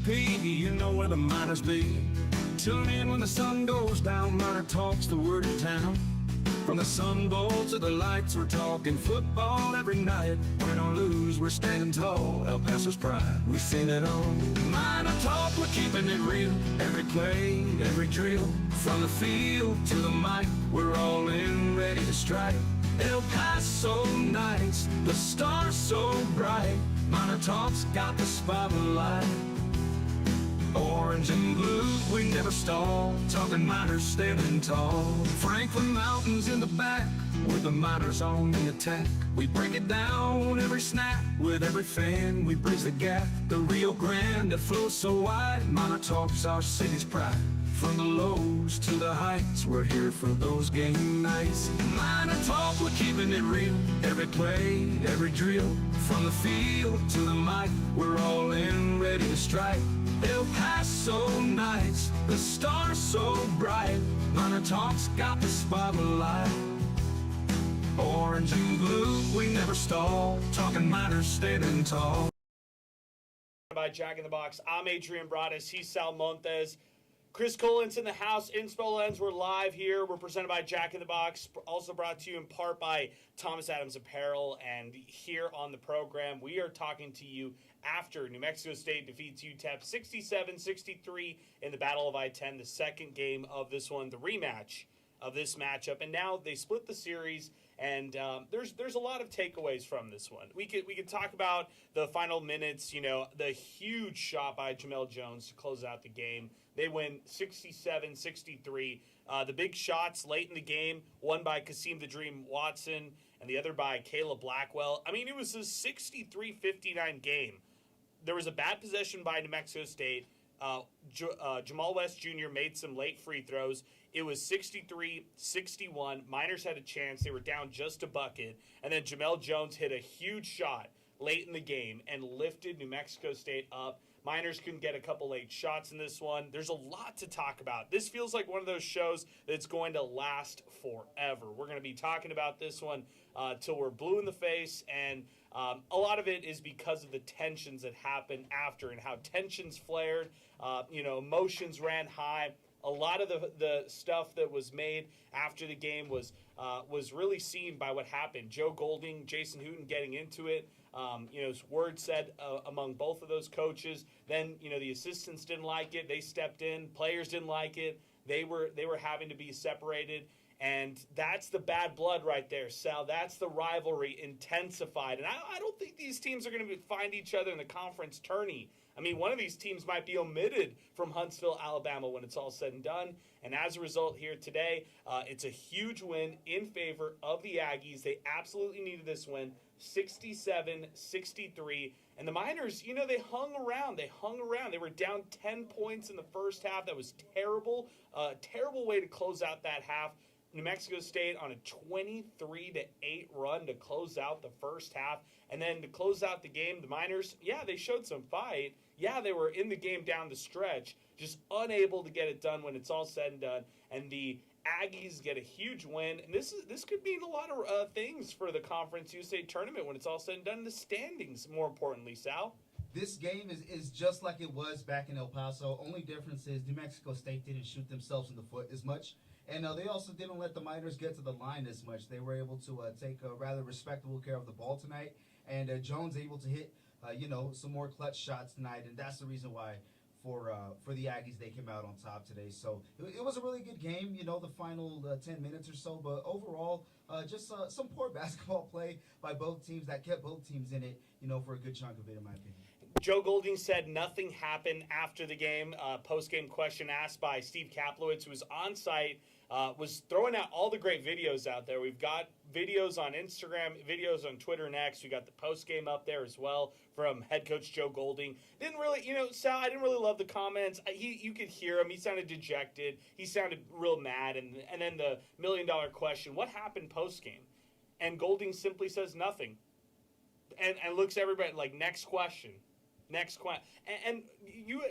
UTEP, you know where the Miners be. Tune in when the sun goes down, Miner Talk's the word in town. From the Sun Bowl to the lights, we're talking football every night. Win or lose, we're standing tall, El Paso's pride, we've seen it all. Miner Talk, we're keeping it real. Every play, every drill, from the field to the mic, we're all in, ready to strike. El Paso nights, the stars so bright. Miner Talk's got the spotlight. Orange and blue, we never stall. Talking Miners standing tall. Franklin Mountains in the back, with the Miners on the attack. We break it down every snap, with every fan we bridge the gap. The Rio Grande that flows so wide, Miner Talk's our city's pride. From the lows to the heights, we're here for those game nights. Miner Talk, we're keeping it real. Every play, every drill, from the field to the mic, we're all in, ready to strike. El Paso nights, the stars so bright. Miner Talk's got the spotlight. Orange and blue, we never stall. Talking Miners standing tall. By Jack in the Box, I'm Adrian Broaddus. He's Sal Montez. Chris Collins in the house. Inspo Lens, we're live here. We're presented by Jack in the Box. Also brought to you in part by Thomas Adams Apparel. And here on the program, we are talking to you after New Mexico State defeats UTEP 67-63 in the Battle of I-10, the second game of this one, the rematch of this matchup. And now they split the series, and there's a lot of takeaways from this one. We could talk about the final minutes, you know, the huge shot by Jamel Jones to close out the game. They win 67-63. The big shots late in the game, one by Kasim the Dream Watson and the other by Caleb Blackwell. I mean, it was a 63-59 game. There was a bad possession by New Mexico State. Jamal West Jr. made some late free throws. It was 63-61. Miners had a chance. They were down just a bucket. And then Jamel Jones hit a huge shot late in the game and lifted New Mexico State up. Miners couldn't get a couple late shots in this one. There's a lot to talk about. This feels like one of those shows that's going to last forever. We're going to be talking about this one till we're blue in the face, and a lot of it is because of the tensions that happened after and how tensions flared. Emotions ran high. A lot of the stuff that was made after the game was really seen by what happened. Joe Golding, Jason Hooten getting into it. Word said among both of those coaches. Then, the assistants didn't like it. They stepped in. Players didn't like it. They were having to be separated. And that's the bad blood right there, Sal. That's the rivalry intensified. And I don't think these teams are going to find each other in the conference tourney. I mean, one of these teams might be omitted from Huntsville, Alabama when it's all said and done. And as a result here today, it's a huge win in favor of the Aggies. They absolutely needed this win, 67-63. And the Miners, they hung around. They were down 10 points in the first half. That was terrible. Terrible way to close out that half. New Mexico State on a 23-8 run to close out the first half. And then to close out the game, the Miners, they showed some fight. Yeah, they were in the game down the stretch, just unable to get it done when it's all said and done. And the Aggies get a huge win. And this could mean a lot of things for the Conference USA tournament when it's all said and done. The standings, more importantly, Sal. This game is just like it was back in El Paso. Only difference is New Mexico State didn't shoot themselves in the foot as much. And they also didn't let the Miners get to the line as much. They were able to take a rather respectable care of the ball tonight. And Jones able to hit, some more clutch shots tonight. And that's the reason why for the Aggies they came out on top today. So it was a really good game, the final 10 minutes or so. But overall, just some poor basketball play by both teams that kept both teams in it, for a good chunk of it, in my opinion. Joe Golding said nothing happened after the game. Post-game question asked by Steve Kaplowitz, who was on site, was throwing out all the great videos out there. We've got videos on Instagram, videos on Twitter next. We got the post-game up there as well from head coach Joe Golding. Didn't really, Sal, I didn't really love the comments. You could hear him. He sounded dejected. He sounded real mad. And then the million-dollar question, what happened post-game? And Golding simply says nothing and looks at everybody like, next question. Next question. And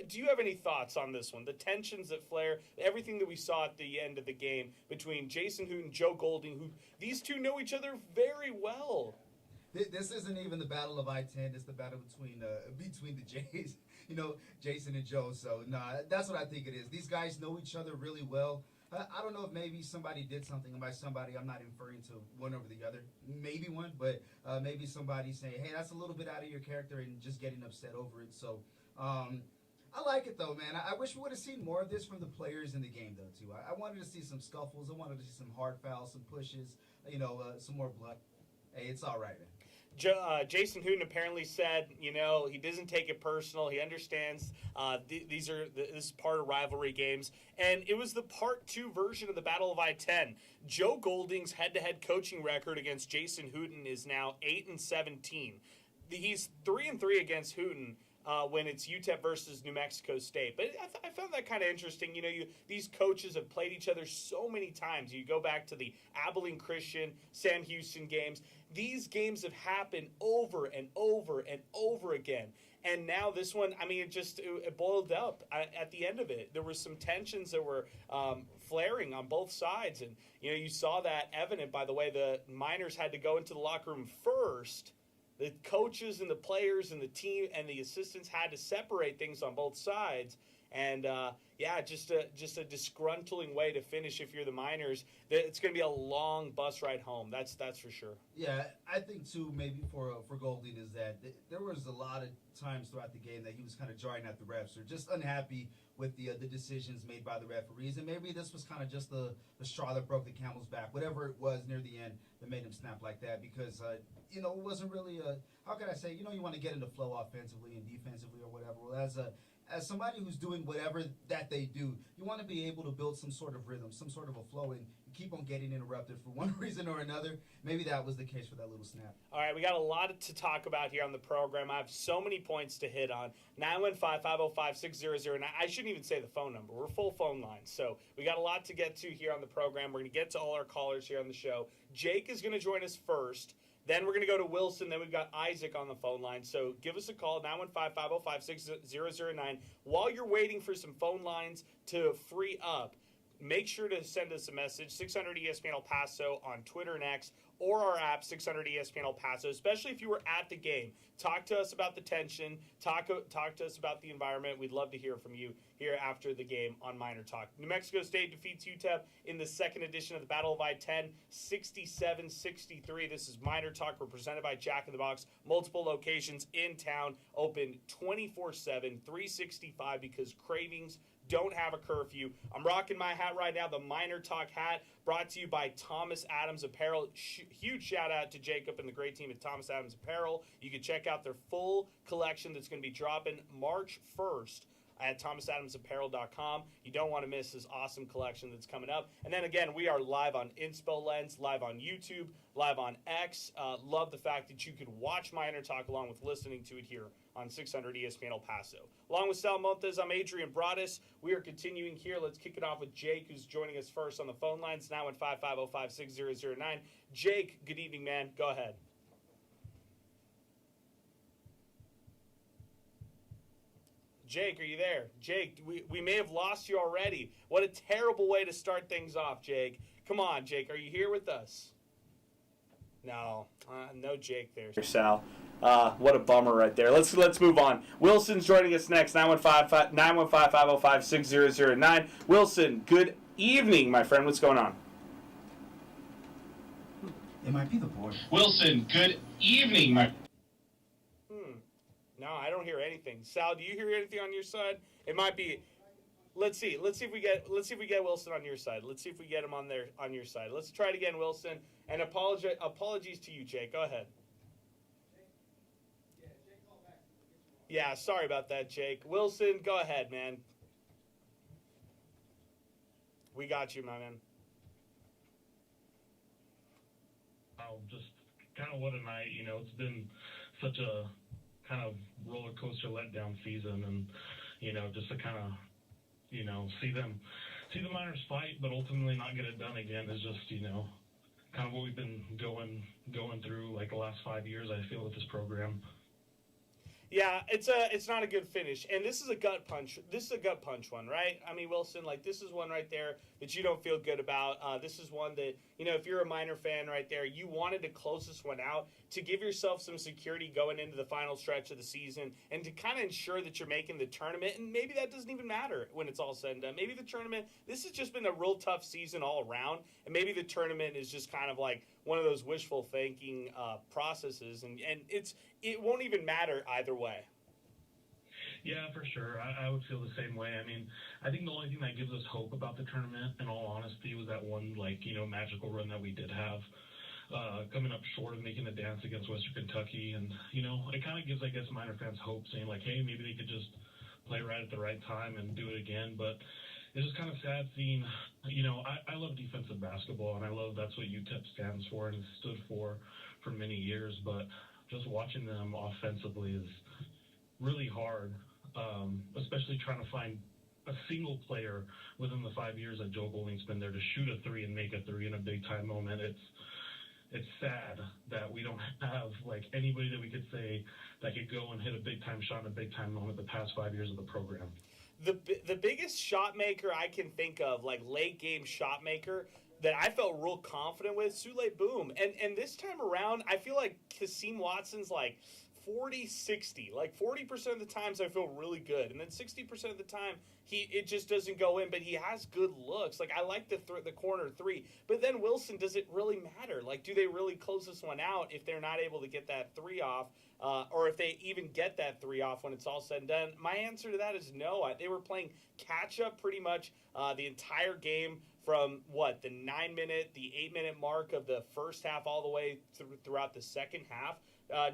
do you have any thoughts on this one? The tensions that flare, everything that we saw at the end of the game between Jason Hooten and Joe Golding, who these two know each other very well. This isn't even the battle of I-10. It's the battle between the Jays, Jason and Joe. So, that's what I think it is. These guys know each other really well. I don't know if maybe somebody did something, and by somebody, I'm not inferring to one over the other. Maybe one, but maybe somebody saying, hey, that's a little bit out of your character and just getting upset over it. So, I like it, though, man. I wish we would have seen more of this from the players in the game, though, too. I wanted to see some scuffles. I wanted to see some hard fouls, some pushes, some more blood. Hey, it's all right, man. Jason Hooten apparently said, he doesn't take it personal. He understands this is part of rivalry games. And it was the part 2 version of the Battle of I-10. Joe Golding's head-to-head coaching record against Jason Hooten is now 8-17. He's 3-3 against Hooten when it's UTEP versus New Mexico State. But I found that kind of interesting. These coaches have played each other so many times. You go back to the Abilene Christian, Sam Houston games. These games have happened over and over and over again. And now this one, it boiled up at the end of it. There were some tensions that were flaring on both sides. And, you saw that evident by the way the Miners had to go into the locker room first. The coaches and the players and the team and the assistants had to separate things on both sides. And, just a disgruntling way to finish if you're the Miners. It's going to be a long bus ride home. That's for sure. Yeah, I think, too, maybe for Golding is that there was a lot of times throughout the game that he was kind of jarring at the refs or just unhappy with the decisions made by the referees. And maybe this was kind of just the straw that broke the camel's back, whatever it was near the end that made him snap like that because, it wasn't really how can I say, you want to get into flow offensively and defensively or whatever. Well, as somebody who's doing whatever that they do, you want to be able to build some sort of rhythm, some sort of a flow, and keep on getting interrupted for one reason or another. Maybe that was the case for that little snap. All right, we got a lot to talk about here on the program. I have so many points to hit on. 915-505-6009. I shouldn't even say the phone number. We're full phone lines, so we got a lot to get to here on the program. We're going to get to all our callers here on the show. Jake is going to join us first. Then we're going to go to Wilson. Then we've got Isaac on the phone line. So give us a call, 915-505-6009. While you're waiting for some phone lines to free up, make sure to send us a message, 600 ESPN El Paso on Twitter and X, or our app, 600 ESPN El Paso, especially if you were at the game. Talk to us about the tension. Talk to us about the environment. We'd love to hear from you here after the game on MinerTalk. New Mexico State defeats UTEP in the second edition of the Battle of I-10, 67-63. This is MinerTalk. We're presented by Jack in the Box. Multiple locations in town, open 24/7, 365 because cravings don't have a curfew. I'm rocking my hat right now, the MinerTalk hat, brought to you by Thomas Adams Apparel. Huge shout out to Jacob and the great team at Thomas Adams Apparel. You can check out their full collection that's going to be dropping March 1st at thomasadamsapparel.com. You don't want to miss this awesome collection that's coming up. And then again, we are live on Inspo Lens, live on YouTube, live on X. Love the fact that you could watch MinerTalk along with listening to it here on 600 ESPN El Paso. Along with Sal Montez, I'm Adrian Broaddus. We are continuing here. Let's kick it off with Jake, who's joining us first on the phone lines, 915-505-6009. Jake, good evening, man. Go ahead. Jake, are you there? Jake, we may have lost you already. What a terrible way to start things off, Jake. Come on, Jake, are you here with us? No, no Jake there. Sal, what a bummer right there. Let's move on. Wilson's joining us next, 915-505-6009. Wilson, good evening, my friend. What's going on? It might be the board. Wilson, good evening, my... No, I don't hear anything. Sal, do you hear anything on your side? It might be. Let's see if we get Wilson on your side. Let's see if we get him on your side. Let's try it again, Wilson. And apologies to you, Jake. Go ahead. Yeah, sorry about that, Jake. Wilson, go ahead, man. We got you, my man. Oh, just kind of what a night. It's been such a kind of roller coaster letdown season, and just to kind of see the Miners fight, but ultimately not get it done again is just kind of what we've been going through like the last 5 years. I feel with this program. Yeah, it's not a good finish, and this is a gut punch. This is a gut punch one, right? I mean, Wilson, like this is one right there that you don't feel good about. This is one that if you're a Miner fan right there, you wanted to close this one out to give yourself some security going into the final stretch of the season, and to kind of ensure that you're making the tournament. And maybe that doesn't even matter when it's all said and done. Maybe the tournament. This has just been a real tough season all around, and maybe the tournament is just kind of like one of those wishful thinking processes, and it won't even matter either way. Yeah, for sure. I would feel the same way. I mean, I think the only thing that gives us hope about the tournament, in all honesty, was that one, magical run that we did have, coming up short of making the dance against Western Kentucky. And, it kind of gives, I guess, Miner fans hope, saying, like, hey, maybe they could just play right at the right time and do it again. But it's just kind of sad seeing, I love defensive basketball, and I love that's what UTEP stands for and stood for many years. But just watching them offensively is really hard, especially trying to find a single player within the 5 years that Joe Golding's been there to shoot a three and make a three in a big-time moment. It's sad that we don't have, anybody that we could say that could go and hit a big-time shot in a big-time moment the past 5 years of the program. The biggest shot maker I can think of, late game shot maker that I felt real confident with, Sule Boom. And this time around, I feel like Kasim Watson's 40-60. 40% of the times I feel really good, and then 60% of the time it just doesn't go in, but he has good looks. I like the corner three, but then Wilson, does it really matter? Do they really close this one out if they're not able to get that three off, or if they even get that three off when it's all said and done? My answer to that is no. They were playing catch up pretty much the entire game from the 9-minute, the 8-minute mark of the first half all the way throughout the second half.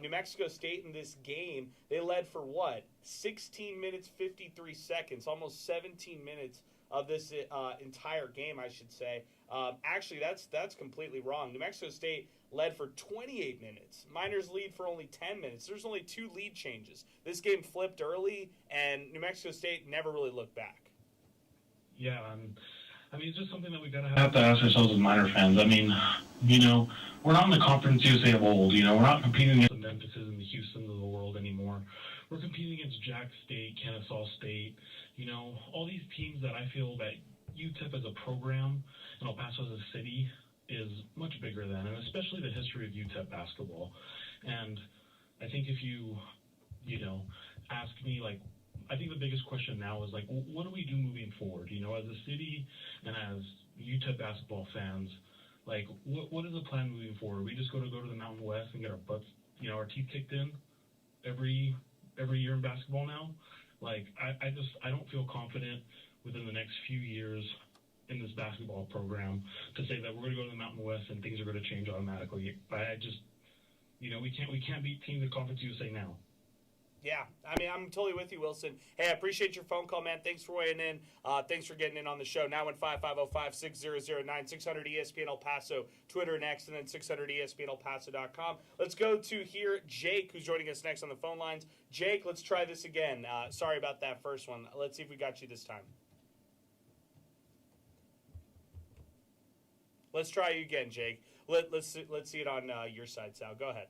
New Mexico State in this game, they led for 16 minutes, 53 seconds, almost 17 minutes of this entire game, I should say. Actually, that's completely wrong. New Mexico State led for 28 minutes. Miners lead for only 10 minutes. There's only 2 lead changes. This game flipped early, and New Mexico State never really looked back. Yeah, I mean, it's just something that we have to ask ourselves as Miner fans. I mean, we're not in the Conference USA of old. We're not competing against the Memphises and the Houstons of the world anymore. We're competing against Jack State, Kennesaw State, all these teams that I feel that UTEP as a program and El Paso as a city is much bigger than, and especially the history of UTEP basketball. And I think if you, ask me, I think the biggest question now is, what do we do moving forward? As a city and as UTEP basketball fans, what is the plan moving forward? We just go to the Mountain West and get our butts, our teeth kicked in every year in basketball now? I don't feel confident within the next few years in this basketball program to say that we're going to go to the Mountain West and things are going to change automatically. I just, we can't beat teams in Conference USA now. Yeah, I mean, I'm totally with you, Wilson. Hey, I appreciate your phone call, man. Thanks for weighing in. Thanks for getting in on the show. 915-505-6009, 600 ESPN El Paso, Twitter and X, and then 600 ESPNElPaso.com. Let's go to hear Jake, who's joining us next on the phone lines. Jake, let's try this again. Sorry about that first one. Let's see if we got you this time. Let's try you again, Jake. Let's see it on your side, Sal. Go ahead,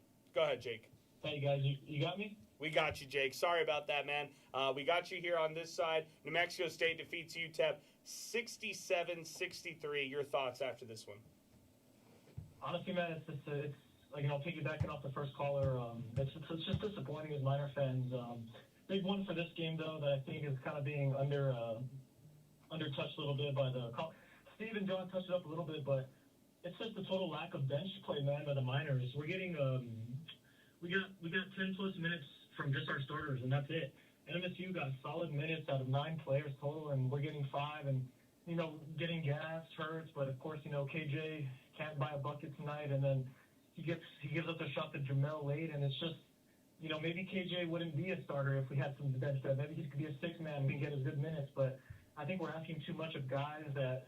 Jake. Hey, guys, you got me? We got you, Jake. Sorry about that, man. We got you here on this side. New Mexico State defeats UTEP 67-63. Your thoughts after this one? Honestly, man, it's piggybacking off the first caller, it's just disappointing as Miner fans. Big one for this game, though, that I think is kind of being under touched a little bit by the Steve and John touched it up a little bit, but it's just the total lack of bench play, man, by the Miners. We're getting we got 10 plus minutes from just our starters, and that's it. MSU got solid minutes out of 9 players total, and we're getting 5, and getting gassed hurts, but of course, KJ can't buy a bucket tonight, and then he gives up a shot to Jamel late, and it's just, maybe KJ wouldn't be a starter if we had some bench depth. Maybe he could be a 6-man and get his good minutes, but I think we're asking too much of guys that,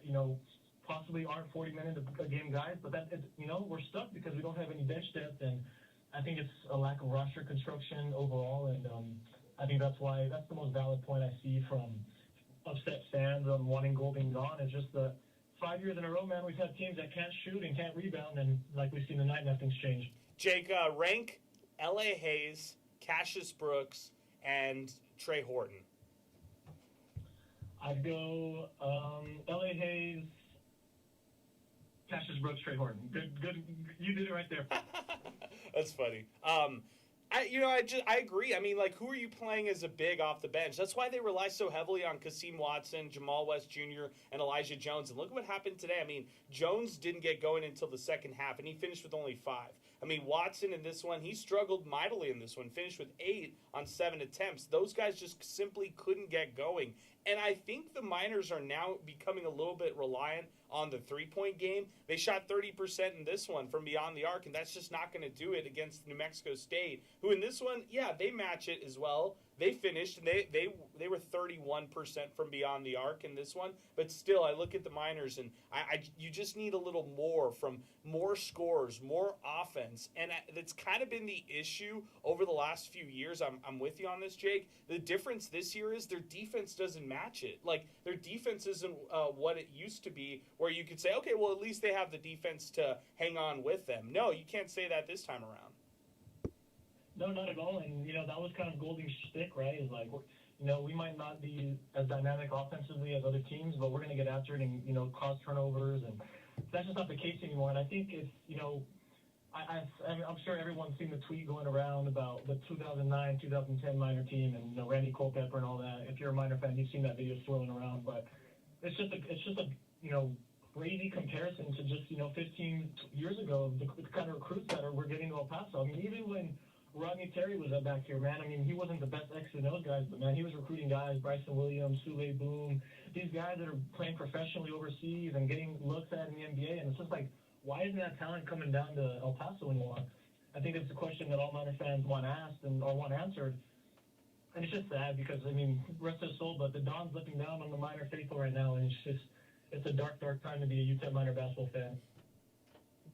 possibly aren't 40-minute a game guys, but we're stuck because we don't have any bench depth, and I think it's a lack of roster construction overall, and I think that's the most valid point I see from upset fans on wanting Golding gone. Is just the 5 years in a row, man, we've had teams that can't shoot and can't rebound, and like we've seen tonight, nothing's changed. Jake, rank L.A. Hayes, Cassius Brooks, and Trey Horton? I'd go L.A. Hayes, Cassius Brooks, Trey Horton. Good. You did it right there. That's funny. I agree. I mean, like, who are you playing as a big off the bench? That's why they rely so heavily on Kasim Watson, Jamal West Jr., and Elijah Jones. And look what happened today. I mean, Jones didn't get going until the second half, and he finished with only 5. I mean, Watson in this one, he struggled mightily in this one, finished with 8 on 7 attempts. Those guys just simply couldn't get going. And I think the Miners are now becoming a little bit reliant on the three-point game. They shot 30% in this one from beyond the arc, and that's just not going to do it against New Mexico State, who in this one, yeah, they match it as well. They finished, and they were 31% from beyond the arc in this one. But still, I look at the Miners, and you just need a little more from more scores, more offense. And that's kind of been the issue over the last few years. I'm with you on this, Jake. The difference this year is their defense doesn't match it. Like, their defense isn't what it used to be, where you could say, okay, well, at least they have the defense to hang on with them. No, you can't say that this time around. No, not at all. And, that was kind of Golding's shtick, right? Is like, we might not be as dynamic offensively as other teams, but we're going to get after it and, cause turnovers. And that's just not the case anymore. And I think it's, I'm sure everyone's seen the tweet going around about the 2009, 2010 Miner team and, Randy Culpepper and all that. If you're a Miner fan, you've seen that video swirling around. But it's just a crazy comparison to just, 15 years ago, the kind of recruits that we're getting to El Paso. I mean, even when Rodney Terry was up back here, man. I mean, he wasn't the best X and O's guys, but, man, he was recruiting guys, Bryson Williams, Sule Boom, these guys that are playing professionally overseas and getting looks at in the NBA. And it's just like, why isn't that talent coming down to El Paso anymore? I think it's a question that all Miner fans want asked or want answered. And it's just sad because, I mean, rest their soul, but the Don's looking down on the Miner faithful right now, and it's a dark, dark time to be a UTEP Miner basketball fan.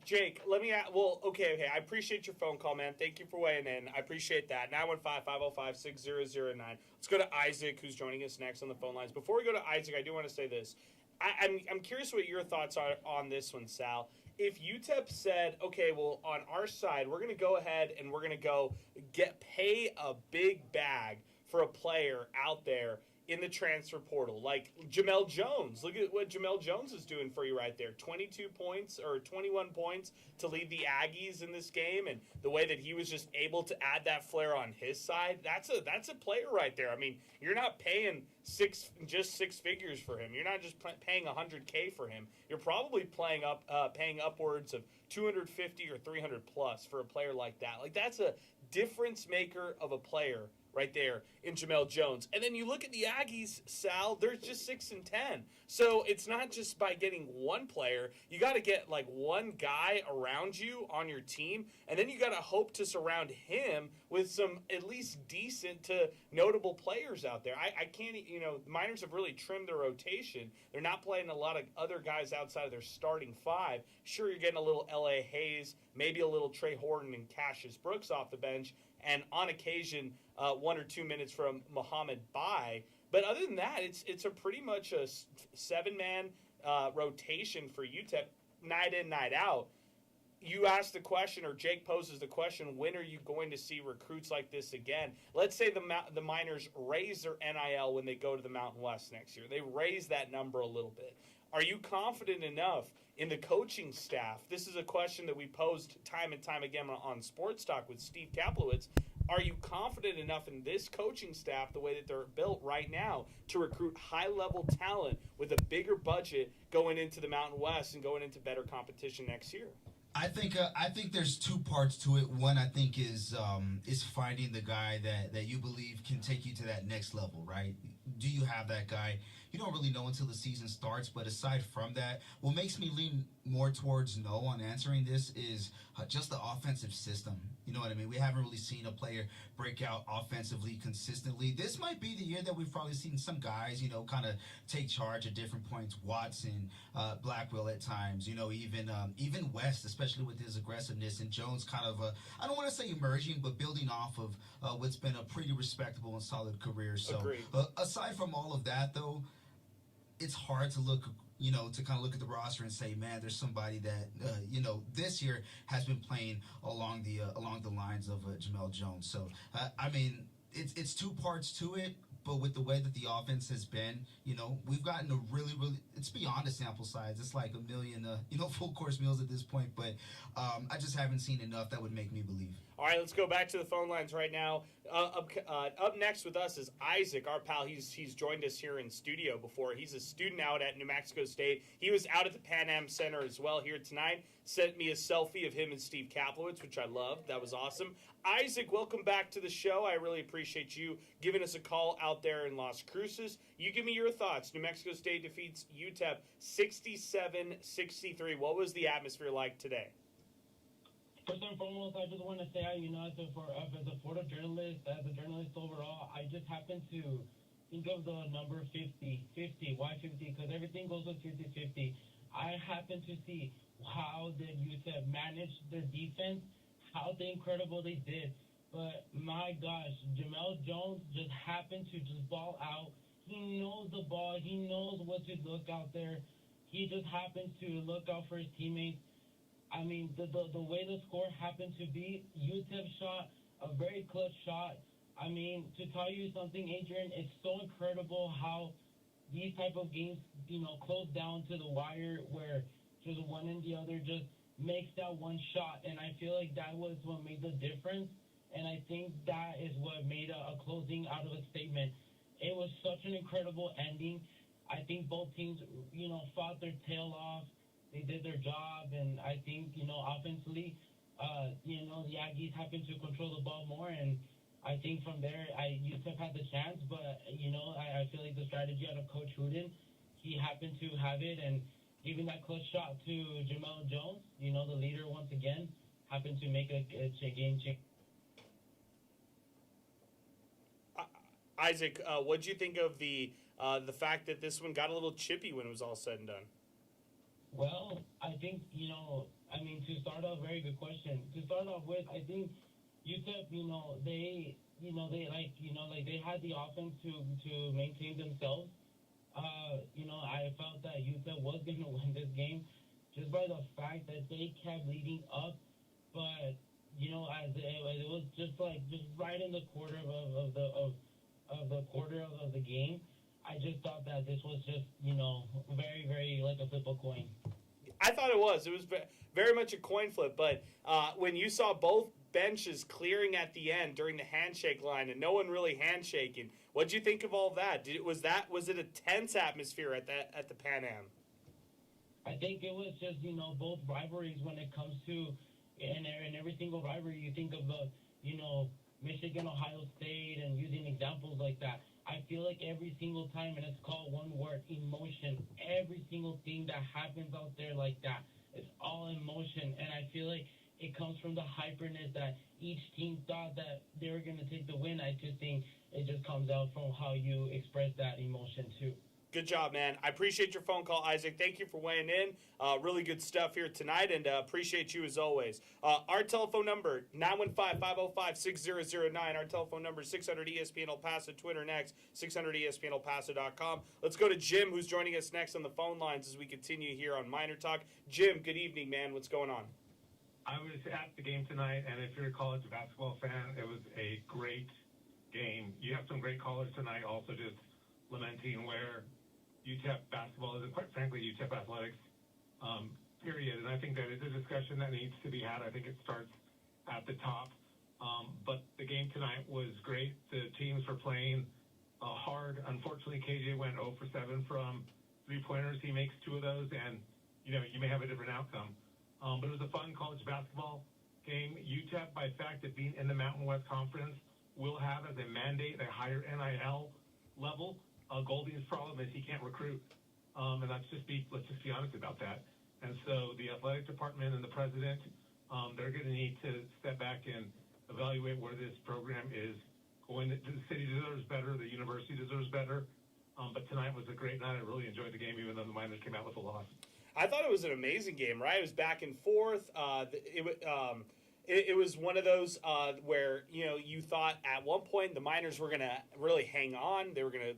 Jake, let me ask, okay. I appreciate your phone call, man. Thank you for weighing in. I appreciate that. 915-505-6009. Let's go to Isaac, who's joining us next on the phone lines. Before we go to Isaac, I do want to say this. I'm curious what your thoughts are on this one, Sal. If UTEP said, okay, well, on our side, we're going to go ahead and we're going to go pay a big bag for a player out there in the transfer portal, like Jamel Jones. Look at what Jamel Jones is doing for you right there. 22 points or 21 points to lead the Aggies in this game, and the way that he was just able to add that flair on his side, that's a player right there. I mean, you're not paying six figures for him. You're not just paying $100K for him. You're probably paying upwards of 250 or 300 plus for a player like that. Like, that's a difference maker of a player right there in Jamel Jones. And then you look at the Aggies, Sal, they're just 6 and 10. So it's not just by getting one player. You got to get like one guy around you on your team, and then you got to hope to surround him with some at least decent to notable players out there. I can't, the Miners have really trimmed their rotation. They're not playing a lot of other guys outside of their starting 5. Sure, you're getting a little L.A. Hayes, maybe a little Trey Horton and Cassius Brooks off the bench, and on occasion 1 or 2 minutes from Muhammad Bai. But other than that, it's a pretty much a 7-man rotation for UTEP night in, night out. You ask the question, or Jake poses the question, when are you going to see recruits like this again? Let's say the Miners raise their NIL when they go to the Mountain West next year. They raise that number a little bit. Are you confident enough in the coaching staff? This is a question that we posed time and time again on Sports Talk with Steve Kaplowitz. Are you confident enough in this coaching staff, the way that they're built right now, to recruit high-level talent with a bigger budget going into the Mountain West and going into better competition next year? I think there's 2 parts to it. One, I think, is finding the guy that you believe can take you to that next level, right? Do you have that guy? You don't really know until the season starts, but aside from that, what makes me lean more towards no on answering this is just the offensive system. You know what I mean? We haven't really seen a player break out offensively consistently. This might be the year that we've probably seen some guys, kind of take charge at different points. Watson, Blackwell at times, even West, especially with his aggressiveness, and Jones kind of, I don't want to say emerging, but building off of what's been a pretty respectable and solid career. So aside from all of that, though, it's hard to look to kind of look at the roster and say, man, there's somebody that this year has been playing along the lines of Jamel Jones. So I mean, it's two parts to it. But with the way that the offense has been, we've gotten a really, it's beyond a sample size. It's like a million, full course meals at this point. But I just haven't seen enough that would make me believe. All right, let's go back to the phone lines right now. Up next with us is Isaac, our pal. He's joined us here in studio before. He's a student out at New Mexico State. He was out at the Pan Am Center as well here tonight. Sent me a selfie of him and Steve Kaplowitz, which I loved. That was awesome. Isaac, welcome back to the show. I really appreciate you giving us a call out there in Las Cruces. You give me your thoughts. New Mexico State defeats UTEP 67-63. What was the atmosphere like today? First and foremost, I just want to say, as a photojournalist, as a journalist overall, I just happen to think of the number 50. Why 50? Because everything goes with 50-50. I happen to see how the UTEP managed their defense, how incredible they did. But my gosh, Jamel Jones just happened to just ball out. He knows the ball. He knows what to look out there. He just happens to look out for his teammates. I mean, the way the score happened to be, UTEP shot a very clutch shot. I mean, to tell you something, Adrian, it's so incredible how these type of games, close down to the wire where just one and the other just makes that one shot. And I feel like that was what made the difference. And I think that is what made a closing out of a statement. It was such an incredible ending. I think both teams, fought their tail off. They did their job, and I think, offensively, the Aggies happened to control the ball more, and I think from there, UTEP had the chance, but, I feel like the strategy out of Coach Hooten, he happened to have it, and giving that clutch shot to Jamel Jones, the leader once again, happened to make a game change. Isaac, what did you think of the fact that this one got a little chippy when it was all said and done? Well, I think, to start off, very good question. To start off with, I think UTEP, they had the offense to maintain themselves. I felt that UTEP was going to win this game just by the fact that they kept leading up. But, as it was just right in the quarter of the game. I just thought that this was just, very, very like a flip a coin. I thought it was. It was very much a coin flip. But when you saw both benches clearing at the end during the handshake line and no one really handshaking, what did you think of all that? Was it a tense atmosphere at the Pan Am? I think it was just, both rivalries when it comes to, and every single rivalry, you think of the, Michigan, Ohio State, and using examples like that. I feel like every single time, and it's called one word, emotion. Every single thing that happens out there like that, it's all emotion. And I feel like it comes from the hyperness that each team thought that they were going to take the win. I just think it just comes out from how you express that emotion too. Good job, man. I appreciate your phone call, Isaac. Thank you for weighing in. Really good stuff here tonight, and appreciate you as always. Our telephone number, 915-505-6009. Our telephone number, 600-ESPN El Paso, Twitter next, 600ESPNElPaso.com. Let's go to Jim, who's joining us next on the phone lines as we continue here on MinerTalk. Jim, good evening, man. What's going on? I was at the game tonight, and if you're a college basketball fan, it was a great game. You have some great callers tonight also just lamenting where UTEP basketball is, and quite frankly, UTEP athletics, period. And I think that is a discussion that needs to be had. I think it starts at the top. But the game tonight was great. The teams were playing hard. Unfortunately, KJ went 0 for 7 from three-pointers. He makes 2 of those, and, you may have a different outcome. But it was a fun college basketball game. UTEP, by fact of being in the Mountain West Conference, will have as a mandate a higher NIL level. Golding's problem is he can't recruit, and let's just be honest about that. And so the athletic department and the president, they're going to need to step back and evaluate where this program is going. The city deserves better. The university deserves better. But tonight was a great night. I really enjoyed the game, even though the Miners came out with a loss. I thought it was an amazing game, right? It was back and forth. it was one of those where you thought at one point the Miners were gonna really hang on. They were gonna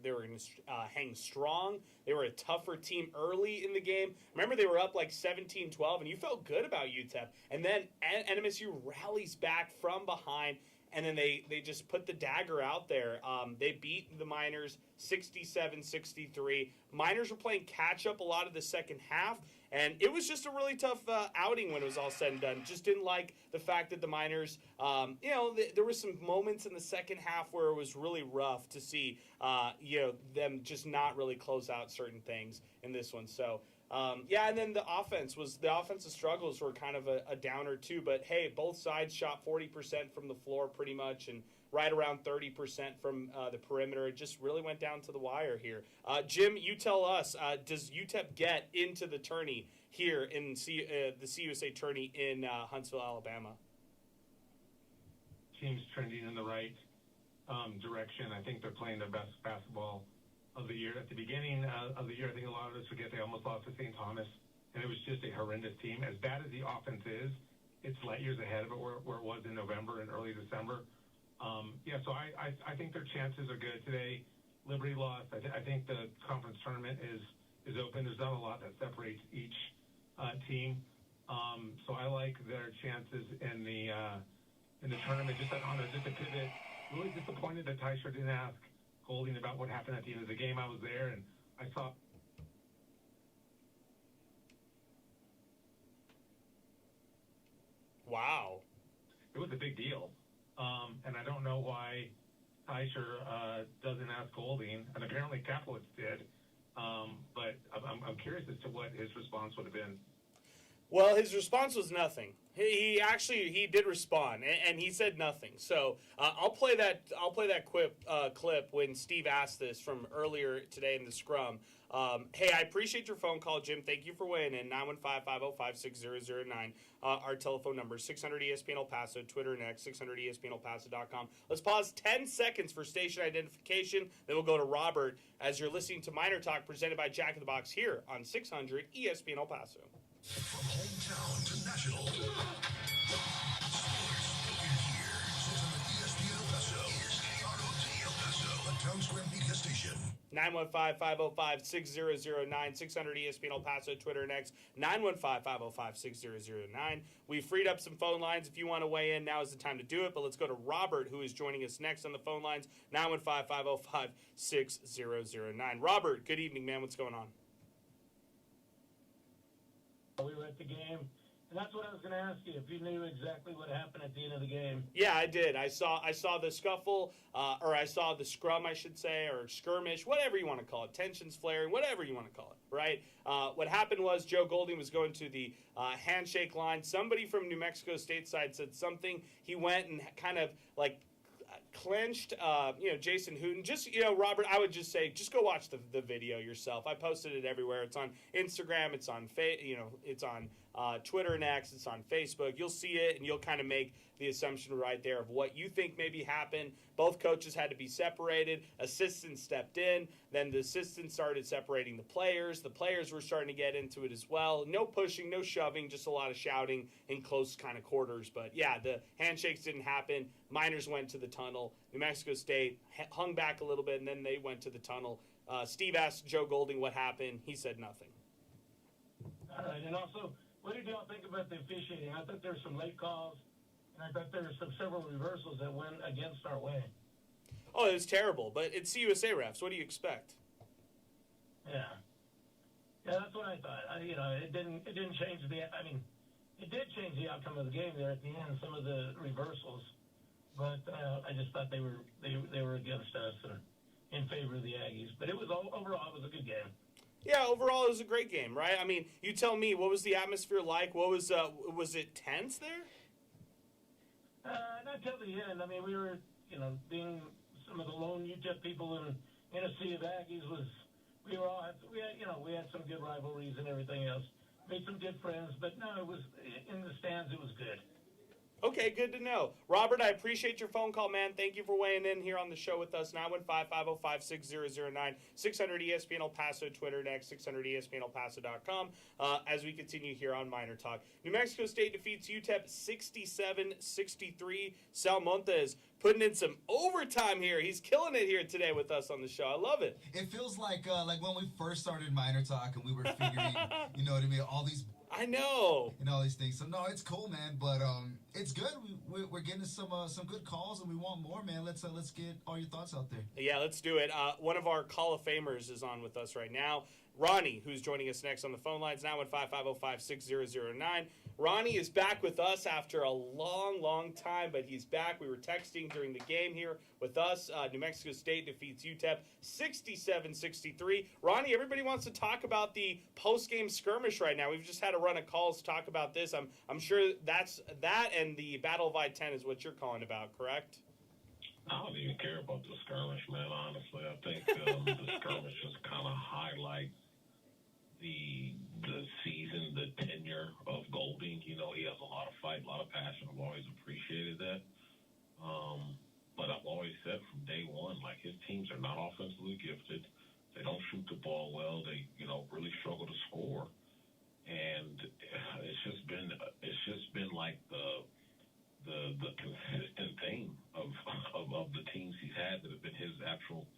hang strong. They were a tougher team early in the game. Remember, they were up like 17-12, and you felt good about UTEP. And then NMSU rallies back from behind, and then they just put the dagger out there. They beat the Miners 67-63. Miners were playing catch up a lot of the second half. And it was just a really tough outing when it was all said and done. Just didn't like the fact that the Miners, there were some moments in the second half where it was really rough to see, them just not really close out certain things in this one. So, and then the offensive struggles were kind of a downer too. But hey, both sides shot 40% from the floor pretty much, and right around 30% from the perimeter. It just really went down to the wire here. Jim, you tell us, does UTEP get into the tourney here in the CUSA tourney in Huntsville, Alabama? Team's trending in the right direction. I think they're playing their best basketball of the year. At the beginning of the year, I think a lot of us forget they almost lost to St. Thomas, and it was just a horrendous team. As bad as the offense is, it's light years ahead of it where it was in November and early December. So I think their chances are good today. Liberty lost. I think the conference tournament is open. There's not a lot that separates each team. So I like their chances in the tournament. Just a pivot. Really disappointed that Tysher didn't ask Golding about what happened at the end of the game. I was there and I saw. Wow. It was a big deal. And I don't know why Tysher doesn't ask Golding, and apparently Kaplowitz did. But I'm curious as to what his response would have been. Well, his response was nothing. He did respond, and he said nothing. So I'll play that clip when Steve asked this from earlier today in the scrum. Hey, I appreciate your phone call, Jim. Thank you for weighing in. 915-505-6009. Our telephone number, 600 ESPN El Paso, Twitter and X, 600 ESPNElPaso.com. Let's pause 10 seconds for station identification. Then we'll go to Robert as you're listening to Miner Talk presented by Jack in the Box here on 600 ESPN El Paso. From hometown to national. Sports in here. 600 ESPN El Paso. KROT El Paso. A Town Square Media Station. 915-505-6009, 600 ESPN El Paso, Twitter and X, 915-505-6009. We've freed up some phone lines. If you want to weigh in, now is the time to do it. But let's go to Robert, who is joining us next on the phone lines, 915-505-6009. Robert, good evening, man. What's going on? We were at the game, and that's what I was going to ask you, if you knew exactly what happened at the end of the game. Yeah, I did. I saw the scuffle, or I saw the scrum, I should say, or skirmish, whatever you want to call it, tensions flaring, whatever you want to call it, right? What happened was Joe Golding was going to the handshake line. Somebody from New Mexico State side said something. He went and kind of like clenched, Jason Hooten. Just, Robert, I would just say, just go watch the video yourself. I posted it everywhere. It's on Instagram. It's on, it's on Twitter and X. It's on Facebook. You'll see it, and you'll kind of make the assumption right there of what you think maybe happened. Both coaches had to be separated. Assistants stepped in. Then the assistants started separating the players. The players were starting to get into it as well. No pushing, no shoving, just a lot of shouting in close kind of quarters. But, yeah, the handshakes didn't happen. Miners went to the tunnel. New Mexico State hung back a little bit, and then they went to the tunnel. Steve asked Joe Golding what happened. He said nothing. All right, and also, what did y'all think about the officiating? I thought there were some late calls, and I thought there were several reversals that went against our way. Oh, it was terrible, but it's CUSA refs. What do you expect? Yeah, that's what I thought. It didn't change it did change the outcome of the game there at the end. Some of the reversals, but I just thought they were against us or in favor of the Aggies. But overall, it was a good game. Yeah, overall, it was a great game, right? I mean, you tell me, what was the atmosphere like? What was it tense there? Not till the end. I mean, we were, being some of the lone UTEP people in a sea of Aggies we had some good rivalries and everything else. Made some good friends, but no, it was in the stands. It was good. Okay, good to know. Robert, I appreciate your phone call, man. Thank you for weighing in here on the show with us. 915-505-6009, 600 ESPN El Paso, Twitter next, 600 ESPNElPaso.com, as we continue here on Miner Talk. New Mexico State defeats UTEP 67-63. Sal Montez putting in some overtime here. He's killing it here today with us on the show. I love it. It feels like when we first started Miner Talk and we were figuring, you know what I mean, all these I know. and all these things. So no, it's cool, man. But it's good. We're getting some good calls, and we want more, man. Let's get all your thoughts out there. Yeah, let's do it. One of our Hall of Famers is on with us right now. Ronnie, who's joining us next on the phone lines, 915-505-6009. Ronnie is back with us after a long, long time, but he's back. We were texting during the game here with us. New Mexico State defeats UTEP 67-63. Ronnie, everybody wants to talk about the post-game skirmish right now. We've just had a run of calls to talk about this. I'm sure that and the Battle of I-10 is what you're calling about, correct? I don't even care about the skirmish, man, honestly. I think the skirmish just kind of highlights the season, the tenure of Golding. You know, he has a lot of fight, a lot of passion. I've always appreciated that. But I've always said from day one, like, his teams are not offensively gifted. They don't shoot the ball well. They, really struggle to score. And it's just been like the consistent theme of the teams he's had that have been his actual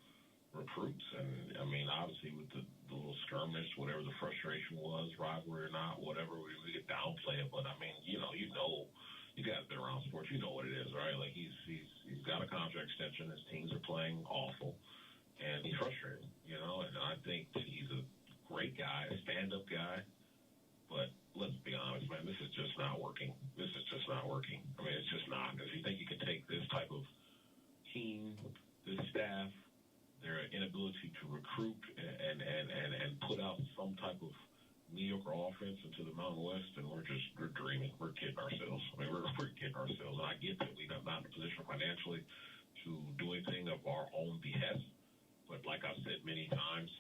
recruits. And I mean, obviously with the little skirmish, whatever the frustration was, rivalry or not, whatever, we could downplay it. But I mean, you guys been around sports, you know what it is, right? Like he's got a contract extension. His teams are playing awful, and he's frustrated, And I think that he's a great guy, a stand-up guy. But let's be honest, man, this is just not working. This is just not working. I mean, it's just not. If you think you can take this type of team, this staff, their inability to recruit and put out some type of mediocre offense into the Mountain West, and we're dreaming. We're kidding ourselves. I mean, we're kidding ourselves. And I get that we're not in a position financially to do anything of our own behest. But like I've said many times,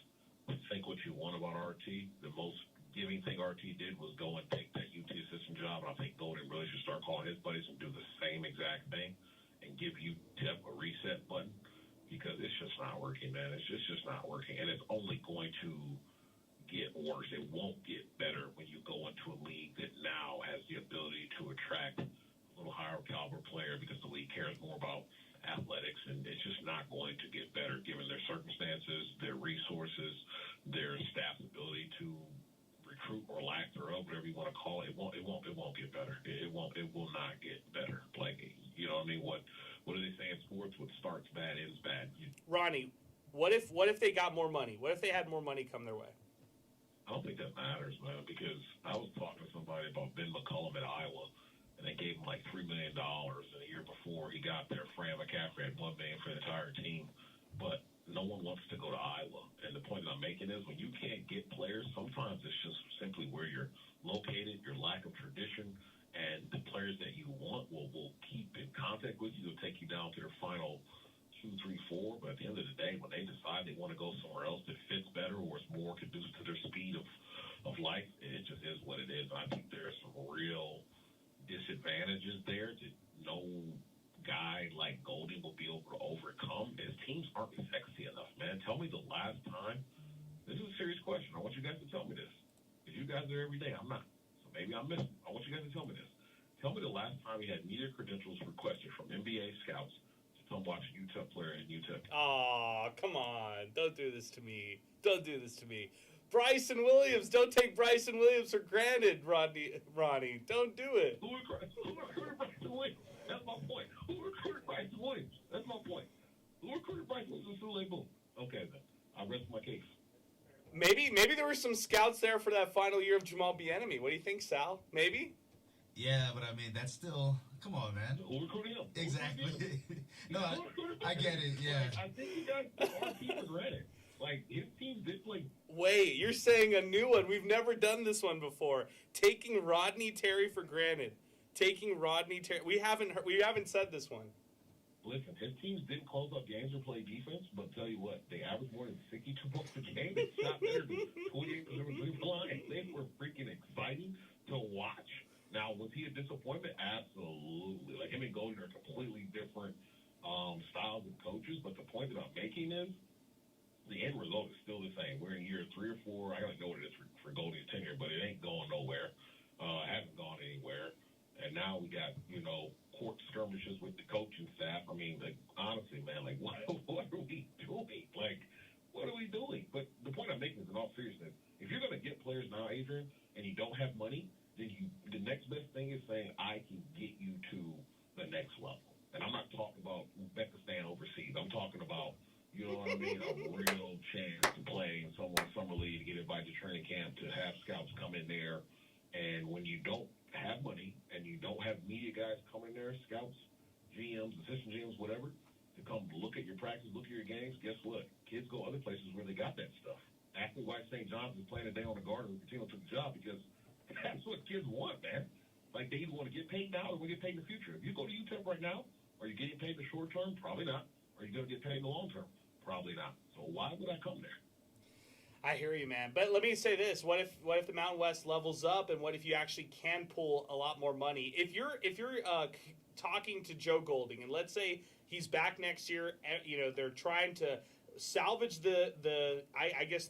think what you want about RT. The most giving thing RT did was go and take that UT assistant job, and I think Golden really should start calling his buddies and do the same exact thing and give UTEP a reset button, because it's just not working, man. It's just not working, and it's only going to get worse. It won't get better when you go into a league that now has the ability to attract a little higher caliber player, because the league cares more about athletics, and it's just not going to get better given their circumstances, their resources, their staff's ability to recruit or lack thereof, whatever you want to call it. It won't get better. It will not get better. Like, you know what I mean? What do they say in sports? What starts bad ends bad. Ronnie, what if they got more money? What if they had more money come their way? I don't think that matters, man, because I was talking to somebody about Ben McCullum at Iowa, and they gave him like $3 million, and the year before he got there, Fran McCaffrey had $1 million for the entire team. But no one wants to go to Iowa. And the point that I'm making is, when you can't get players, sometimes it's just simply where you're located, your lack of tradition, and the players that you want will keep in contact with you. They'll take you down to their final 2, 3, 4. But at the end of the day, when they decide they want to go somewhere else that fits better or is more conducive to their speed of life, it just is what it is. I think there's some real disadvantages there that no guy like Golding will be able to overcome. His teams aren't sexy enough, man. Tell me the last time. This is a serious question. I want you guys to tell me this, because you guys are every day. I'm not. So maybe I'm missing. I want you guys to tell me this. Tell me the last time you had media credentials requested from NBA scouts to come watch a UTEP player in UTEP. Oh, come on. Don't do this to me. Don't do this to me. Bryson Williams. Don't take Bryson Williams for granted, Ronnie. Don't do it. Who recruited Bryson Williams? That's my point. Who recruited Bryson Williams? That's my point. Who recruited Bryson Williams? Boom. Okay, then. I rest my case. Maybe there were some scouts there for that final year of Jamal Bieniemy. What do you think, Sal? Maybe? Yeah, but I mean, that's still, come on, man. Who recruited him? Exactly. No, I get it, yeah. I think you guys RT for granted. Like, his team did play. Wait, you're saying a new one. We've never done this one before. Taking Rodney Terry for granted. Taking Rodney Terry. We haven't said this one. Listen, his teams didn't close up games or play defense, but tell you what, they averaged more than 62 points a game. They shot better than 28% of the line. They were freaking exciting to watch. Now, was he a disappointment? Absolutely. Like, him and Golden are completely different styles of coaches, but the point that I'm making is the end result is still the same. We're in year 3 or 4. I don't know what it is for Goldie's tenure, but it ain't going nowhere. Hasn't gone anywhere. And now we got, court skirmishes with the coaching staff. I mean, like, honestly, man, like, what are we doing? Like, what are we doing? But the point I'm making is, in all seriousness, if you're going to get players now, Adrian, and you don't have money, then the next best thing is saying, I can get you to the next level. And I'm not talking about Uzbekistan overseas. I'm talking about, you know what I mean, a real chance to play in someone's summer league, to get invited to training camp, to have scouts come in there. And when you don't have money and you don't have media guys come in there, scouts, GMs, assistant GMs, whatever, to come look at your practice, look at your games, guess what? Kids go other places where they got that stuff. Ask me why St. John's is playing today on the Garden and Patino took the job, because that's what kids want, man. Like, they either want to get paid now or want to get paid in the future. If you go to UTEP right now, are you getting paid in the short term? Probably not. Are you going to get paid in the long term? Probably not. So why would I come there? I hear you, man. But let me say this: what if the Mountain West levels up, and what if you actually can pull a lot more money? If you're talking to Joe Golding, and let's say he's back next year, they're trying to salvage the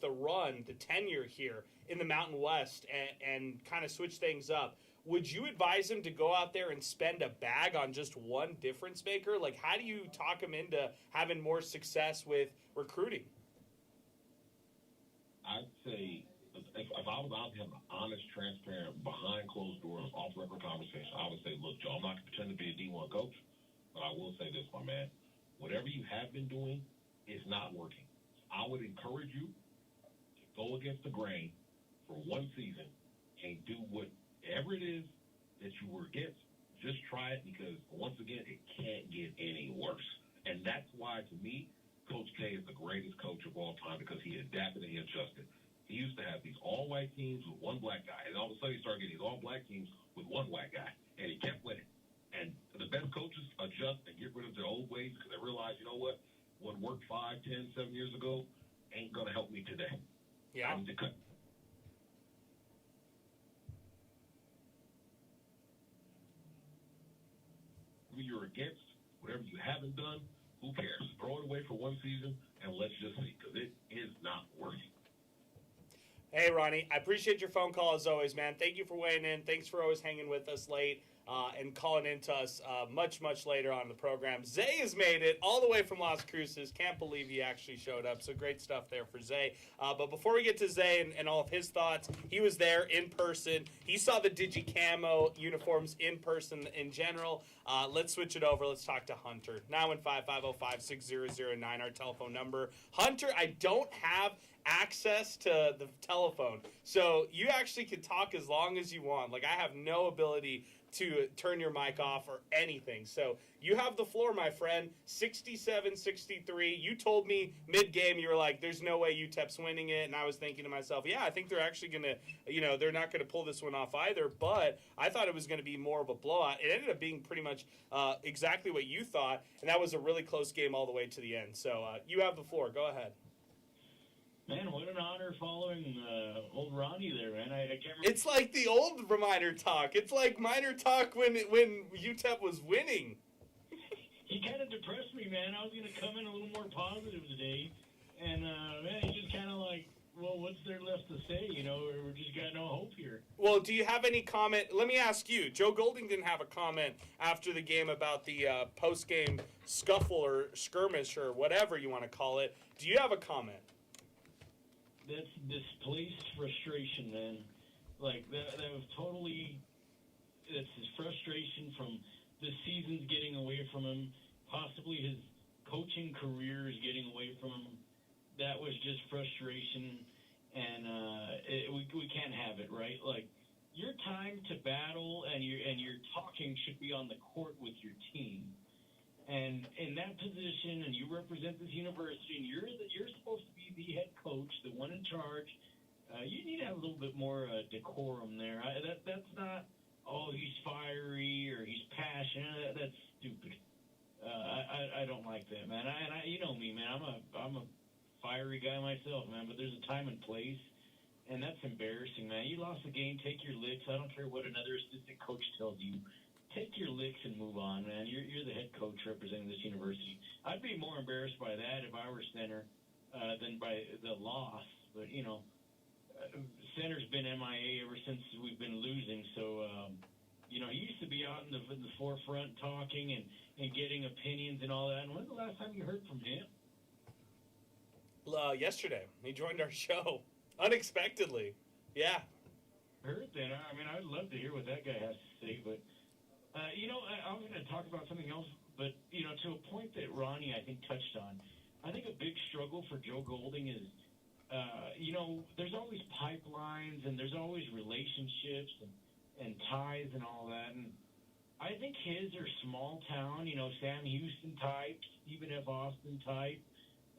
run, the tenure here in the Mountain West, and kind of switch things up. Would you advise him to go out there and spend a bag on just one difference maker? Like, how do you talk him into having more success with recruiting? I'd say if I was out to have an honest, transparent, behind closed doors, off-record conversation, I would say, look, Joe, I'm not going to pretend to be a D1 coach, but I will say this, my man. Whatever you have been doing is not working. I would encourage you to go against the grain for one season and do whatever it is that you were against. Just try it, because, once again, it can't get any worse. And that's why, to me, Coach K is the greatest coach of all time, because he adapted and he adjusted. He used to have these all-white teams with one black guy, and all of a sudden he started getting these all-black teams with one white guy, and he kept winning. And the best coaches adjust and get rid of their old ways, because they realize, you know what worked 5, 10, 7 years ago ain't going to help me today. Yeah. I need to cut. Whatever you're against, whatever you haven't done, who cares? Throw it away for one season, and let's just see, because it is not working. Hey, Ronnie, I appreciate your phone call as always, man. Thank you for weighing in. Thanks for always hanging with us late and calling in to us much, much later on in the program. Zay has made it all the way from Las Cruces. Can't believe he actually showed up. So great stuff there for Zay. But before we get to Zay and all of his thoughts, he was there in person. He saw the Digi-Camo uniforms in person in general. Let's switch it over. Let's talk to Hunter. 915-505-6009, our telephone number. Hunter, I don't have access to the telephone, so you actually can talk as long as you want. Like, I have no ability to turn your mic off or anything. So you have the floor, my friend. 67-63. You told me mid-game, you were like, there's no way UTEP's winning it. And I was thinking to myself, yeah, I think they're actually going to, they're not going to pull this one off either. But I thought it was going to be more of a blowout. It ended up being pretty much exactly what you thought. And that was a really close game all the way to the end. So you have the floor. Go ahead. Man, what an honor following old Ronnie there, man. I can't remember. It's like the old MinerTalk. It's like MinerTalk when UTEP was winning. He kind of depressed me, man. I was going to come in a little more positive today. And, man, he just kind of like, well, what's there left to say? We just got no hope here. Well, do you have any comment? Let me ask you. Joe Golding didn't have a comment after the game about the post-game scuffle or skirmish or whatever you want to call it. Do you have a comment? That's displaced frustration, man. Like, that was totally, that's his frustration from the season's getting away from him, possibly his coaching career is getting away from him. That was just frustration, and we can't have it, right? Like, your time to battle and your talking should be on the court with your team. And in that position, and you represent this university, and you're supposed to be the head coach, the one in charge. You need to have a little bit more decorum there. That's not, he's fiery or he's passionate. That's stupid. I don't like that, man. You know me, man. I'm a fiery guy myself, man. But there's a time and place, and that's embarrassing, man. You lost the game, take your licks. I don't care what another assistant coach tells you. Take your licks and move on, man. You're the head coach representing this university. I'd be more embarrassed by that if I were center than by the loss. But, center's been MIA ever since we've been losing. So, he used to be out in the forefront talking and getting opinions and all that. And when's the last time you heard from him? Yesterday. He joined our show. Unexpectedly. Yeah. Heard that. I mean, I'd love to hear what that guy has to say. But, I was going to talk about something else. But, to a point that Ronnie, I think, touched on, I think a big struggle for Joe Golding is, there's always pipelines and there's always relationships and ties and all that. And I think his are small town, Sam Houston type, Stephen F. Austin type,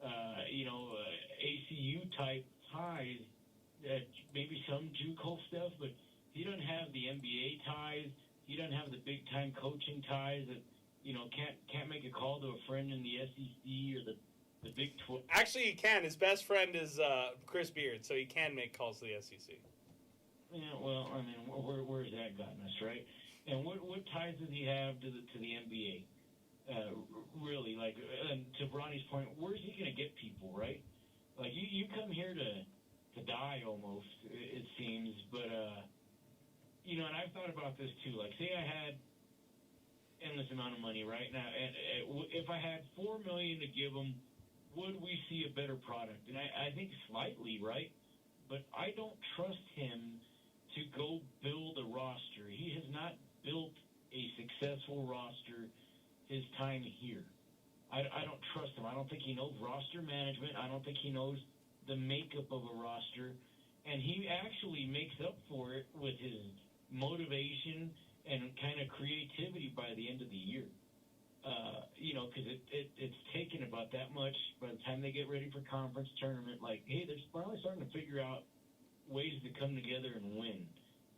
ACU type ties, maybe some JUCO stuff, but he doesn't have the NBA ties. He doesn't have the big time coaching ties that, can't make a call to a friend in the SEC or the Big 12. Actually, he can. His best friend is Chris Beard, so he can make calls to the SEC. Yeah, well, I mean, where's that gotten us, right? And what ties does he have to the NBA? Really, and to Ronnie's point, where's he going to get people, right? Like, you come here to die almost, it seems. But, and I've thought about this too. Like, say I had endless amount of money right now, and if I had $4 million to give him, would we see a better product? And I think slightly, right? But I don't trust him to go build a roster. He has not built a successful roster his time here. I don't trust him. I don't think he knows roster management. I don't think he knows the makeup of a roster. And he actually makes up for it with his motivation and kind of creativity by the end of the year. Because it's taken about that much by the time they get ready for conference tournament. Like, hey, they're finally starting to figure out ways to come together and win.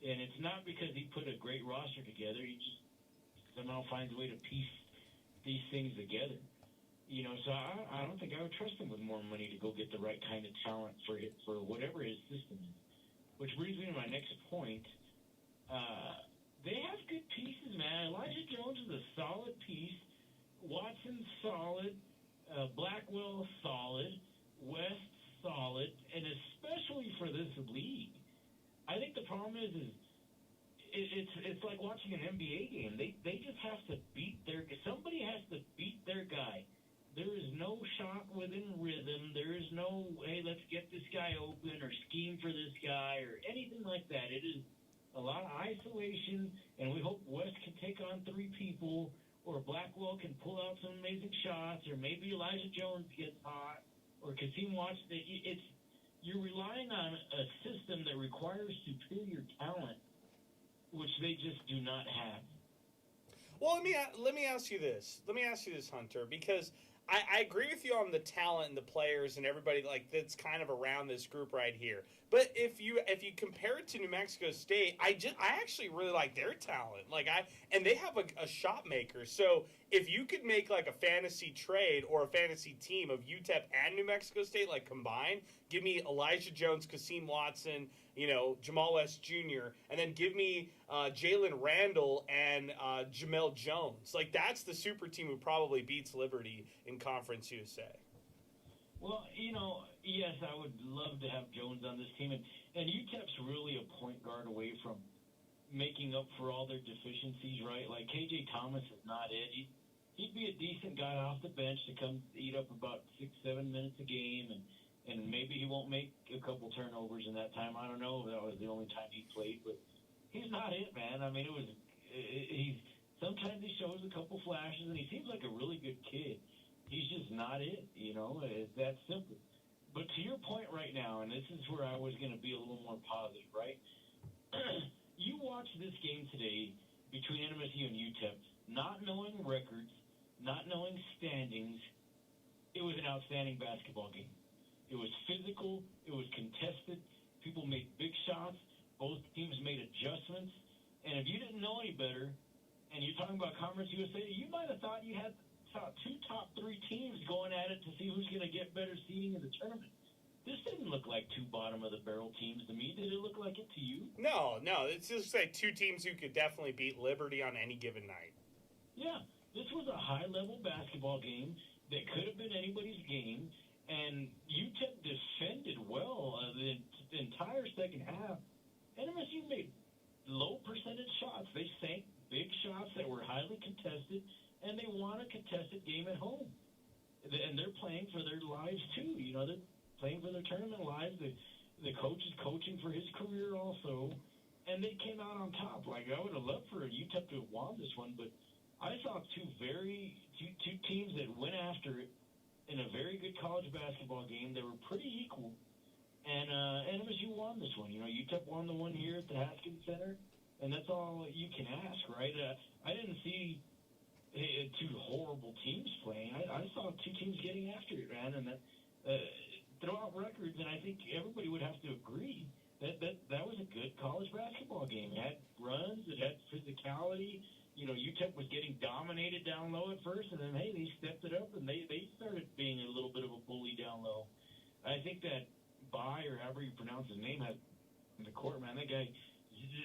And it's not because he put a great roster together. He just somehow finds a way to piece these things together. So I don't think I would trust him with more money to go get the right kind of talent for whatever his system is. Which brings me to my next point. They have good pieces, man. Elijah Jones is a solid piece. Watson's solid. Blackwell solid. West solid. And especially for this league. I think the problem is it's like watching an NBA game. They just have to beat somebody has to beat their guy. There is no shot within rhythm. There is no, hey, let's get this guy open or scheme for this guy or anything like that. It is a lot of isolation, and we hope West can take on three people or Blackwell can pull out some amazing shots or maybe Elijah Jones gets hot or Kasim Watson. You're relying on a system that requires superior talent, which they just do not have. Well, let me ask you this. Hunter, because I agree with you on the talent and the players and everybody that's kind of around this group right here. But if you compare it to New Mexico State, I actually really like their talent. And they have a shot maker. So if you could make a fantasy trade or a fantasy team of UTEP and New Mexico State combined, give me Elijah Jones, Kasim Watson, Jamal West Jr., and then give me Jalen Randall and Jamel Jones. That's the super team who probably beats Liberty in Conference USA. Well, yes, I would love to have Jones on this team. And UTEP's really a point guard away from making up for all their deficiencies, right? Like, KJ Thomas is not it. He'd be a decent guy off the bench to come eat up about 6-7 minutes a game, and maybe he won't make a couple turnovers in that time. I don't know if that was the only time he played, but he's not it, man. I mean, sometimes he shows a couple flashes, and he seems like a really good kid. He's just not it, It's that simple. But to your point right now, and this is where I was going to be a little more positive, right? You watch this game today between NMSU and UTEP, not knowing records, not knowing standings. It was an outstanding basketball game. It was physical. It was contested. People made big shots. Both teams made adjustments. And if you didn't know any better, and you're talking about Conference USA, you might have thought you had two top three teams going at it to see who's going to get better seeding in the tournament. this didn't look like two bottom-of-the-barrel teams to me. Did it look like it to you? No. It's just like two teams who could definitely beat Liberty on any given night. Yeah, this was a high-level basketball game that could have been anybody's game, and UTEP defended well the entire second half. And MSU made low percentage shots. They sank big shots that were highly contested, and they won a contested game at home. And they're playing for their lives, too. They're playing for their tournament lives. The coach is coaching for his career also, and they came out on top. Like, I would have loved for UTEP to have won this one, but I saw two teams that went after it in a very good college basketball game. They were pretty equal, and MSU won this one. UTEP won the one here at the Haskins Center, and that's all you can ask, right? I didn't see two horrible teams playing. I saw two teams getting after it, man, and that throw out records, and I think everybody would have to agree that was a good college basketball game. It had runs, it had physicality. UTEP was getting dominated down low at first, and then, hey, they stepped it up, and they started being a little bit of a bully down low. I think that Bai, or however you pronounce his name, has in the court, man, that guy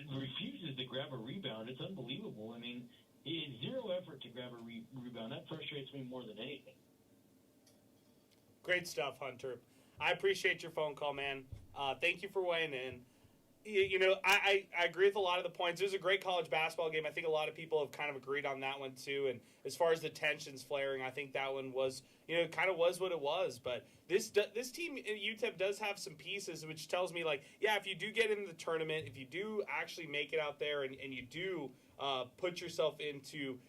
refuses to grab a rebound. It's unbelievable. I mean, he had zero effort to grab a rebound. That frustrates me more than anything. Great stuff, Hunter. I appreciate your phone call, man. Thank you for weighing in. I agree with a lot of the points. It was a great college basketball game. I think a lot of people have kind of agreed on that one too. And as far as the tensions flaring, I think that one was, kind of was what it was. But this team in UTEP does have some pieces, which tells me, like, yeah, if you do get into the tournament, if you do actually make it out there and you do put yourself into,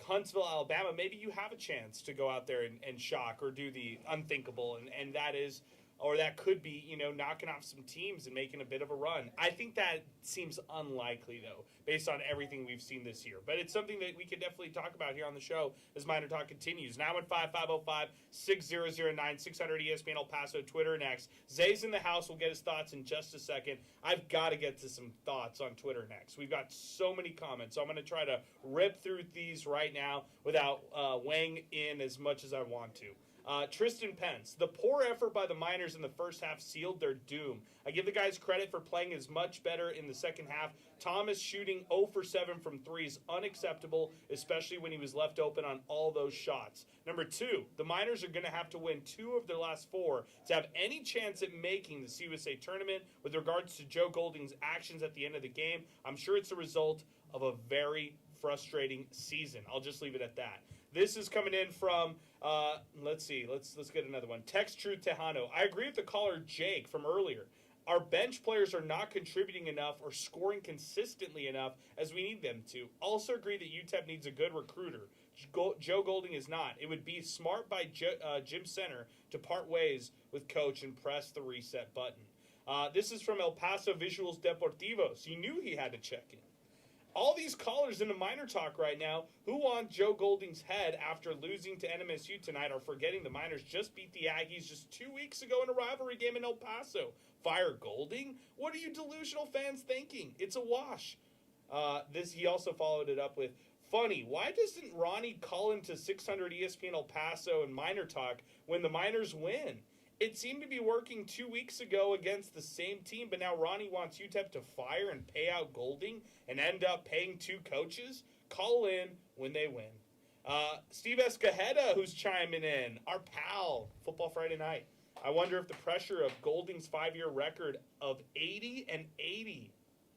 Huntsville, Alabama, maybe you have a chance to go out there and shock or do the unthinkable. And that is... or that could be, knocking off some teams and making a bit of a run. I think that seems unlikely, though, based on everything we've seen this year. But it's something that we could definitely talk about here on the show as Miner Talk continues. Now at 5505-6009, 600 ESPN El Paso, Twitter, and X. Zay's in the house. We'll get his thoughts in just a second. I've got to get to some thoughts on Twitter next. We've got so many comments, so I'm going to try to rip through these right now without weighing in as much as I want to. Tristan Pence, the poor effort by the Miners in the first half sealed their doom. I give the guys credit for playing as much better in the second half. Thomas shooting 0 for 7 from 3 is unacceptable, especially when he was left open on all those shots. Number 2, the Miners are going to have to win 2 of their last 4 to have any chance at making the CUSA tournament. With regards to Joe Golding's actions at the end of the game, I'm sure it's a result of a very frustrating season. I'll just leave it at that. This is coming in from, let's get another one. Text Truth Tejano. I agree with the caller Jake from earlier. Our bench players are not contributing enough or scoring consistently enough as we need them to. Also agree that UTEP needs a good recruiter. Joe Golding is not. It would be smart by Jim Center to part ways with coach and press the reset button. This is from El Paso Visuals Deportivos. He knew he had to check in. All these callers in the Miner Talk right now who want Joe Golding's head after losing to NMSU tonight are forgetting the Miners just beat the Aggies just 2 weeks ago in a rivalry game in El Paso. Fire Golding? What are you delusional fans thinking? It's a wash. He also followed it up with, funny, why doesn't Ronnie call into 600 ESPN El Paso and Miner Talk when the Miners win? It seemed to be working 2 weeks ago against the same team, but now Ronnie wants UTEP to fire and pay out Golding and end up paying 2 coaches? Call in when they win. Steve Escajeda, who's chiming in, our pal, Football Friday Night. I wonder if the pressure of Golding's 5-year record of 80-80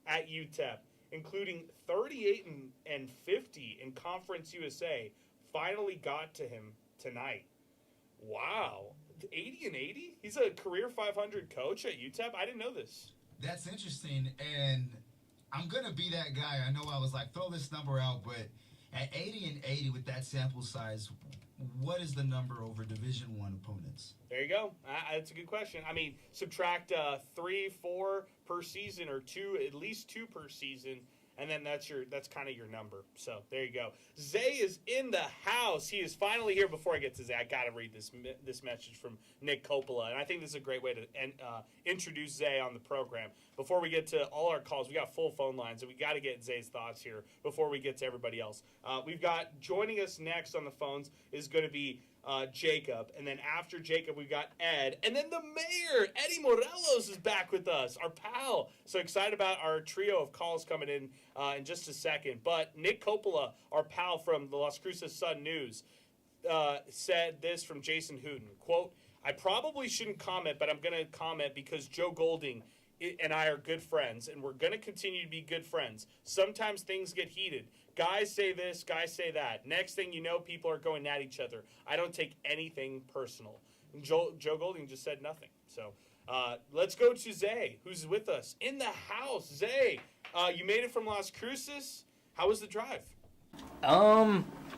at UTEP, including 38 and 50 in Conference USA, finally got to him tonight. Wow. 80-80? He's a career 500 coach at UTEP? I didn't know this. That's interesting, and I'm going to be that guy. I know I was like, throw this number out, but at 80-80 with that sample size, what is the number over Division I opponents? There you go. That's a good question. I mean, subtract 3, 4 per season, or 2, at least 2 per season, and then that's kind of your number. So there you go. Zay is in the house. He is finally here. Before I get to Zay, I got to read this message from Nick Coppola, and I think this is a great way to introduce Zay on the program. Before we get to all our calls, we got full phone lines, and we got to get Zay's thoughts here before we get to everybody else. We've got joining us next on the phones is going to be Jacob, and then after Jacob we've got Ed, and then the mayor Eddie Morelos is back with us, our pal. So excited about our trio of calls coming in just a second. But Nick Coppola, our pal from the Las Cruces Sun News, said this from Jason Hooten, quote, "I probably shouldn't comment, but I'm going to comment because Joe Golding and I are good friends, and we're going to continue to be good friends. Sometimes things get heated. Guys say this, guys say that. Next thing you know, people are going at each other. I don't take anything personal." And Joe Golding just said nothing. So let's go to Zay, who's with us in the house. Zay, you made it from Las Cruces. How was the drive?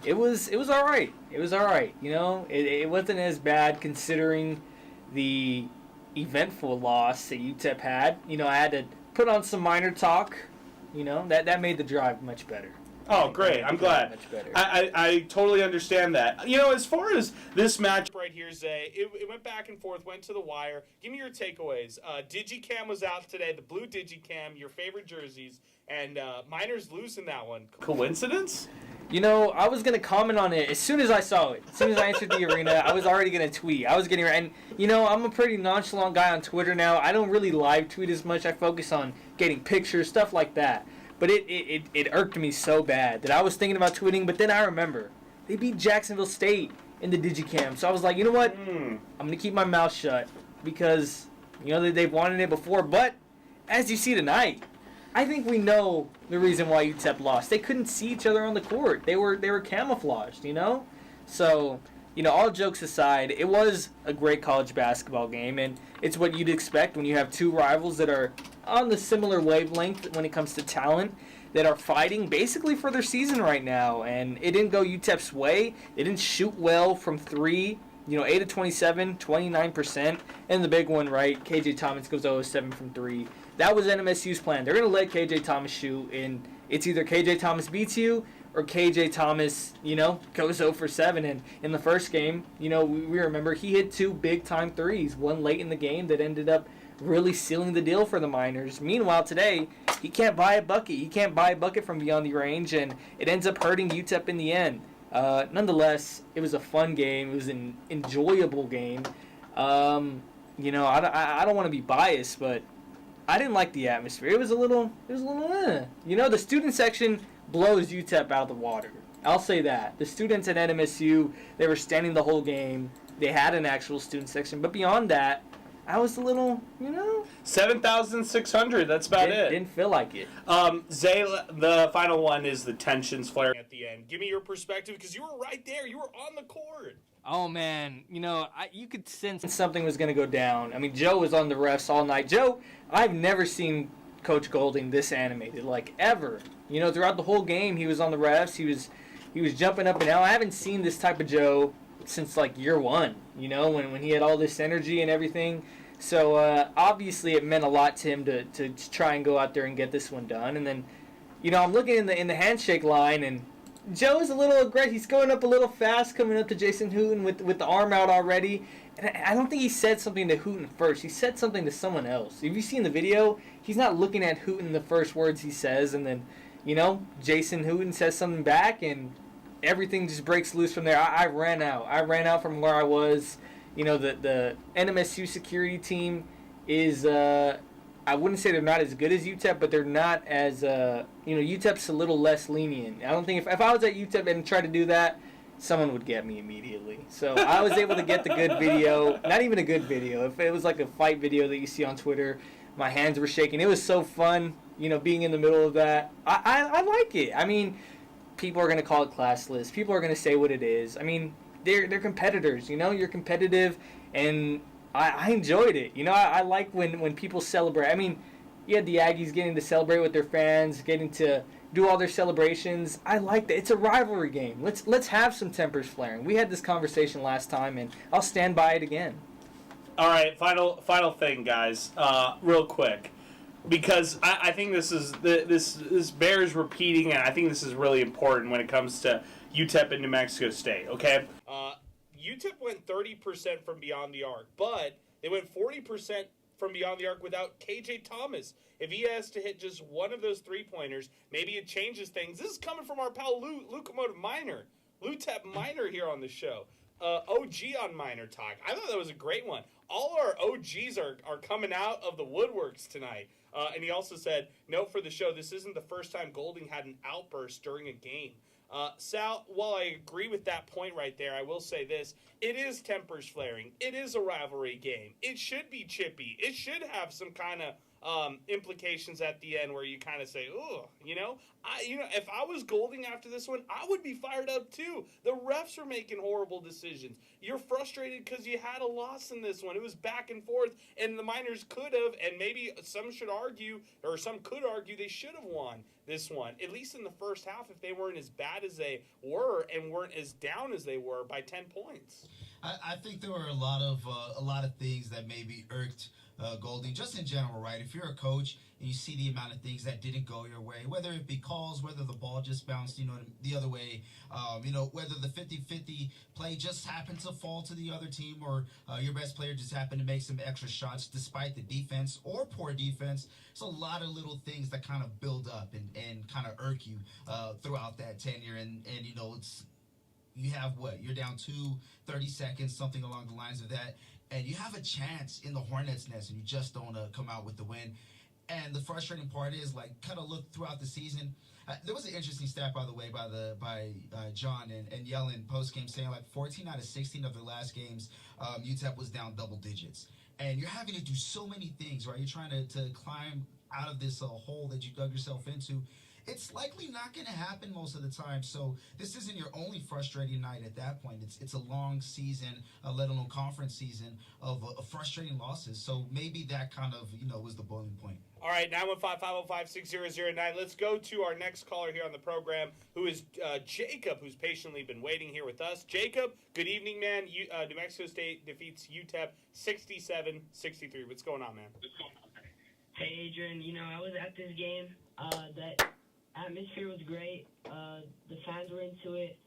It was all right. It was all right. You know, it wasn't as bad considering the eventful loss that UTEP had. You know, I had to put on some MinerTalk. You know, that made the drive much better. Oh, great. I'm glad. Much better. I totally understand that. You know, as far as this match right here, Zay, it went back and forth, went to the wire. Give me your takeaways. Digicam was out today, the blue Digicam, your favorite jerseys, and Miners losing that one. Coincidence? You know, I was going to comment on it as soon as I saw it. As soon as I entered the arena, I was already going to tweet. I was getting ready. And, you know, I'm a pretty nonchalant guy on Twitter now. I don't really live tweet as much. I focus on getting pictures, stuff like that. But it irked me so bad that I was thinking about tweeting, but then I remember they beat Jacksonville State in the Digicam. So I was like, you know what? I'm going to keep my mouth shut because, you know, they've wanted it before. But as you see tonight, I think we know the reason why UTEP lost. They couldn't see each other on the court. They were camouflaged, you know? So, you know, all jokes aside, it was a great college basketball game, and it's what you'd expect when you have two rivals that are on the similar wavelength when it comes to talent, that are fighting basically for their season right now. And it didn't go UTEP's way. They didn't shoot well from three. You know, 8 of 27, 29%. And the big one, right, KJ Thomas goes 0 of 7 from 3. That was NMSU's plan. They're going to let KJ Thomas shoot, and it's either KJ Thomas beats you or KJ Thomas, you know, goes 0 for 7. And in the first game, you know, we remember he hit 2 big-time threes, one late in the game that ended up really sealing the deal for the Miners. Meanwhile, today, he can't buy a bucket. He can't buy a bucket from beyond the range, and it ends up hurting UTEP in the end. Nonetheless, it was a fun game. It was an enjoyable game. You know, I don't want to be biased, but I didn't like the atmosphere. It was a little. You know, the student section blows UTEP out of the water. I'll say that. The students at NMSU, they were standing the whole game. They had an actual student section, but beyond that, I was a little, you know. 7,600. That's about it. Didn't feel like it. Zay, the final one is the tensions flaring at the end. Give me your perspective because you were right there. You were on the court. Oh, man. You know, you could sense something was going to go down. I mean, Joe was on the refs all night. Joe, I've never seen Coach Golding this animated, like, ever. You know, throughout the whole game, he was on the refs. He was jumping up and down. I haven't seen this type of Joe since, like, year one, you know, when he had all this energy and everything. So, obviously, it meant a lot to him to try and go out there and get this one done. And then, you know, I'm looking in the handshake line, and Joe's a little aggressive. He's going up a little fast, coming up to Jason Hooten with the arm out already. And I don't think he said something to Hooten first. He said something to someone else. If you see in the video, he's not looking at Hooten the first words he says. And then, you know, Jason Hooten says something back, and everything just breaks loose from there. I ran out. I ran out from where I was. You know, the NMSU security team is, I wouldn't say they're not as good as UTEP, but they're not as, you know, UTEP's a little less lenient. I don't think if I was at UTEP and tried to do that, someone would get me immediately. So I was able to get the good video, not even a good video. If it was like a fight video that you see on Twitter, my hands were shaking. It was so fun, you know, being in the middle of that. I like it. I mean, people are going to call it classless. People are going to say what it is. I mean, they're competitors, you know, you're competitive, and I enjoyed it. You know, I like when people celebrate. I mean, you had the Aggies getting to celebrate with their fans, getting to do all their celebrations. I like that. It's a rivalry game. Let's have some tempers flaring. We had this conversation last time, and I'll stand by it again. All right, final thing, guys, real quick. because I think this bears repeating, and I think this is really important when it comes to UTEP and New Mexico State. Okay, UTEP went 30% from beyond the arc, but they went 40% from beyond the arc without KJ Thomas. If he has to hit just one of those 3-pointers, maybe it changes things. This is coming from our pal Locomotive Miner, UTEP Miner here on the show. OG on MinerTalk. I thought that was a great one. All our OGs are coming out of the woodworks tonight. And he also said, note for the show, this isn't the first time Golding had an outburst during a game. Sal, while I agree with that point right there, I will say this. It is tempers flaring. It is a rivalry game. It should be chippy. It should have some kind of implications at the end where you kind of say, "Ugh," if I was Golding after this one, I would be fired up too. The refs are making horrible decisions. You're frustrated because you had a loss in this one. It was back and forth, and the Miners could have, and maybe some could argue they should have won this one, at least in the first half, if they weren't as bad as they were and weren't as down as they were by 10 points. I think there were a lot of things that maybe irked Golding, just in general, right? If you're a coach and you see the amount of things that didn't go your way, whether it be calls, whether the ball just bounced, the other way, whether the 50-50 play just happened to fall to the other team, or your best player just happened to make some extra shots despite the defense or poor defense. It's a lot of little things that kind of build up and kind of irk you throughout that tenure, and it's. You have you're down 30 seconds, something along the lines of that, and you have a chance in the Hornets' nest, and you just don't come out with the win. And the frustrating part is, kind of look throughout the season. There was an interesting stat, by the way, by John and Yellen post-game saying 14 out of 16 of their last games, UTEP was down double digits. And you're having to do so many things, right? You're trying to climb out of this hole that you dug yourself into. It's likely not going to happen most of the time. So this isn't your only frustrating night at that point. It's a long season, let alone conference season, of frustrating losses. So maybe that kind of, was the boiling point. All right, 915-505-6009. Let's go to our next caller here on the program, who is Jacob, who's patiently been waiting here with us. Jacob, good evening, man. New Mexico State defeats UTEP 67-63. What's going on, man? Hey, Adrian. I was at this game. That atmosphere was great. The fans were into it,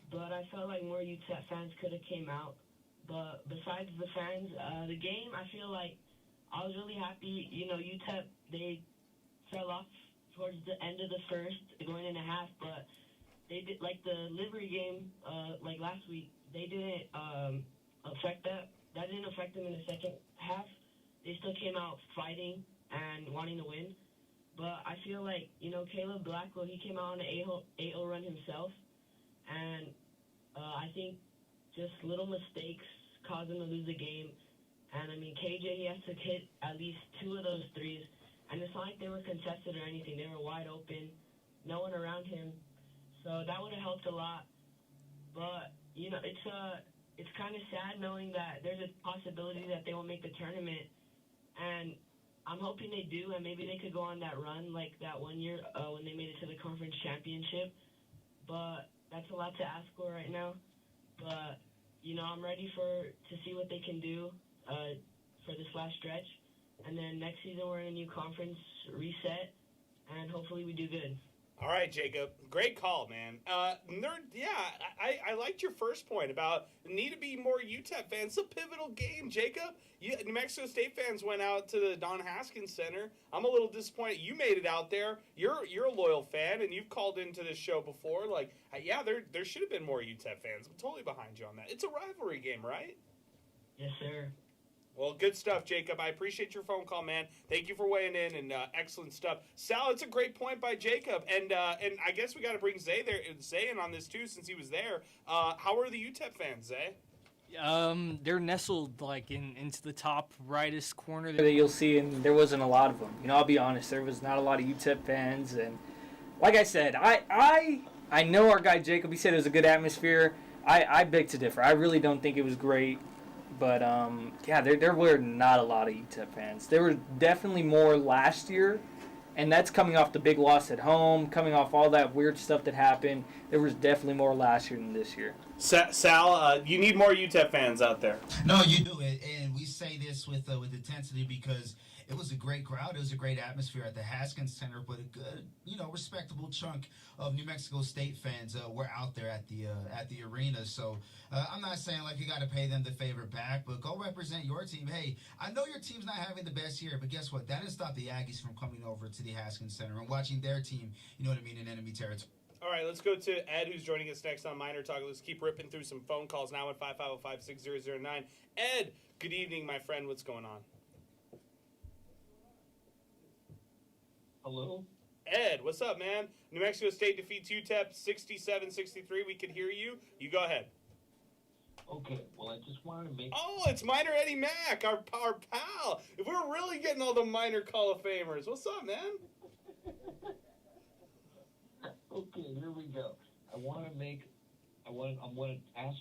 but I felt like more UTEP fans could have came out. But besides the fans, the game, I feel like I was really happy. UTEP, they fell off towards the end of the first, going into half, but they did, the livery game, last week, they didn't affect that. That didn't affect them in the second half. They still came out fighting and wanting to win. But I feel like, Caleb Blackwell, he came out on an 8-0 run himself. And I think just little mistakes caused him to lose the game. And, KJ, he has to hit at least 2 of those threes. And it's not like they were contested or anything. They were wide open, no one around him. So that would have helped a lot. But, it's kind of sad knowing that there's a possibility that they won't make the tournament. And I'm hoping they do, and maybe they could go on that run like that one year when they made it to the conference championship. But that's a lot to ask for right now. But, I'm ready to see what they can do for this last stretch. And then next season we're in a new conference reset, and hopefully we do good. All right, Jacob. Great call, man. I liked your first point about the need to be more UTEP fans. It's a pivotal game, Jacob. New Mexico State fans went out to the Don Haskins Center. I'm a little disappointed you made it out there. You're a loyal fan, and you've called into this show before. There should have been more UTEP fans. I'm totally behind you on that. It's a rivalry game, right? Yes, sir. Well, good stuff, Jacob. I appreciate your phone call, man. Thank you for weighing in, and excellent stuff. Sal, it's a great point by Jacob, and I guess we got to bring Zay in on this too, since he was there. How are the UTEP fans, Zay? They're nestled into the top rightest corner that you'll see, and there wasn't a lot of them. I'll be honest, there was not a lot of UTEP fans, and like I said, I know our guy Jacob. He said it was a good atmosphere. I beg to differ. I really don't think it was great. But, there were not a lot of UTEP fans. There were definitely more last year, and that's coming off the big loss at home, coming off all that weird stuff that happened. There was definitely more last year than this year. Sal, you need more UTEP fans out there. No, you do it, and we say this with intensity because it was a great crowd. It was a great atmosphere at the Haskins Center, but a good, respectable chunk of New Mexico State fans were out there at the arena. So I'm not saying like you got to pay them the favor back, but go represent your team. Hey, I know your team's not having the best year, but guess what? That didn't stop the Aggies from coming over to the Haskins Center and watching their team, in enemy territory. All right, let's go to Ed, who's joining us next on MinerTalk. Let's keep ripping through some phone calls now at 550-56009. Ed, good evening, my friend. What's going on? Hello? Ed, what's up, man? New Mexico State defeats UTEP 67-63. We can hear you. You go ahead. Okay, well, I just wanted to make... Oh, it's Miner Eddie Mack, our pal. If we're really getting all the Miner Hall of Famers. What's up, man? Okay, here we go. I'm going to ask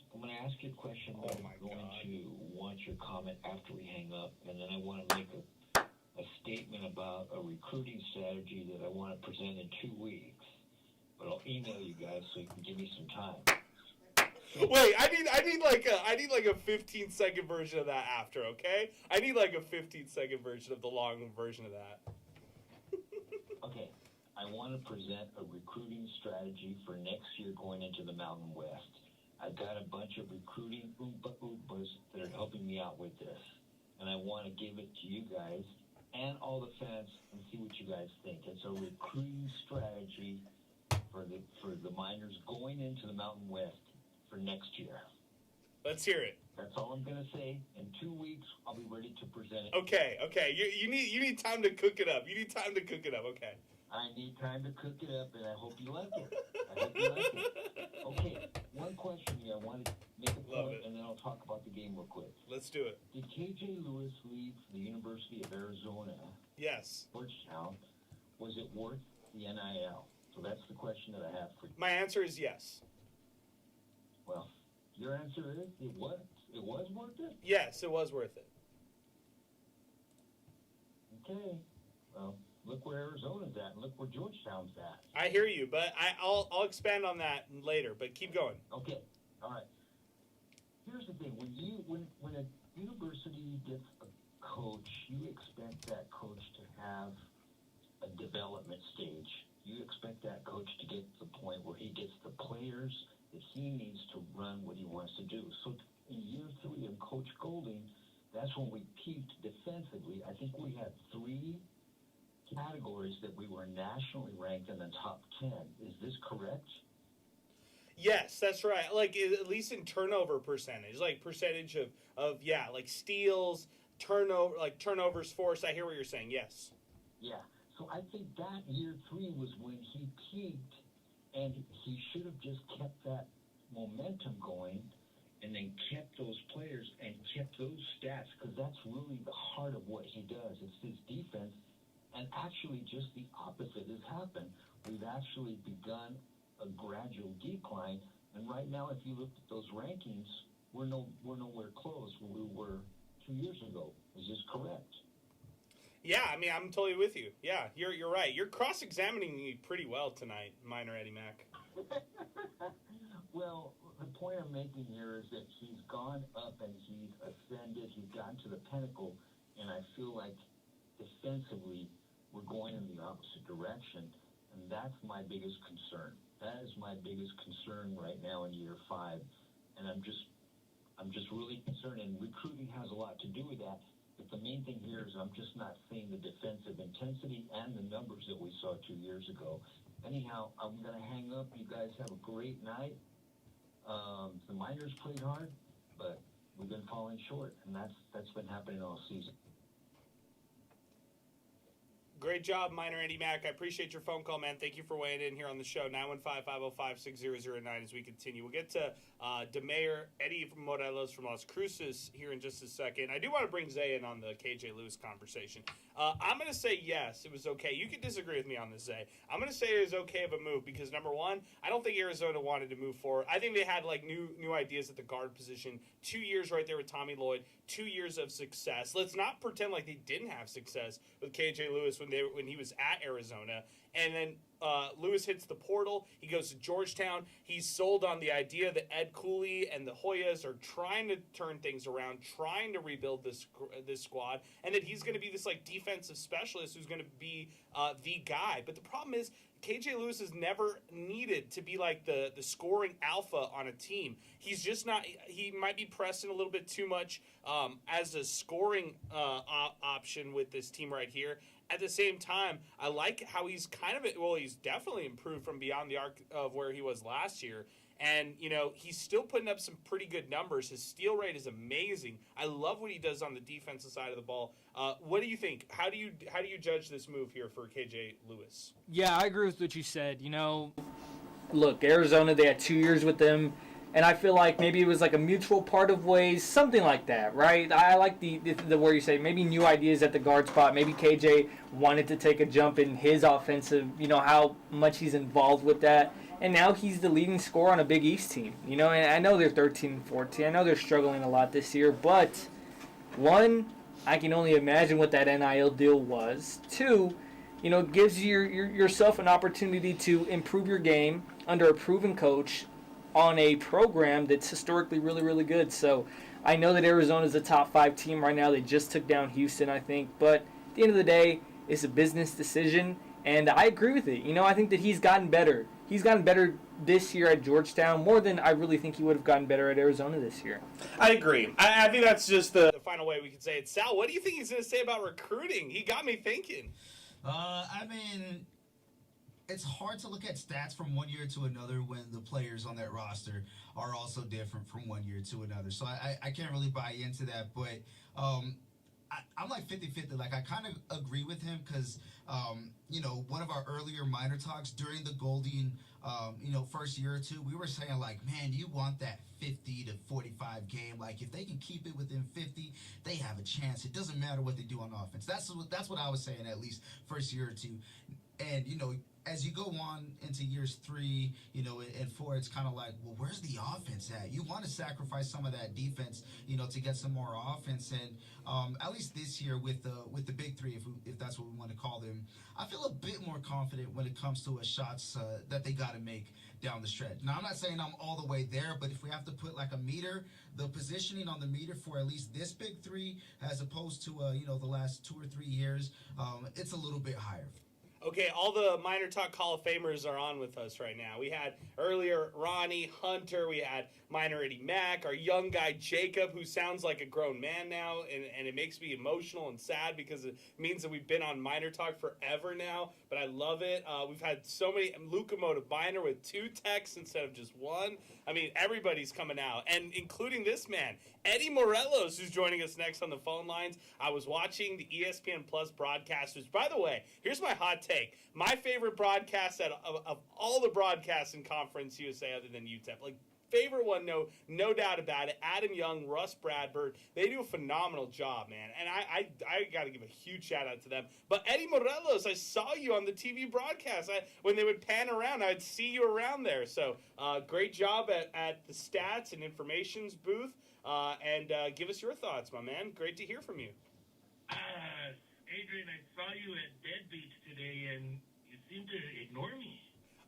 you a question. Oh I'm my going God. to want your comment after we hang up, and then I want to make a statement about a recruiting strategy that I want to present in 2 weeks. But I'll email you guys so you can give me some time. Wait, I need like a 15-second version of that after, okay? I need like a 15-second version of the long version of that. Okay, I want to present a recruiting strategy for next year going into the Mountain West. I've got a bunch of recruiting oompas that are helping me out with this. And I want to give it to you guys and all the fans and see what you guys think. It's a recruiting strategy for the Miners going into the Mountain West for next year. Let's hear it. That's all I'm gonna say. In 2 weeks, I'll be ready to present it. Okay. You need time to cook it up. Okay. I need time to cook it up, and I hope you like it. Okay, one question here. I want to make a point, and then I'll talk about the game real quick. Let's do it. Did KJ Lewis leave the University of Arizona? Yes. Georgetown. Was it worth the NIL? So that's the question that I have for you. My answer is yes. Well, your answer is it was worth it? Yes, it was worth it. Okay. Well, look where Arizona's at, and look where Georgetown's at. I hear you, but I'll expand on that later. But keep going. Okay. All right. Here's the thing: when a university gets a coach, you expect that coach to have a development stage. You expect that coach to get to the point where he gets the players that he needs to run what he wants to do. So in year 3 of Coach Golding, that's when we peaked defensively. I think we had 3 categories that we were nationally ranked in the top 10. Is this correct? Yes, that's right. Like at least in turnover percentage, like percentage of like steals, turnovers forced. I hear what you're saying. Yes. Yeah. So I think that year 3 was when he peaked, and he should have just kept that momentum going and then kept those players and kept those stats, because that's really the heart of what he does. It's his defense. And actually just the opposite has happened. We've actually begun a gradual decline. And right now, if you look at those rankings, we're nowhere close where we were 2 years ago. Is this correct? Yeah, I mean, I'm totally with you. Yeah, you're right. You're cross-examining me pretty well tonight, Miner Eddie Mack. Well, the point I'm making here is that he's gone up and he's ascended. He's gotten to the pinnacle, and I feel like defensively we're going in the opposite direction, and that's my biggest concern. That is my biggest concern right now in year 5, and I'm just really concerned, and recruiting has a lot to do with that. But the main thing here is I'm just not seeing the defensive intensity and the numbers that we saw 2 years ago. Anyhow, I'm going to hang up. You guys have a great night. The Miners played hard, but we've been falling short, and that's been happening all season. Great job, Miner Eddie Mack. I appreciate your phone call, man. Thank you for weighing in here on the show. 915-505-6009 as we continue. We'll get to DeMayor, Eddie from Morelos from Las Cruces here in just a second. I do want to bring Zay in on the KJ Lewis conversation. I'm going to say yes, it was okay. You can disagree with me on this, Zay. I'm going to say it was okay of a move because, number one, I don't think Arizona wanted to move forward. I think they had like new ideas at the guard position. 2 years right there with Tommy Lloyd. 2 years of success. Let's not pretend like they didn't have success with KJ Lewis when when he was at Arizona. And then Lewis hits the portal. He goes to Georgetown. He's sold on the idea that Ed Cooley and the Hoyas are trying to turn things around, trying to rebuild this squad, and that he's going to be this like defensive specialist who's going to be the guy. But the problem is, KJ Lewis has never needed to be like the scoring alpha on a team. He's just not. He might be pressing a little bit too much as a scoring option with this team right here. At the same time, I like how he's he's definitely improved from beyond the arc of where he was last year. And, he's still putting up some pretty good numbers. His steal rate is amazing. I love what he does on the defensive side of the ball. What do you think? How do you judge this move here for KJ Lewis? Yeah, I agree with what you said. Look, Arizona, they had 2 years with them. And I feel like maybe it was like a mutual part of ways, something like that, right? I like the where you say maybe new ideas at the guard spot. Maybe KJ wanted to take a jump in his offensive, how much he's involved with that. And now he's the leading scorer on a Big East team. And I know they're 13-14. I know they're struggling a lot this year. But, one, I can only imagine what that NIL deal was. Two, gives yourself an opportunity to improve your game under a proven coach on a program that's historically really, really good. So I know that Arizona's a top 5 team right now. They just took down Houston, I think. But at the end of the day, it's a business decision, and I agree with it. I think that he's gotten better. He's gotten better this year at Georgetown more than I really think he would have gotten better at Arizona this year. I agree. I think that's just the final way we could say it. Sal, what do you think he's going to say about recruiting? He got me thinking. It's hard to look at stats from one year to another when the players on that roster are also different from one year to another. So I can't really buy into that. But I'm like 50-50. Like, I kind of agree with him because, one of our earlier minor talks during the Golding, first year or two, we were saying, like, man, you want that 50 to 45 game. Like, if they can keep it within 50, they have a chance. It doesn't matter what they do on offense. That's what I was saying, at least first year or two. And, as you go on into years 3, and 4, it's kind of like, well, where's the offense at? You want to sacrifice some of that defense, to get some more offense. And at least this year with the big 3, if that's what we want to call them, I feel a bit more confident when it comes to shots that they got to make down the stretch. Now, I'm not saying I'm all the way there, but if we have to put like a meter, the positioning on the meter for at least this big 3, as opposed to the last 2 or 3 years, it's a little bit higher. Okay, all the MinerTalk Hall of Famers are on with us right now. We had earlier Ronnie, Hunter, we had Miner Eddie Mack, our young guy Jacob, who sounds like a grown man now, and it makes me emotional and sad because it means that we've been on MinerTalk forever now, but I love it. We've had so many, Luca Miner with 2 texts instead of just 1. I mean, everybody's coming out, and including this man, Eddie Morelos, who's joining us next on the phone lines. I was watching the ESPN Plus broadcasters. By the way, here's my hot take. My favorite broadcast of all the broadcasts in Conference USA other than UTEP. Like, favorite one, no doubt about it. Adam Young, Russ Bradford, they do a phenomenal job, man. And I got to give a huge shout out to them. But Eddie Morelos, I saw you on the TV broadcast. When they would pan around, I'd see you around there. So great job at the stats and informations booth. And give us your thoughts, my man. Great to hear from you. Adrian, I saw you at Deadbeats today, and you seemed to ignore me.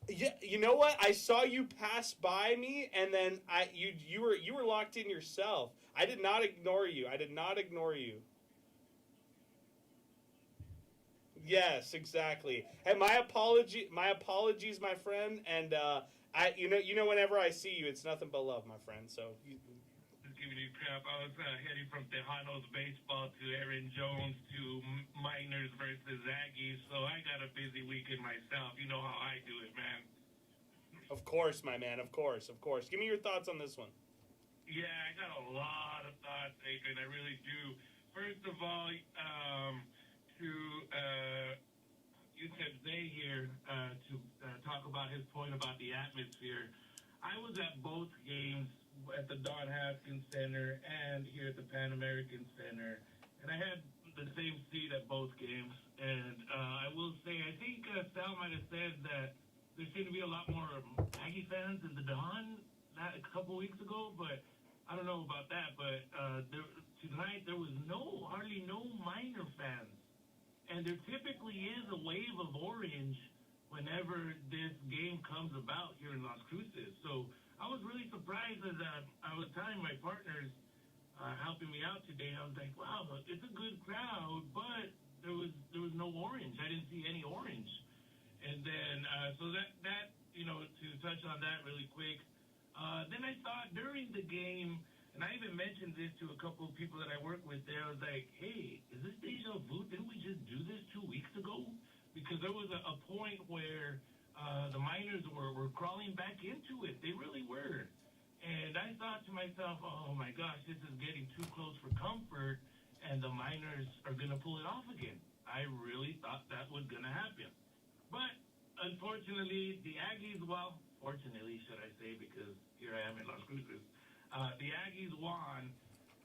Yeah, you know what? I saw you pass by me, and then you were locked in yourself. I did not ignore you. Yes, exactly. And my apologies, my friend. And whenever I see you, it's nothing but love, my friend. So. Just giving you crap. I was heading from Tejano's baseball to Aaron Jones to Miners versus Aggies, so I got a busy weekend myself. You know how I do it, man. Of course, my man. Of course. Give me your thoughts on this one. Yeah, I got a lot of thoughts, Adrian. I really do. First of all, to UTEP Zay here to talk about his point about the atmosphere. I was at both games at the Don Haskins Center and here at the Pan American Center, and I had the same seat at both games. And I will say, I think Sal might have said that there seemed to be a lot more Aggie fans in the Don a couple weeks ago, but I don't know about that. But tonight there was hardly no Miner fans, and when there typically is a wave of orange whenever this game comes about here in Las Cruces. So I was really surprised as I was telling my partners helping me out today. I was like, wow, it's a good crowd, but there was no orange. I didn't see any orange. And then so that to touch on that really quick. Then I thought during the game, and I even mentioned this to a couple of people that I work with there. I was like, hey, is this deja vu? Didn't we just do this 2 weeks ago? Because there was a point where the Miners were crawling back into it. They really were. And I thought to myself, oh my gosh, this is getting too close for comfort, and the Miners are going to pull it off again. I really thought that was going to happen. But unfortunately, the Aggies, well, fortunately, should I say, because here I am in Las Cruces, the Aggies won.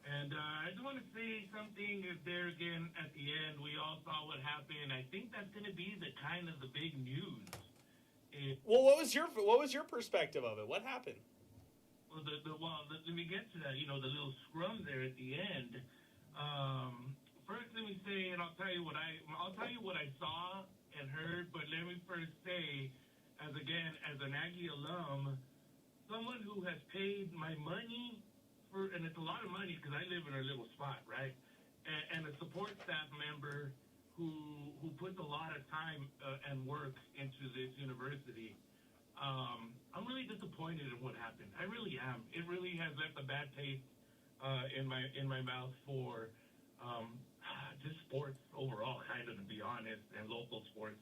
And I just want to say something there again at the end. We all saw what happened. I think that's going to be the big news. Well, what was your perspective of it? What happened? Well, let me get to that. The little scrum there at the end. First, let me say, and I'll tell you what I saw and heard. But let me first say, as an Aggie alum, someone who has paid my money and it's a lot of money because I live in a little spot, right? And a support staff member who puts a lot of time and work into this university. I'm really disappointed in what happened. I really am. It really has left a bad taste in my mouth for just sports overall, kind of, to be honest, and local sports.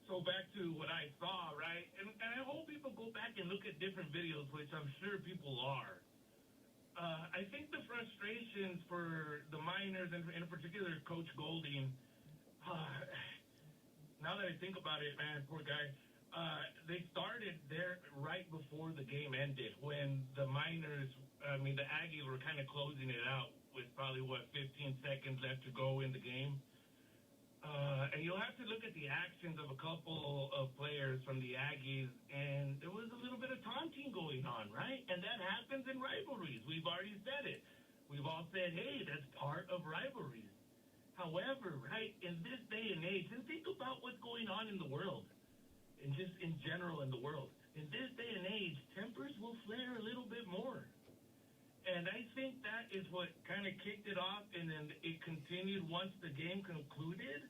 So back to what I saw, right? And I hope people go back and look at different videos, which I'm sure people are. I think the frustrations for the Miners, and in particular Coach Golding, now that I think about it, man, poor guy, they started there right before the game ended when the Aggies were kind of closing it out with probably, 15 seconds left to go in the game. And you'll have to look at the actions of a couple of players from the Aggies, and there was a little bit of taunting going on, right? And that happens in rivalries. We've already said it. We've all said, hey, that's part of rivalries. However, right, in this day and age, and think about what's going on in the world, and just in general in the world. In this day and age, tempers will flare a little bit more. And I think that is what kind of kicked it off, and then it continued once the game concluded.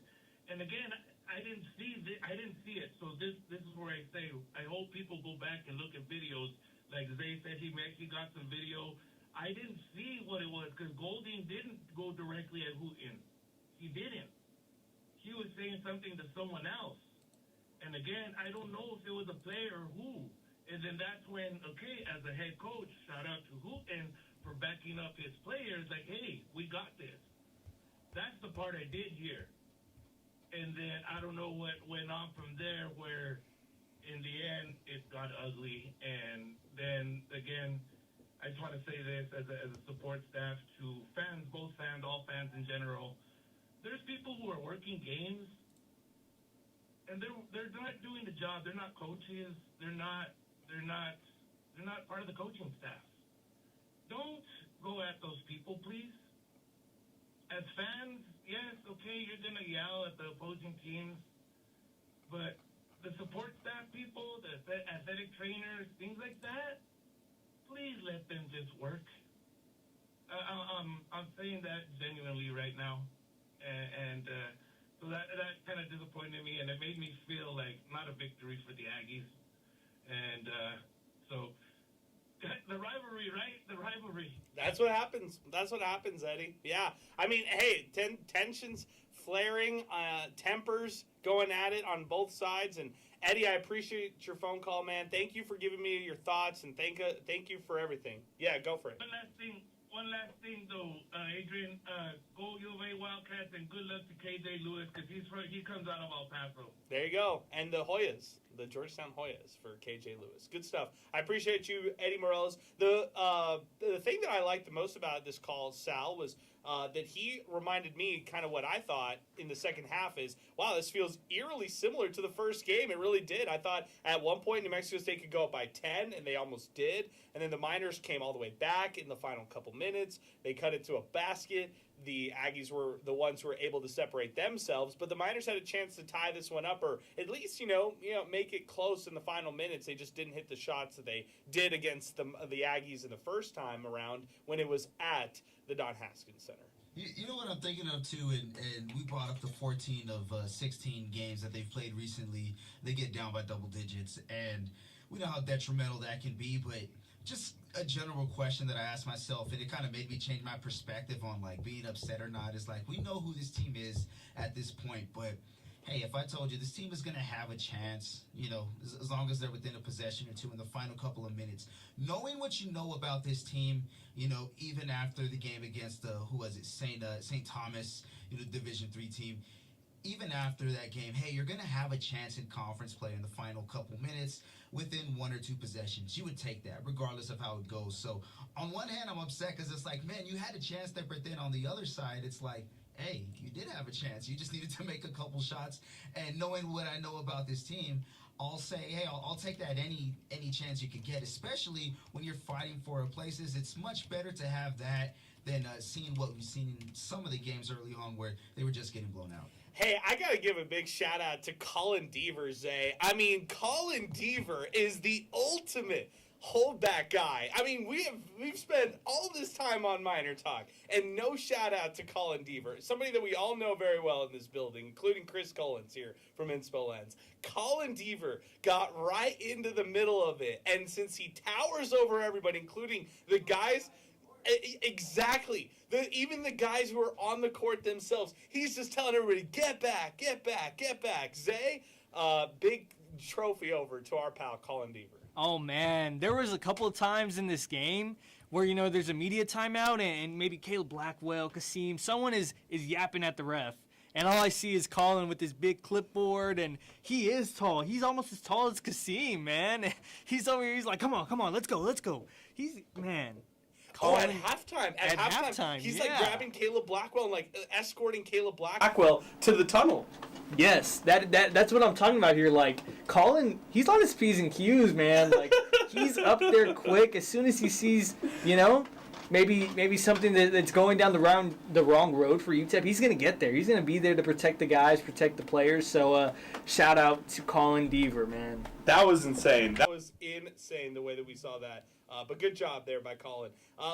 And again, I didn't see it. So this is where I say I hope people go back and look at videos. Like Zay said, he got some video. I didn't see what it was because Golding didn't go directly at Hooten. He didn't. He was saying something to someone else. And again, I don't know if it was a player or who. And then that's when, as a head coach, shout out to Hooten for backing up his players, like, hey, we got this. That's the part I did hear. And then I don't know what went on from there where in the end it got ugly. And then, again, I just want to say this as a support staff to fans, both fans, all fans in general. There's people who are working games, and they're not doing the job. They're not coaches. They're not part of the coaching staff. Don't go at those people, please. As fans, yes, you're going to yell at the opposing teams, but the support staff people, the athletic trainers, things like that, please let them just work. I'm saying that genuinely right now, and so that kind of disappointed me, and it made me feel like not a victory for the Aggies, and so the rivalry, right? The rivalry. That's what happens. That's what happens, Eddie. Yeah. I mean, hey, tensions flaring, tempers going at it on both sides. And Eddie, I appreciate your phone call, man. Thank you for giving me your thoughts, and thank you for everything. Yeah, go for it. One last thing, though, Adrian. Go UVA Wildcats, and good luck to KJ Lewis because he comes out of El Paso. There you go. And the Hoyas, the Georgetown Hoyas for KJ Lewis. Good stuff. I appreciate you, Eddie Morales. The thing that I liked the most about this call, Sal, was that he reminded me kind of what I thought in the second half is, wow, this feels eerily similar to the first game. It really did. I thought at one point New Mexico State could go up by 10, and they almost did. And then the Miners came all the way back in the final couple minutes. They cut it to a basket. the Aggies were the ones who were able to separate themselves, but the Miners had a chance to tie this one up, or at least make it close in the final minutes. They just didn't hit the shots that they did against the Aggies in the first time around when it was at the Don Haskins Center. You know what I'm thinking of too, and we brought up the 14 of 16 games that they've played recently. They get down by double digits, and we know how detrimental that can be, but just a general question that I asked myself, and it kind of made me change my perspective on like being upset or not, is like, we know who this team is at this point, but hey, if I told you this team is going to have a chance, as long as they're within a possession or two in the final couple of minutes, knowing what you know about this team, even after the game against St. Thomas, Division III team, even after that game, hey, you're going to have a chance in conference play in the final couple minutes within one or two possessions. You would take that regardless of how it goes. So on one hand, I'm upset because it's like, man, you had a chance there, but then on the other side, it's like, hey, you did have a chance. You just needed to make a couple shots. And knowing what I know about this team, I'll say, hey, I'll take that any chance you can get, especially when you're fighting for places. It's much better to have that than seeing what we've seen in some of the games early on where they were just getting blown out. Hey, I got to give a big shout out to Colin Deaver, Zay. I mean, Colin Deaver is the ultimate holdback guy. I mean, we've spent all this time on MinerTalk, and no shout out to Colin Deaver, somebody that we all know very well in this building, including Chris Collins here from Inspo Lens. Colin Deaver got right into the middle of it, and since he towers over everybody, including the guys. Exactly. Even the guys who are on the court themselves, he's just telling everybody, get back, get back, get back. Zay, big trophy over to our pal, Colin Deaver. Oh, man. There was a couple of times in this game where, there's a media timeout and maybe Caleb Blackwell, Kasim, someone is yapping at the ref. And all I see is Colin with this big clipboard, and he is tall. He's almost as tall as Kasim, man. He's over here. He's like, come on, let's go. Man. At halftime. At halftime. He's like grabbing Caleb Blackwell and like escorting Caleb Blackwell to the tunnel. Yes, that's what I'm talking about here. Like, Colin, he's on his P's and Q's, man. Like, he's up there quick as soon as he sees, maybe something that's going down the wrong road for UTEP. He's going to get there. He's going to be there to protect the guys, protect the players. So, shout out to Colin Deaver, man. That was insane. That was insane the way that we saw that. But good job there by Colin.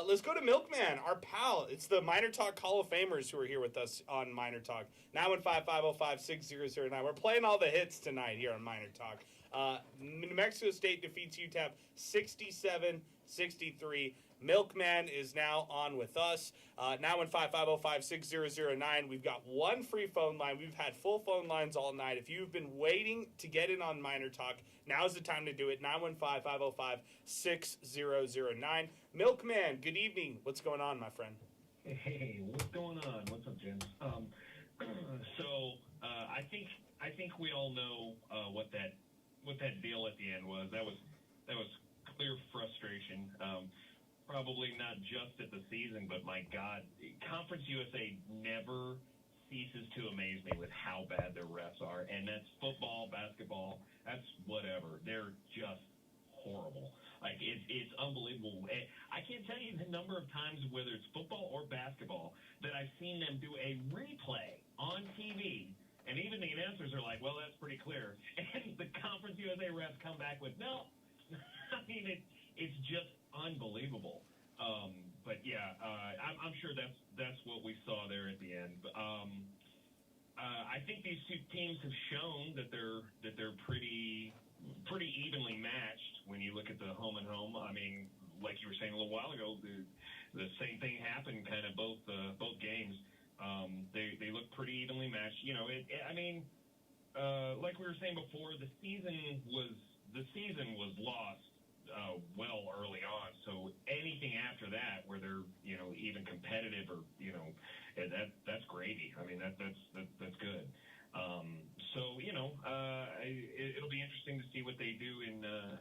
Let's go to Milkman, our pal. It's the MinerTalk Hall of Famers who are here with us on MinerTalk. 915-505-6009. We're playing all the hits tonight here on MinerTalk. New Mexico State defeats UTEP 67-63. Milkman is now on with us. 915-505-6009. We've got one free phone line. We've had full phone lines all night. If you've been waiting to get in on MinerTalk, now's the time to do it. 915-505-6009. Milkman, good evening. What's going on, my friend? Hey, what's going on? What's up, James? I think we all know what that deal at the end was. That was clear frustration. Probably not just at the season, but my God, Conference USA never ceases to amaze me with how bad their refs are, and that's football, basketball, that's whatever. They're just horrible. Like, it's unbelievable. I can't tell you the number of times, whether it's football or basketball, that I've seen them do a replay on TV, and even the announcers are like, well, that's pretty clear. And the Conference USA refs come back with, no. I mean, it's just unbelievable. But yeah, I'm sure that's what we saw there at the end. I think these two teams have shown that they're pretty evenly matched when you look at the home and home. I mean, like you were saying a little while ago, the same thing happened kind of both games. They look pretty evenly matched. Like we were saying before, the season was lost well early on. So anything after that, where they're even competitive or that's gravy. I mean that's good. It'll be interesting to see what they do in the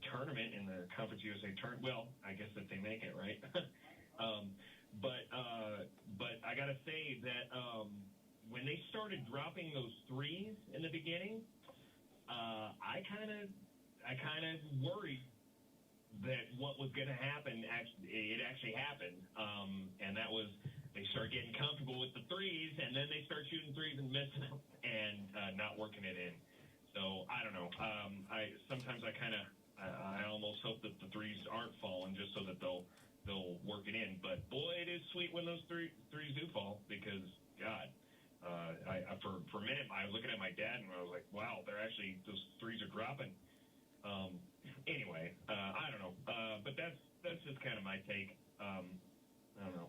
tournament, in the Conference USA tournament. Well, I guess if they make it, right? But I gotta say that when they started dropping those threes in the beginning, I kind of worried that what was going to happen actually happened, and that was they start getting comfortable with the threes, and then they start shooting threes and missing them and not working it in. So I don't know. Sometimes I almost hope that the threes aren't falling just so that they'll work it in. But boy, it is sweet when those threes do fall, because God, for a minute I was looking at my dad and I was like, wow, those threes are dropping. Anyway, I don't know. But that's just kind of my take. I don't know.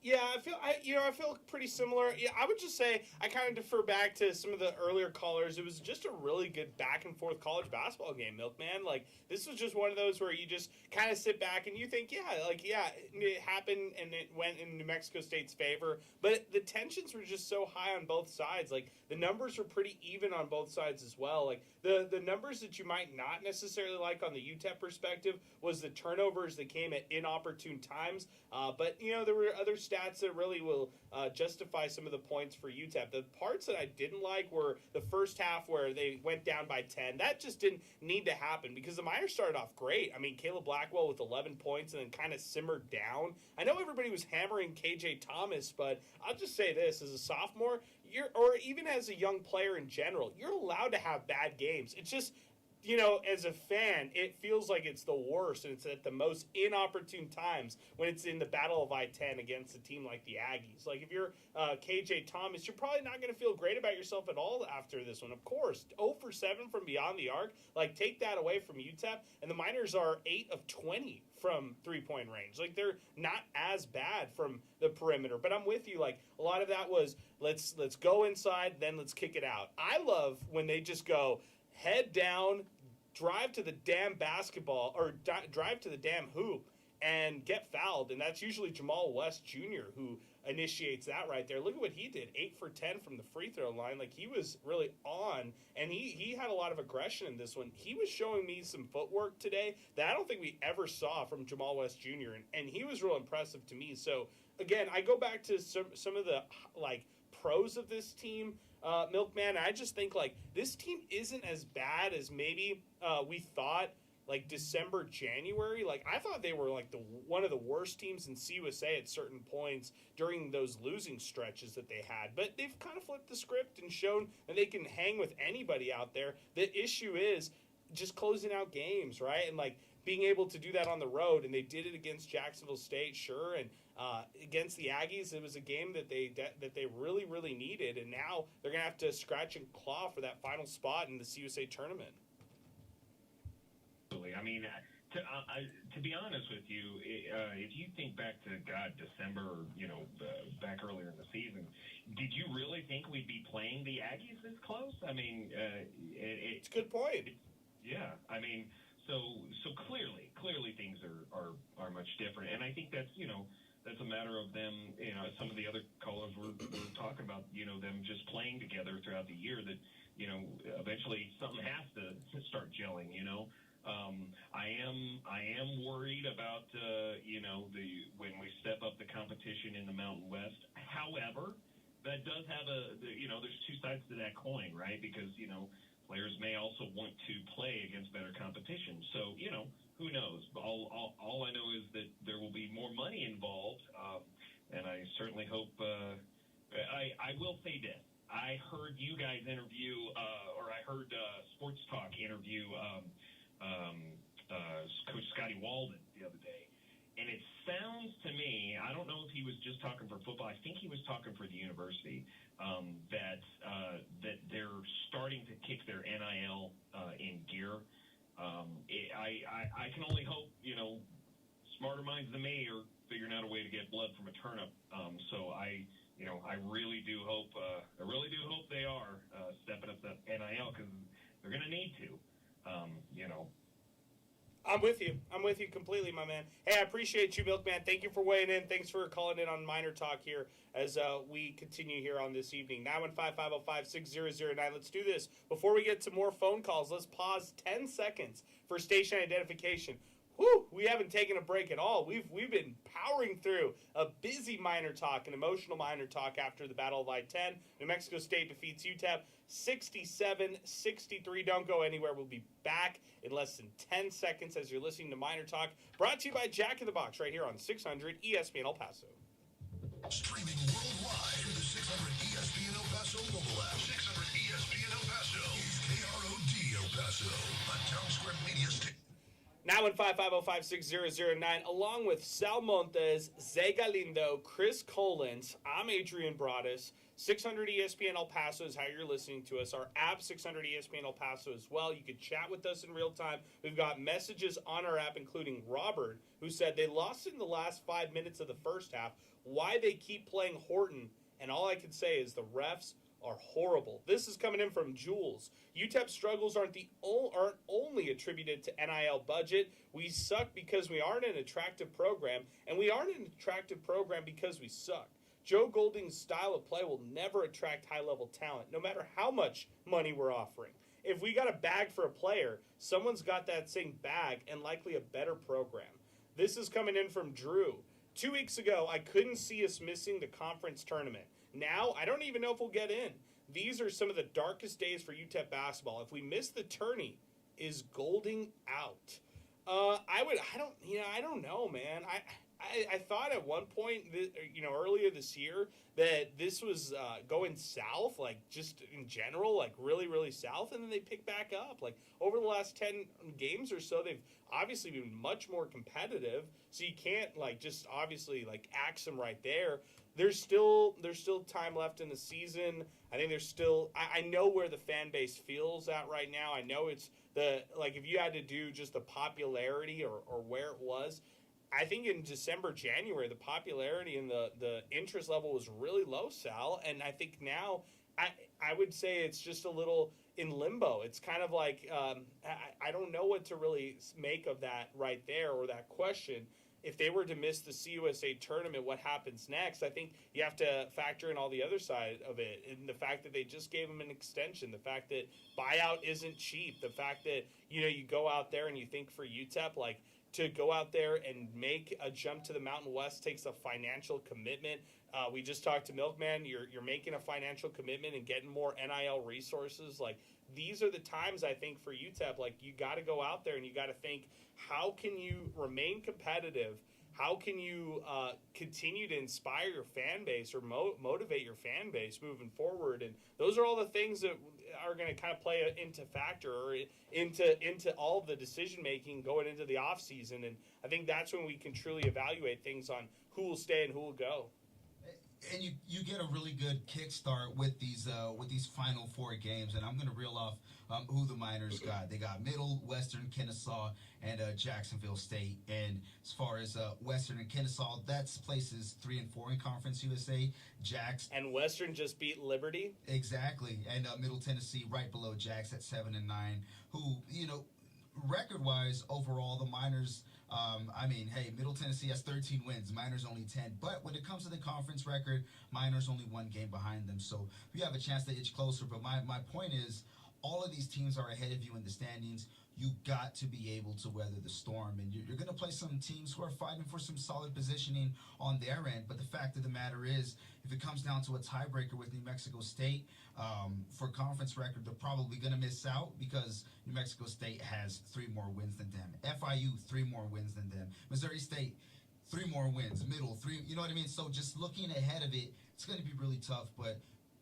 Yeah, I feel pretty similar. Yeah, I would just say I kind of defer back to some of the earlier callers. It was just a really good back and forth college basketball game, Milkman. Like, this was just one of those where you just kind of sit back and you think, yeah, it happened and it went in New Mexico State's favor. But the tensions were just so high on both sides. Like, the numbers were pretty even on both sides as well. Like, the numbers that you might not necessarily like on the UTEP perspective was the turnovers that came at inopportune times. But, there were other stats that really will justify some of the points for UTEP. The parts that I didn't like were the first half where they went down by 10. That just didn't need to happen because the Miners started off great. I mean, Caleb Blackwell with 11 points and then kind of simmered down. I know everybody was hammering KJ Thomas, but I'll just say this, as a sophomore, or even as a young player in general, you're allowed to have bad games. It's just, as a fan, it feels like it's the worst, and it's at the most inopportune times when it's in the Battle of I-10 against a team like the Aggies. Like, if you're KJ Thomas, you're probably not going to feel great about yourself at all after this one. Of course, 0 for 7 from beyond the arc. Like, take that away from UTEP, and the Miners are 8 of 20 from three-point range. Like, they're not as bad from the perimeter. But I'm with you. Like, a lot of that was, let's go inside, then let's kick it out. I love when they just go head down, drive to the damn basketball, or drive to the damn hoop and get fouled. And that's usually Jamal West Jr. who initiates that right there. Look at what he did, 8 for 10 from the free throw line. Like, he was really on, and he had a lot of aggression in this one. He was showing me some footwork today that I don't think we ever saw from Jamal West Jr., and he was real impressive to me. So, again, I go back to some of the, pros of this team, Milkman. I just think, this team isn't as bad as maybe we thought, December, January. I thought they were, one of the worst teams in CUSA at certain points during those losing stretches that they had. But they've kind of flipped the script and shown that they can hang with anybody out there. The issue is just closing out games, right? And, being able to do that on the road, and they did it against Jacksonville State, sure, and against the Aggies, it was a game that they really, really needed, and now they're going to have to scratch and claw for that final spot in the CUSA tournament. I mean, to be honest with you, if you think back to, December, back earlier in the season, did you really think we'd be playing the Aggies this close? I mean, it's a good point. Yeah, I mean, so clearly things are much different, and I think that's that's a matter of them. Some of the other callers were talking about them just playing together throughout the year. That eventually something has to start gelling. I am worried about when we step up the competition in the Mountain West. However, that does have there's two sides to that coin, right? Because players may also want to play against better competition. So, who knows? All I know is that there will be more money involved, and I certainly hope. I will say this: I heard you guys interview, or I heard Sports Talk interview Coach Scotty Walden the other day, and it sounds to me, I don't know if he was just talking for football. I think he was talking for the university. That they're starting to kick their NIL in gear. I can only hope smarter minds than me are figuring out a way to get blood from a turnip. So I really do hope they are stepping up that NIL because they're going to need to. I'm with you completely, my man. Hey, I appreciate you, Milkman. Thank you for weighing in. Thanks for calling in on MinerTalk here as we continue here on this evening. 915-505-6009. Let's do this. Before we get to more phone calls, let's pause 10 seconds for station identification. Whew, we haven't taken a break at all. We've been powering through a busy MinerTalk, an emotional MinerTalk after the Battle of I-10. New Mexico State defeats UTEP 67-63. Don't go anywhere. We'll be back in less than 10 seconds as you're listening to MinerTalk, brought to you by Jack in the Box right here on 600 ESPN El Paso. Streaming worldwide through the 600 ESPN El Paso mobile app. 600 ESPN El Paso is KROD El Paso, a Town Square Media station. 915-505-6009, along with Sal Montez, Zay Galindo, Chris Collins. I'm Adrian Broaddus. 600 ESPN El Paso is how you're listening to us. Our app, 600 ESPN El Paso as well. You can chat with us in real time. We've got messages on our app, including Robert, who said they lost in the last 5 minutes of the first half. Why they keep playing Horton, and all I can say is the refs are horrible. This is coming in from Jules. UTEP struggles aren't only attributed to NIL budget. We suck because we aren't an attractive program, and we aren't an attractive program because we suck. Joe Golding's style of play will never attract high-level talent, no matter how much money we're offering. If we got a bag for a player, someone's got that same bag and likely a better program. This is coming in from Drew. 2 weeks ago, I couldn't see us missing the conference tournament. Now, I don't even know if we'll get in. These are some of the darkest days for UTEP basketball. If we miss the tourney, is Golding out? I don't know, man. I thought at one point, earlier this year, that this was going south, like just in general, like really, really south, and then they pick back up. Like over the last 10 games or so, they've obviously been much more competitive. So you can't just obviously axe them right there. There's still time left in the season. I think there's still. I know where the fan base feels at right now. I know it's if you had to do just the popularity or where it was. I think in December, January, the popularity and the interest level was really low, Sal. And I think now, I would say it's just a little in limbo. It's kind of like, I don't know what to really make of that right there or that question. If they were to miss the CUSA tournament, what happens next? I think you have to factor in all the other side of it. And the fact that they just gave them an extension, the fact that buyout isn't cheap, the fact that, you go out there and you think for UTEP, to go out there and make a jump to the Mountain West takes a financial commitment. We just talked to Milkman. You're making a financial commitment and getting more NIL resources. These are the times I think for UTEP. You got to go out there and you got to think, how can you remain competitive? How can you continue to inspire your fan base or motivate your fan base moving forward? And those are all the things that are going to kind of play into factor or into all of the decision making going into the off season. And I think that's when we can truly evaluate things on who will stay and who will go. And you get a really good kickstart with these final 4 games, and I'm going to reel off who the Miners got. They got Middle, Western, Kennesaw, and Jacksonville State. And as far as Western and Kennesaw, that's places 3 and 4 in Conference USA. And Western just beat Liberty. Exactly, and Middle Tennessee right below Jacks at 7 and 9. Who record-wise, overall, the Miners. Middle Tennessee has 13 wins. Miners only 10. But when it comes to the conference record, Miners only 1 game behind them. So we have a chance to itch closer. But my point is, all of these teams are ahead of you in the standings. You got to be able to weather the storm. And you're going to play some teams who are fighting for some solid positioning on their end. But the fact of the matter is, if it comes down to a tiebreaker with New Mexico State, for conference record, they're probably going to miss out because New Mexico State has 3 more wins than them. FIU, 3 more wins than them. Missouri State, 3 more wins. Middle, 3, you know what I mean? So just looking ahead of it, it's going to be really tough. But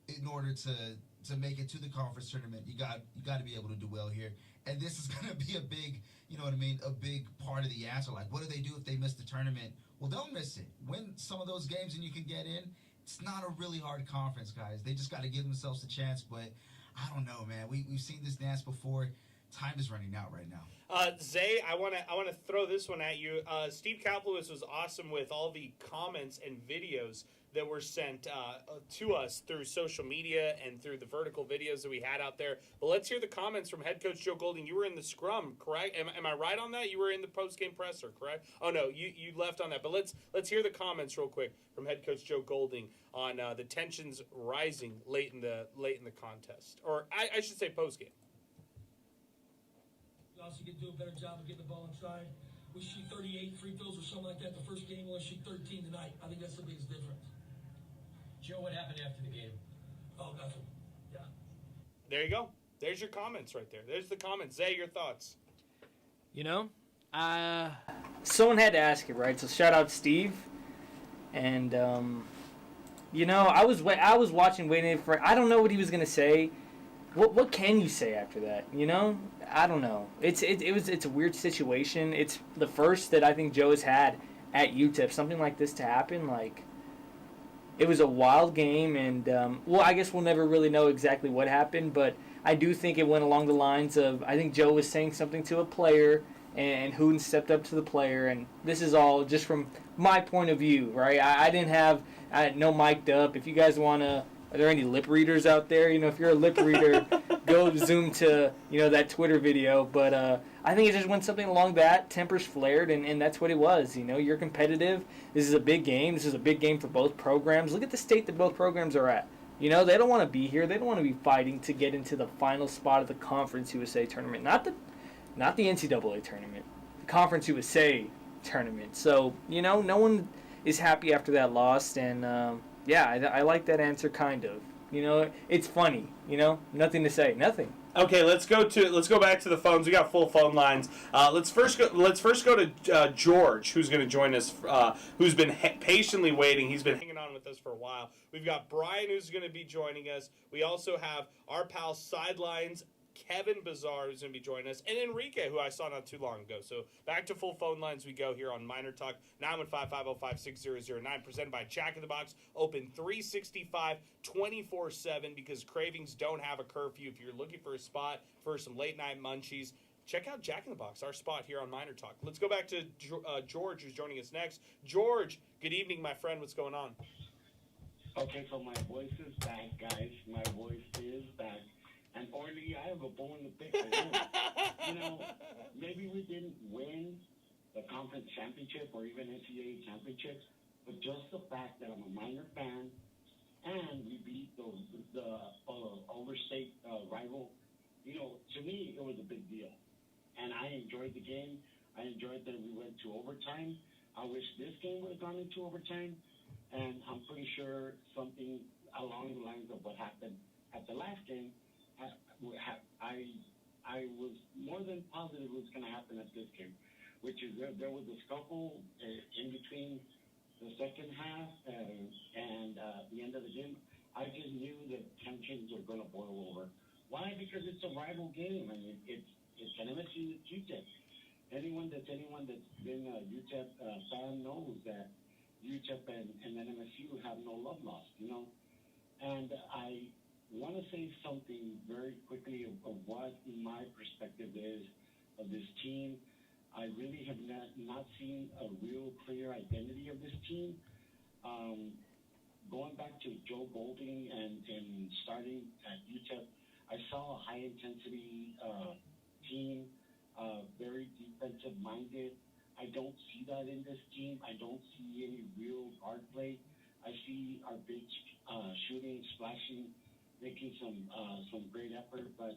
in order to make it to the conference tournament, you got to be able to do well here. And this is going to be a big, a big part of the answer. What do they do if they miss the tournament? Well, they'll miss it. Win some of those games and you can get in. It's not a really hard conference, guys. They just got to give themselves a chance. But I don't know, man. We've seen this dance before. Time is running out right now. Zay, I want to throw this one at you. Steve Kaplowitz was awesome with all the comments and videos that were sent to us through social media and through the vertical videos that we had out there. But let's hear the comments from head coach Joe Golding. You were in the scrum, correct? Am I right on that? You were in the post-game presser, correct? Oh, no, you left on that. But let's hear the comments real quick from head coach Joe Golding on the tensions rising late in the contest. Or I should say post-game. Also, you can do a better job of getting the ball inside. We shoot 38 free throws or something like that the first game. We'll shoot 13 tonight. I think that's the biggest difference. Joe, what happened after the game? Oh, nothing. Yeah. There you go. There's your comments right there. There's the comments. Zay, your thoughts. Someone had to ask it, right? So shout out Steve. And You know, I was watching, waiting for. I don't know what he was gonna say. What can you say after that? You know, I don't know. It's a weird situation. It's the first that I think Joe has had at UTEP. Something like this to happen, like it was a wild game, and well, I guess we'll never really know exactly what happened, but I do think it went along the lines of I think Joe was saying something to a player, and Hooten stepped up to the player, and this is all just from my point of view, right? I didn't have no mic'd up. If you guys want to, are there any lip readers out there? You know, if you're a lip reader, go zoom to, that Twitter video. But I think it just went something along that. Tempers flared, and that's what it was. You know, you're competitive. This is a big game. This is a big game for both programs. Look at the state that both programs are at. You know, they don't want to be here. They don't want to be fighting to get into the final spot of the Conference USA tournament. Not the NCAA tournament. The Conference USA tournament. So, no one is happy after that loss, and yeah, I like that answer kind of. It's funny. Nothing to say. Nothing. Okay, let's go back to the phones. We got full phone lines. Let's first go to George, who's going to join us. Who's been patiently waiting. He's been hanging on with us for a while. We've got Brian, who's going to be joining us. We also have our pal Sidelines, Kevin Bazar, who's going to be joining us, and Enrique, who I saw not too long ago. So back to full phone lines we go here on MinerTalk, 915-505-6009, presented by Jack in the Box, open 365, 24/7, because Cravings don't have a curfew. If you're looking for a spot for some late-night munchies, check out Jack in the Box, our spot here on MinerTalk. Let's go back to George, who's joining us next. George, good evening, my friend. What's going on? Okay, so my voice is back, guys. My voice is back. And Orly, I have a bone to pick with you. Maybe we didn't win the conference championship or even NCAA championships, but just the fact that I'm a Miner fan and we beat the overstate rival, to me it was a big deal. And I enjoyed the game. I enjoyed that we went to overtime. I wish this game would have gone into overtime, and I'm pretty sure something along the lines of what happened at the last game. I was more than positive it was going to happen at this game, which is there was a scuffle in between the second half and the end of the game. I just knew that tensions were going to boil over. Why? Because it's a rival game. I mean, it's an MSU UTEP. Anyone that's been a UTEP fan knows that UTEP and MSU have no love lost, And I want to say something very quickly of what my perspective is of this team. I really have not seen a real clear identity of this team. Going back to Joe Golding and starting at UTEP, I saw a high-intensity team, very defensive-minded. I don't see that in this team. I don't see any real guard play. I see our big shooting, splashing, making some great effort, but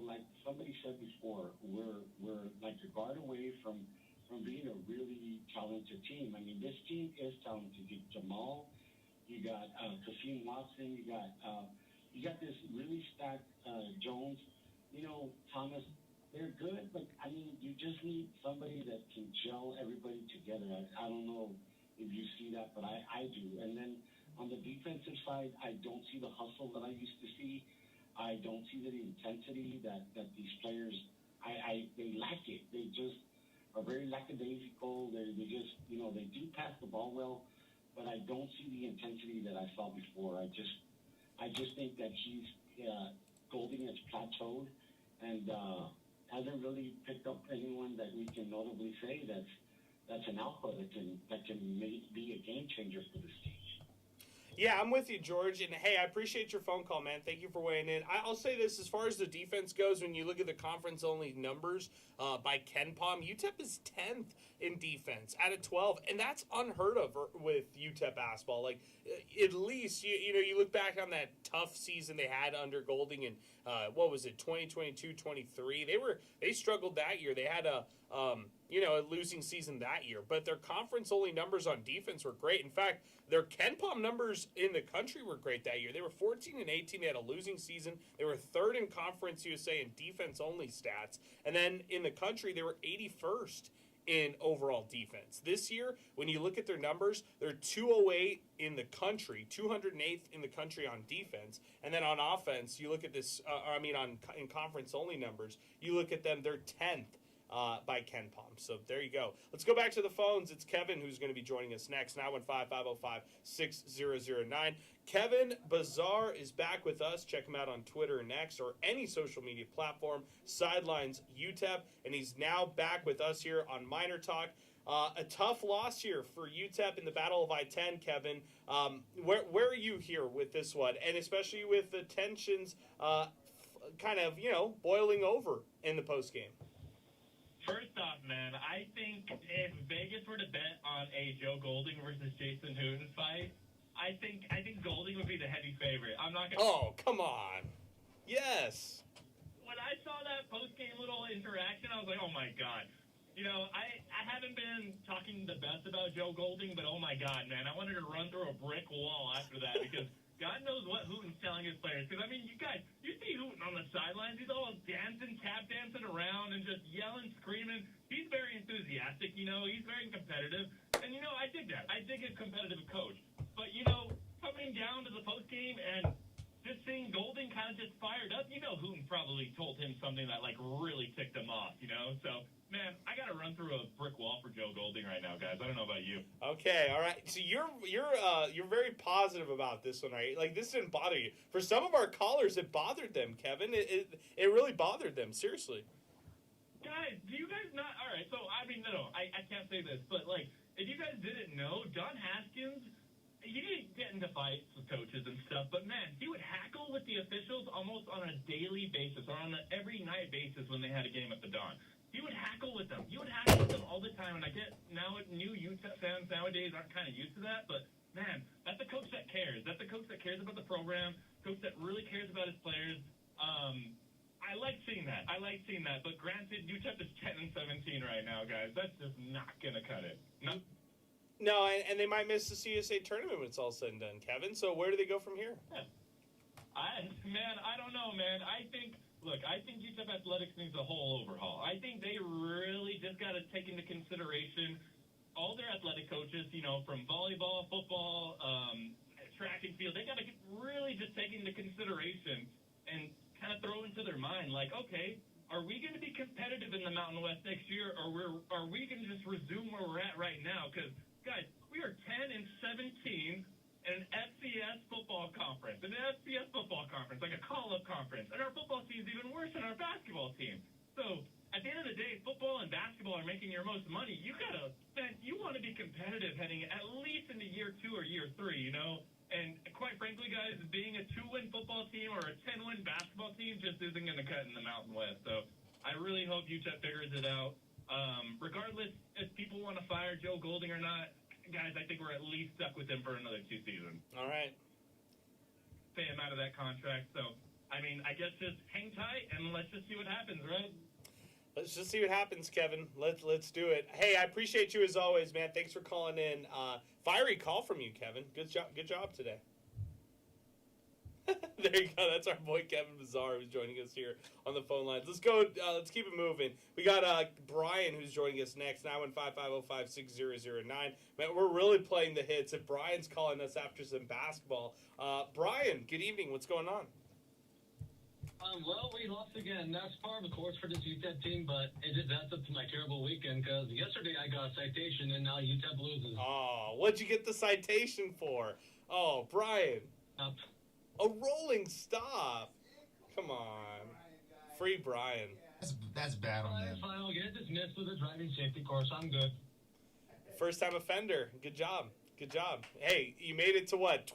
like somebody said before, we're like a guard away from being a really talented team. I mean, this team is talented. You got Jamal, you got Kasim Watson, you got this really stacked Jones, Thomas. They're good, but I mean, you just need somebody that can gel everybody together. I don't know if you see that, but I do. And then on the defensive side, I don't see the hustle that I used to see. I don't see the intensity that these players, they lack it. They just are very lackadaisical. They just, they do pass the ball well, but I don't see the intensity that I saw before. I just think that Golding has plateaued and hasn't really picked up anyone that we can notably say that's an alpha that can be a game changer for this team. Yeah, I'm with you, George. And, hey, I appreciate your phone call, man. Thank you for weighing in. I'll say this, as far as the defense goes, when you look at the conference-only numbers by KenPom, UTEP is 10th in defense out of 12, and that's unheard of with UTEP basketball. Like, at least, you look back on that tough season they had under Golding in, 2022-23. They struggled that year. They had a losing season that year. But their conference-only numbers on defense were great. In fact, their KenPom numbers in the country were great that year. They were 14-18. They had a losing season. They were third in Conference USA in defense-only stats. And then in the country, they were 81st in overall defense. This year, when you look at their numbers, they're 208 in the country, 208th in the country on defense. And then on offense, you look at this, in conference-only numbers, you look at them, they're 10th. By Ken Palm. So there you go. Let's go back to the phones. It's Kevin who's going to be joining us next. 915-505-6009. Kevin Bazaar is back with us. Check him out on Twitter next or any social media platform. Sidelines UTEP. And he's now back with us here on MinerTalk. A tough loss here for UTEP in the Battle of I-10, Kevin. Where are you here with this one? And especially with the tensions boiling over in the postgame. First off, man, I think if Vegas were to bet on a Joe Golding versus Jason Hooten fight, I think Golding would be the heavy favorite. I'm not gonna. Oh, come on. Yes. When I saw that post-game little interaction, I was like, oh my god. You know, I haven't been talking the best about Joe Golding, but oh my god, man, I wanted to run through a brick wall after that because God knows what Hooten's telling his players. Because, I mean, you see Hooten on the sidelines. He's all dancing, tap dancing around and just yelling, screaming. He's very enthusiastic, you know. He's very competitive. And, you know, I dig that. I dig his competitive coach. But, you know, coming down to the postgame and just seeing Golding kind of just fired up, you know Hooten probably told him something that, like, really ticked him off, you know. So, man, I got to run through a brick wall for Joe Golding right now, guys. I don't know about you. Okay, all right. So you're very positive about this one, right? Like, this didn't bother you. For some of our callers, it bothered them, Kevin. It really bothered them, seriously. Guys, do you guys not? All right, so, I mean, no, I can't say this, but, like, if you guys didn't know, Don Haskins, he didn't get into fights with coaches and stuff, but, man, he would hackle with the officials almost on a daily basis or on an every night basis when they had a game at the Don. He would hackle with them. He would hackle with them all the time, and I get now new UTEP fans nowadays aren't kind of used to that, but, man, that's a coach that cares. That's a coach that cares about the program, coach that really cares about his players. I like seeing that. But granted, UTEP is 10-17 right now, guys. That's just not going to cut it. No, and they might miss the CSA tournament when it's all said and done, Kevin. So where do they go from here? Yeah. I don't know, man. I think UTEP athletics needs a whole overhaul. I think they really just got to take into consideration all their athletic coaches, you know, from volleyball, football, track and field. They got to really just take into consideration and kind of throw into their mind, like, okay, are we going to be competitive in the Mountain West next year, or are we going to just resume where we're at right now? Because, guys, we are 10-17 in an FCS football conference, like a call-up conference. And our football team is even worse than our basketball team. So at the end of the day, football and basketball are making your most money. You want to be competitive heading at least into year 2 or year 3, you know? And quite frankly, guys, being a 2-win football team or a 10-win basketball team just isn't going to cut in the Mountain West. So I really hope UTEP figures it out. Regardless if people want to fire Joe Golding or not, guys, I think we're at least stuck with him for another 2 seasons. All right. Pay him out of that contract. So, I mean, I guess just hang tight and let's just see what happens, right? Let's just see what happens, Kevin. Let's do it. Hey, I appreciate you as always, man. Thanks for calling in. Fiery call from you, Kevin. Good job today. There you go. That's our boy Kevin Bazaar who's joining us here on the phone lines. Let's go. Let's keep it moving. We got Brian who's joining us next. 915-505-6009. Man, we're really playing the hits. If Brian's calling us after some basketball, Brian, good evening. What's going on? Well, we lost again. That's par of the course for this UTEP team, but it just adds up to my terrible weekend because yesterday I got a citation and now UTEP loses. Oh, what'd you get the citation for? Oh, Brian. A rolling stop. Come on. Free Brian. That's bad on them. Fine, I'll get it dismissed with a driving safety course. I'm good. First time offender. Good job. Good job. Hey, you made it to what?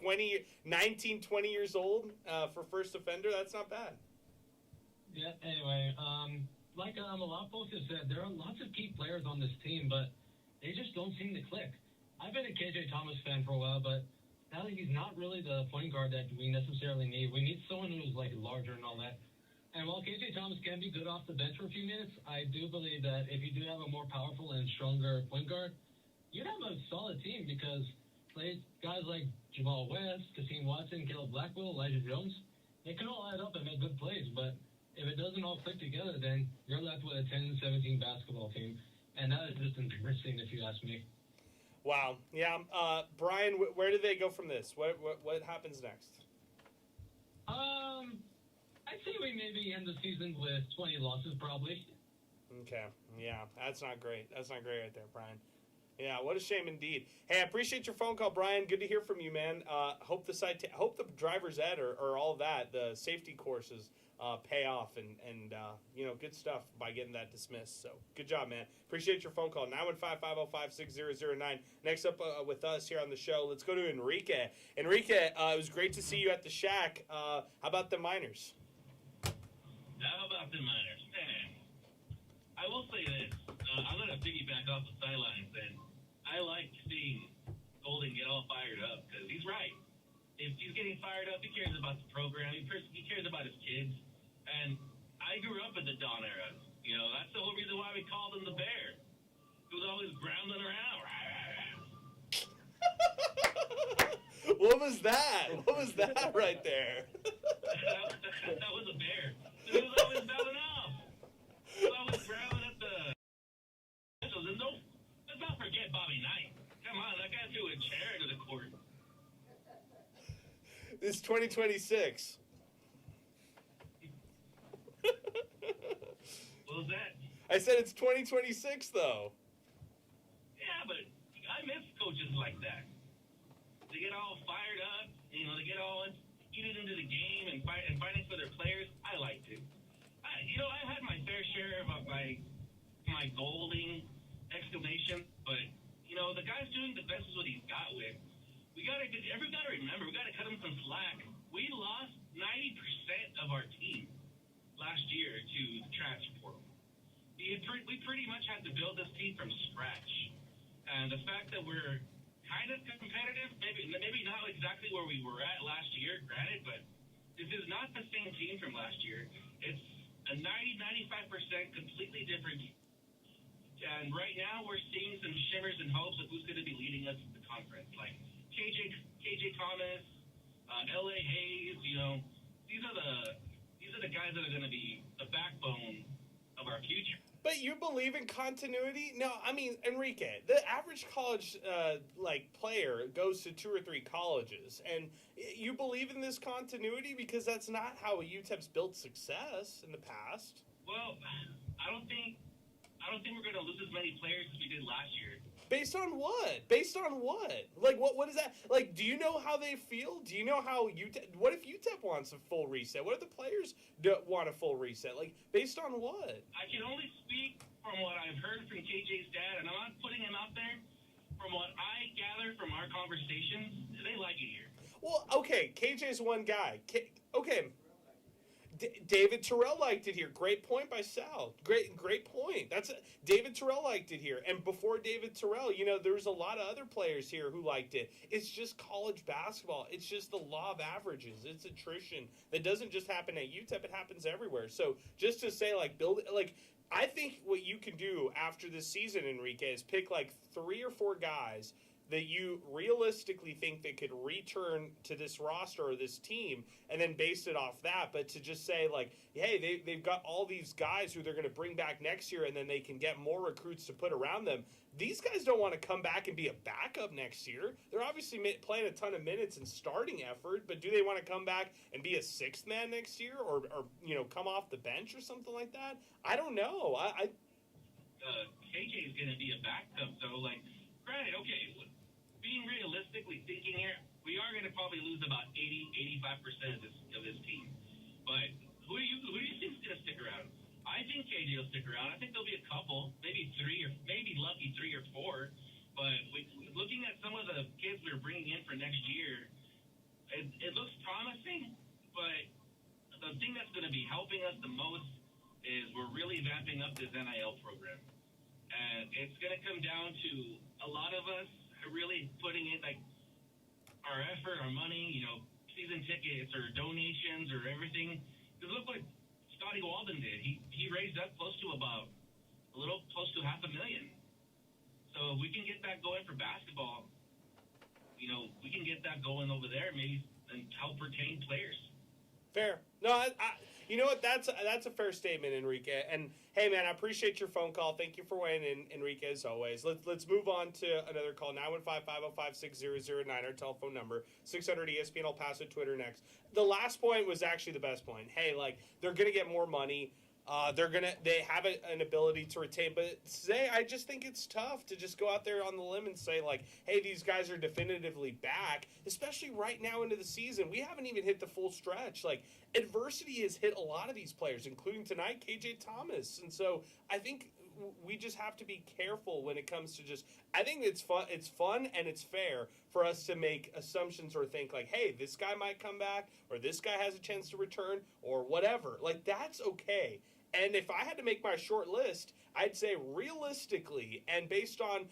19, 20 years old for first offender? That's not bad. Yeah, anyway, like a lot of folks have said, there are lots of key players on this team, but they just don't seem to click. I've been a KJ Thomas fan for a while, but now that he's not really the point guard that we necessarily need, we need someone who's like larger and all that. And while KJ Thomas can be good off the bench for a few minutes, I do believe that if you do have a more powerful and stronger point guard, you'd have a solid team because guys like Jamal West, Kasim Watson, Caleb Blackwell, Elijah Jones, they can all add up and make good plays, but if it doesn't all click together, then you're left with a 10-17 basketball team. And that is just embarrassing, if you ask me. Wow. Yeah. Brian, where do they go from this? What happens next? I'd say we maybe end the season with 20 losses, probably. Okay. Yeah, that's not great. That's not great right there, Brian. Yeah, what a shame indeed. Hey, I appreciate your phone call, Brian. Good to hear from you, man. Hope the driver's ed or all that, the safety courses pay off and good stuff by getting that dismissed. So good job, man. Appreciate your phone call. 915-505-6009. Next up with us here on the show, let's go to Enrique. Enrique, it was great to see you at the Shack. How about the Miners? How about the Miners? Man, I will say this. I'm going to piggyback off the sidelines, and I like seeing Golden get all fired up because he's right. If he's getting fired up, he cares about the program. He cares about his kids. And I grew up in the Dawn era. You know, that's the whole reason why we called him the Bear. He was always grounding around. What was that? What was that right there? that was a bear. He was always bowing off. He was always growling at the... And let's not forget Bobby Knight. Come on, that guy threw a chair to the court. It's 2026. What was that? I said it's 2026, though. Yeah, but I miss coaches like that. They get all fired up, they get all heated into the game and fighting for their players. I like to. I had my fair share of my Golding exclamation, but the guy's doing the best with what he's got with. We gotta remember, we gotta cut him some slack. We lost 90% of our team last year to the transfer portal. We pretty much had to build this team from scratch, and the fact that we're kind of competitive, maybe not exactly where we were at last year, granted, but this is not the same team from last year. It's a 90-95% completely different team. And right now we're seeing some shimmers and hopes of who's going to be leading us to the conference, like KJ Thomas, L.A. Hayes. These are the guys that are going to be the backbone of our future. But you believe in continuity? No, I mean, Enrique, the average college player goes to 2 or 3 colleges, and you believe in this continuity because that's not how UTEP's built success in the past. Well, I don't think we're going to lose as many players as we did last year. Based on what? Based on what? Like, what is that? Like, do you know how they feel? Do you know how UTEP... What if UTEP wants a full reset? What if the players want a full reset? Like, based on what? I can only speak from what I've heard from KJ's dad, and I'm not putting him out there. From what I gather from our conversations, they like it here. Well, okay, KJ's one guy. Okay. David Terrell liked it here. Great point by Sal. Great point. David Terrell liked it here. And before David Terrell, there was a lot of other players here who liked it. It's just college basketball. It's just the law of averages. It's attrition. That doesn't just happen at UTEP. It happens everywhere. So just to say, I think what you can do after this season, Enrique, is pick 3 or 4 guys that you realistically think that could return to this roster or this team, and then base it off that. But to just say, hey, they've got all these guys who they're going to bring back next year, and then they can get more recruits to put around them. These guys don't want to come back and be a backup next year. They're obviously playing a ton of minutes and starting effort, but do they want to come back and be a 6th man next year or come off the bench or something like that? I don't know. KJ is going to be a backup, though. Granted, okay, being realistically thinking here, we are going to probably lose about 80-85% of this team. But who do you think is going to stick around? I think KJ will stick around. I think there'll be a couple, maybe 3 or maybe lucky 3 or 4. But looking at some of the kids we're bringing in for next year, it looks promising. But the thing that's going to be helping us the most is we're really vamping up this NIL program. And it's going to come down to a lot of us really putting in our effort, our money, season tickets or donations or everything. Because look what Scotty Walden did. He raised up close to $500,000. So if we can get that going for basketball, we can get that going over there maybe and help retain players. Fair. No, You know what? That's a fair statement, Enrique. And hey, man, I appreciate your phone call. Thank you for weighing in, Enrique, as always. Let's move on to another call. 915-505-6009, our telephone number. 600 ESPN El Paso, Twitter next. The last point was actually the best point. Hey, like, they're gonna get more money. They have an ability to retain, but Zay, I just think it's tough to just go out there on the limb and say, like, hey, these guys are definitively back, especially right now into the season. We haven't even hit the full stretch. Like, adversity has hit a lot of these players, including tonight, KJ Thomas. And so I think we just have to be careful when it comes to I think it's fun and it's fair for us to make assumptions or think like, hey, this guy might come back, or this guy has a chance to return, or whatever. Like, that's okay. And if I had to make my short list, I'd say realistically and based on,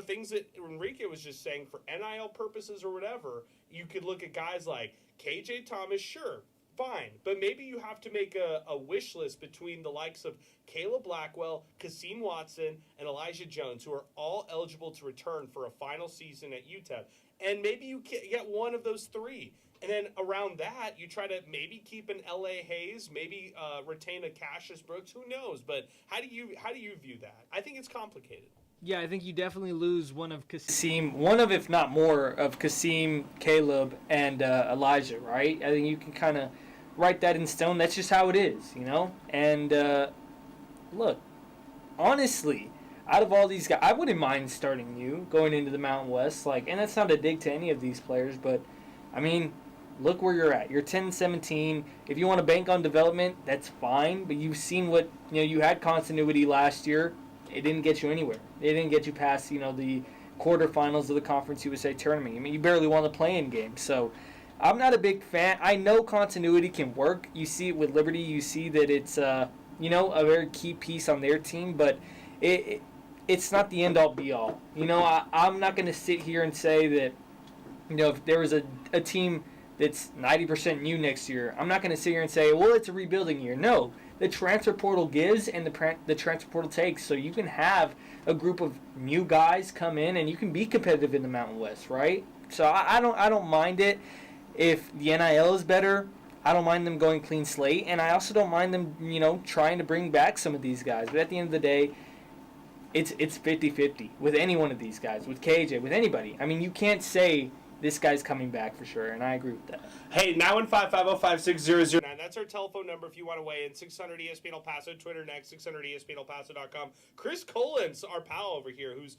things that Enrique was just saying for NIL purposes or whatever, you could look at guys like KJ Thomas, sure, fine. But maybe you have to make a wish list between the likes of Caleb Blackwell, Kasim Watson, and Elijah Jones, who are all eligible to return for a final season at UTEP. And maybe you get one of those three. And then around that, you try to maybe keep an L.A. Hayes, maybe retain a Cassius Brooks. Who knows? But how do you view that? I think it's complicated. Yeah, I think you definitely lose one of, if not more, of Kasim, Caleb, and Elijah, right? I think you can kind of write that in stone. That's just how it is, And look, honestly, out of all these guys, I wouldn't mind starting you going into the Mountain West. And that's not a dig to any of these players, but I mean, look where you're at. You're 10-17. If you want to bank on development, that's fine. But you've seen what, you had continuity last year. It didn't get you anywhere. It didn't get you past, the quarterfinals of the Conference USA tournament. I mean, you barely won the play-in game. So I'm not a big fan. I know continuity can work. You see it with Liberty. You see that it's, a very key piece on their team. But it's not the end-all, be-all. I'm not going to sit here and say that, if there was a team that's 90% new next year, I'm not going to sit here and say, well, it's a rebuilding year. No, the transfer portal gives and the transfer portal takes. So you can have a group of new guys come in and you can be competitive in the Mountain West, right? So I don't mind it. If the NIL is better, I don't mind them going clean slate, and I also don't mind them, trying to bring back some of these guys. But at the end of the day, it's 50-50 with any one of these guys, with KJ, with anybody. I mean, you can't say this guy's coming back for sure, and I agree with that. Hey, 915-505-6009. That's our telephone number if you want to weigh in. 600 ESPN El Paso, Twitter next, 600 ESPNElPaso.com. Chris Collins, our pal over here, who's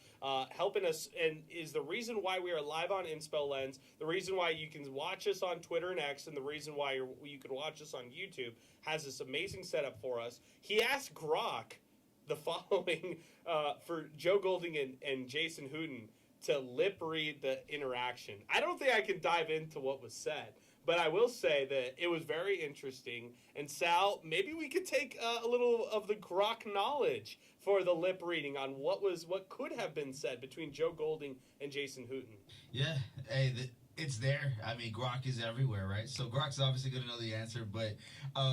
helping us and is the reason why we are live on Inspo Lens, the reason why you can watch us on Twitter next, and the reason why you can watch us on YouTube, has this amazing setup for us. He asked Grok the following for Joe Golding and Jason Hooten to lip read the interaction. I don't think I can dive into what was said, but I will say that it was very interesting. And Sal, maybe we could take a little of the Grok knowledge for the lip reading on what could have been said between Joe Golding and Jason Hooten. Yeah, hey, it's there. I mean, Grok is everywhere, right? So Grok's obviously going to know the answer, but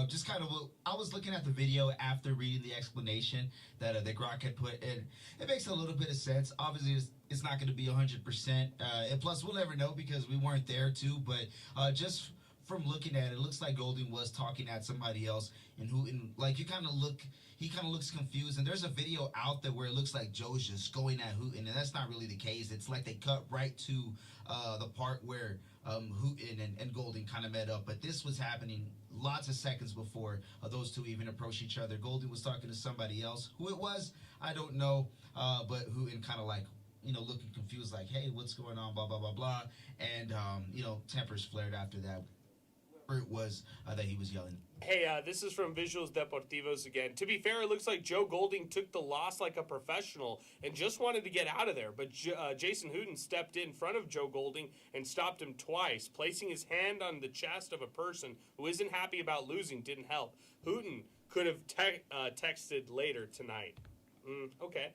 just kind of, I was looking at the video after reading the explanation that Grok had put in. It makes a little bit of sense. Obviously, it's not going to be 100%. And plus, we'll never know because we weren't there too, but just from looking at it, it looks like Golding was talking at somebody else, and Hooten, like, he kind of looks confused. And there's a video out there where it looks like Joe's just going at Hooten, and that's not really the case. It's like they cut right to the part where Hooten and Golding kind of met up. But this was happening lots of seconds before those two even approached each other. Golding was talking to somebody else. Who it was, I don't know. But Hooten kind of like, looking confused, like, hey, what's going on, blah, blah, blah, blah. And, tempers flared after that. Whatever it was that he was yelling. Hey, this is from Visuals Deportivos again. To be fair, it looks like Joe Golding took the loss like a professional and just wanted to get out of there. But Jason Hooten stepped in front of Joe Golding and stopped him twice. Placing his hand on the chest of a person who isn't happy about losing didn't help. Hooten could have texted later tonight. Okay.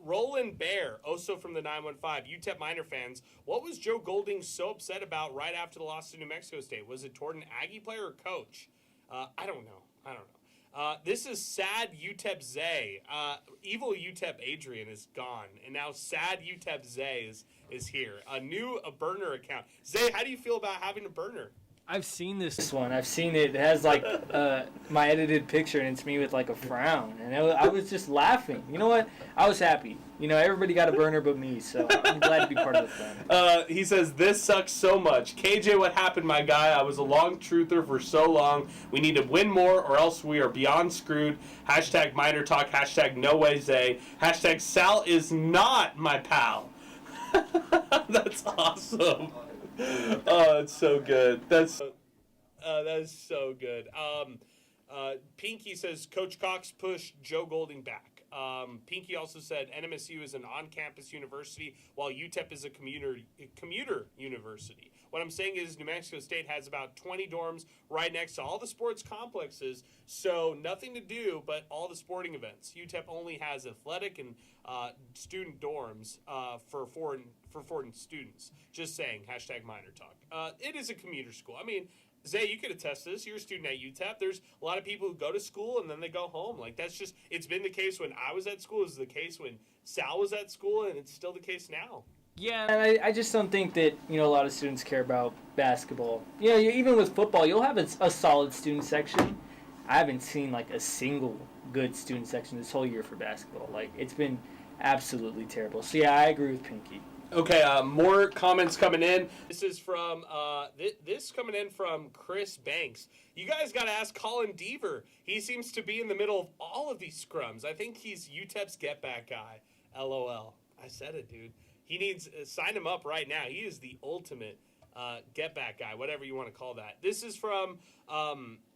Roland Bear, also from the 915, UTEP Miner fans, what was Joe Golding so upset about right after the loss to New Mexico State? Was it toward an Aggie player or coach? I don't know. This is sad UTEP Zay. Evil UTEP Adrian is gone, and now sad UTEP Zay is here. A burner account. Zay, how do you feel about having a burner? I've seen this one. I've seen it. It has like my edited picture, and it's me with like a frown, and I was just laughing. You know what? I was happy. You know, everybody got a burner but me, so I'm glad to be part of the fun. He says, this sucks so much. KJ, what happened, my guy? I was a long truther for so long. We need to win more or else we are beyond screwed. Hashtag MinerTalk. Hashtag no way Zay. Hashtag Sal is not my pal. That's awesome. Oh, it's so good. That is so good. Pinky says, Coach Cox pushed Joe Golding back. Pinky also said NMSU is an on-campus university, while UTEP is a commuter university. What I'm saying is New Mexico State has about 20 dorms right next to all the sports complexes, so nothing to do but all the sporting events. UTEP only has athletic and student dorms for foreign students. Just saying, hashtag MinerTalk. It is a commuter school. I mean, Zay, you could attest to this. You're a student at UTEP. There's a lot of people who go to school and then they go home. Like, that's just, it's been the case when I was at school. It was the case when Sal was at school, and it's still the case now. Yeah, and I just don't think that, you know, a lot of students care about basketball. You know, even with football, you'll have a solid student section. I haven't seen, like, a single good student section this whole year for basketball. Like, it's been absolutely terrible. So, yeah, I agree with Pinky. Okay, more comments coming in. This is from this coming in from Chris Banks. You guys got to ask Colin Deaver. He seems to be in the middle of all of these scrums. I think he's UTEP's get back guy. LOL. I said it, dude. He needs sign him up right now. He is the ultimate get back guy, whatever you want to call that. This is from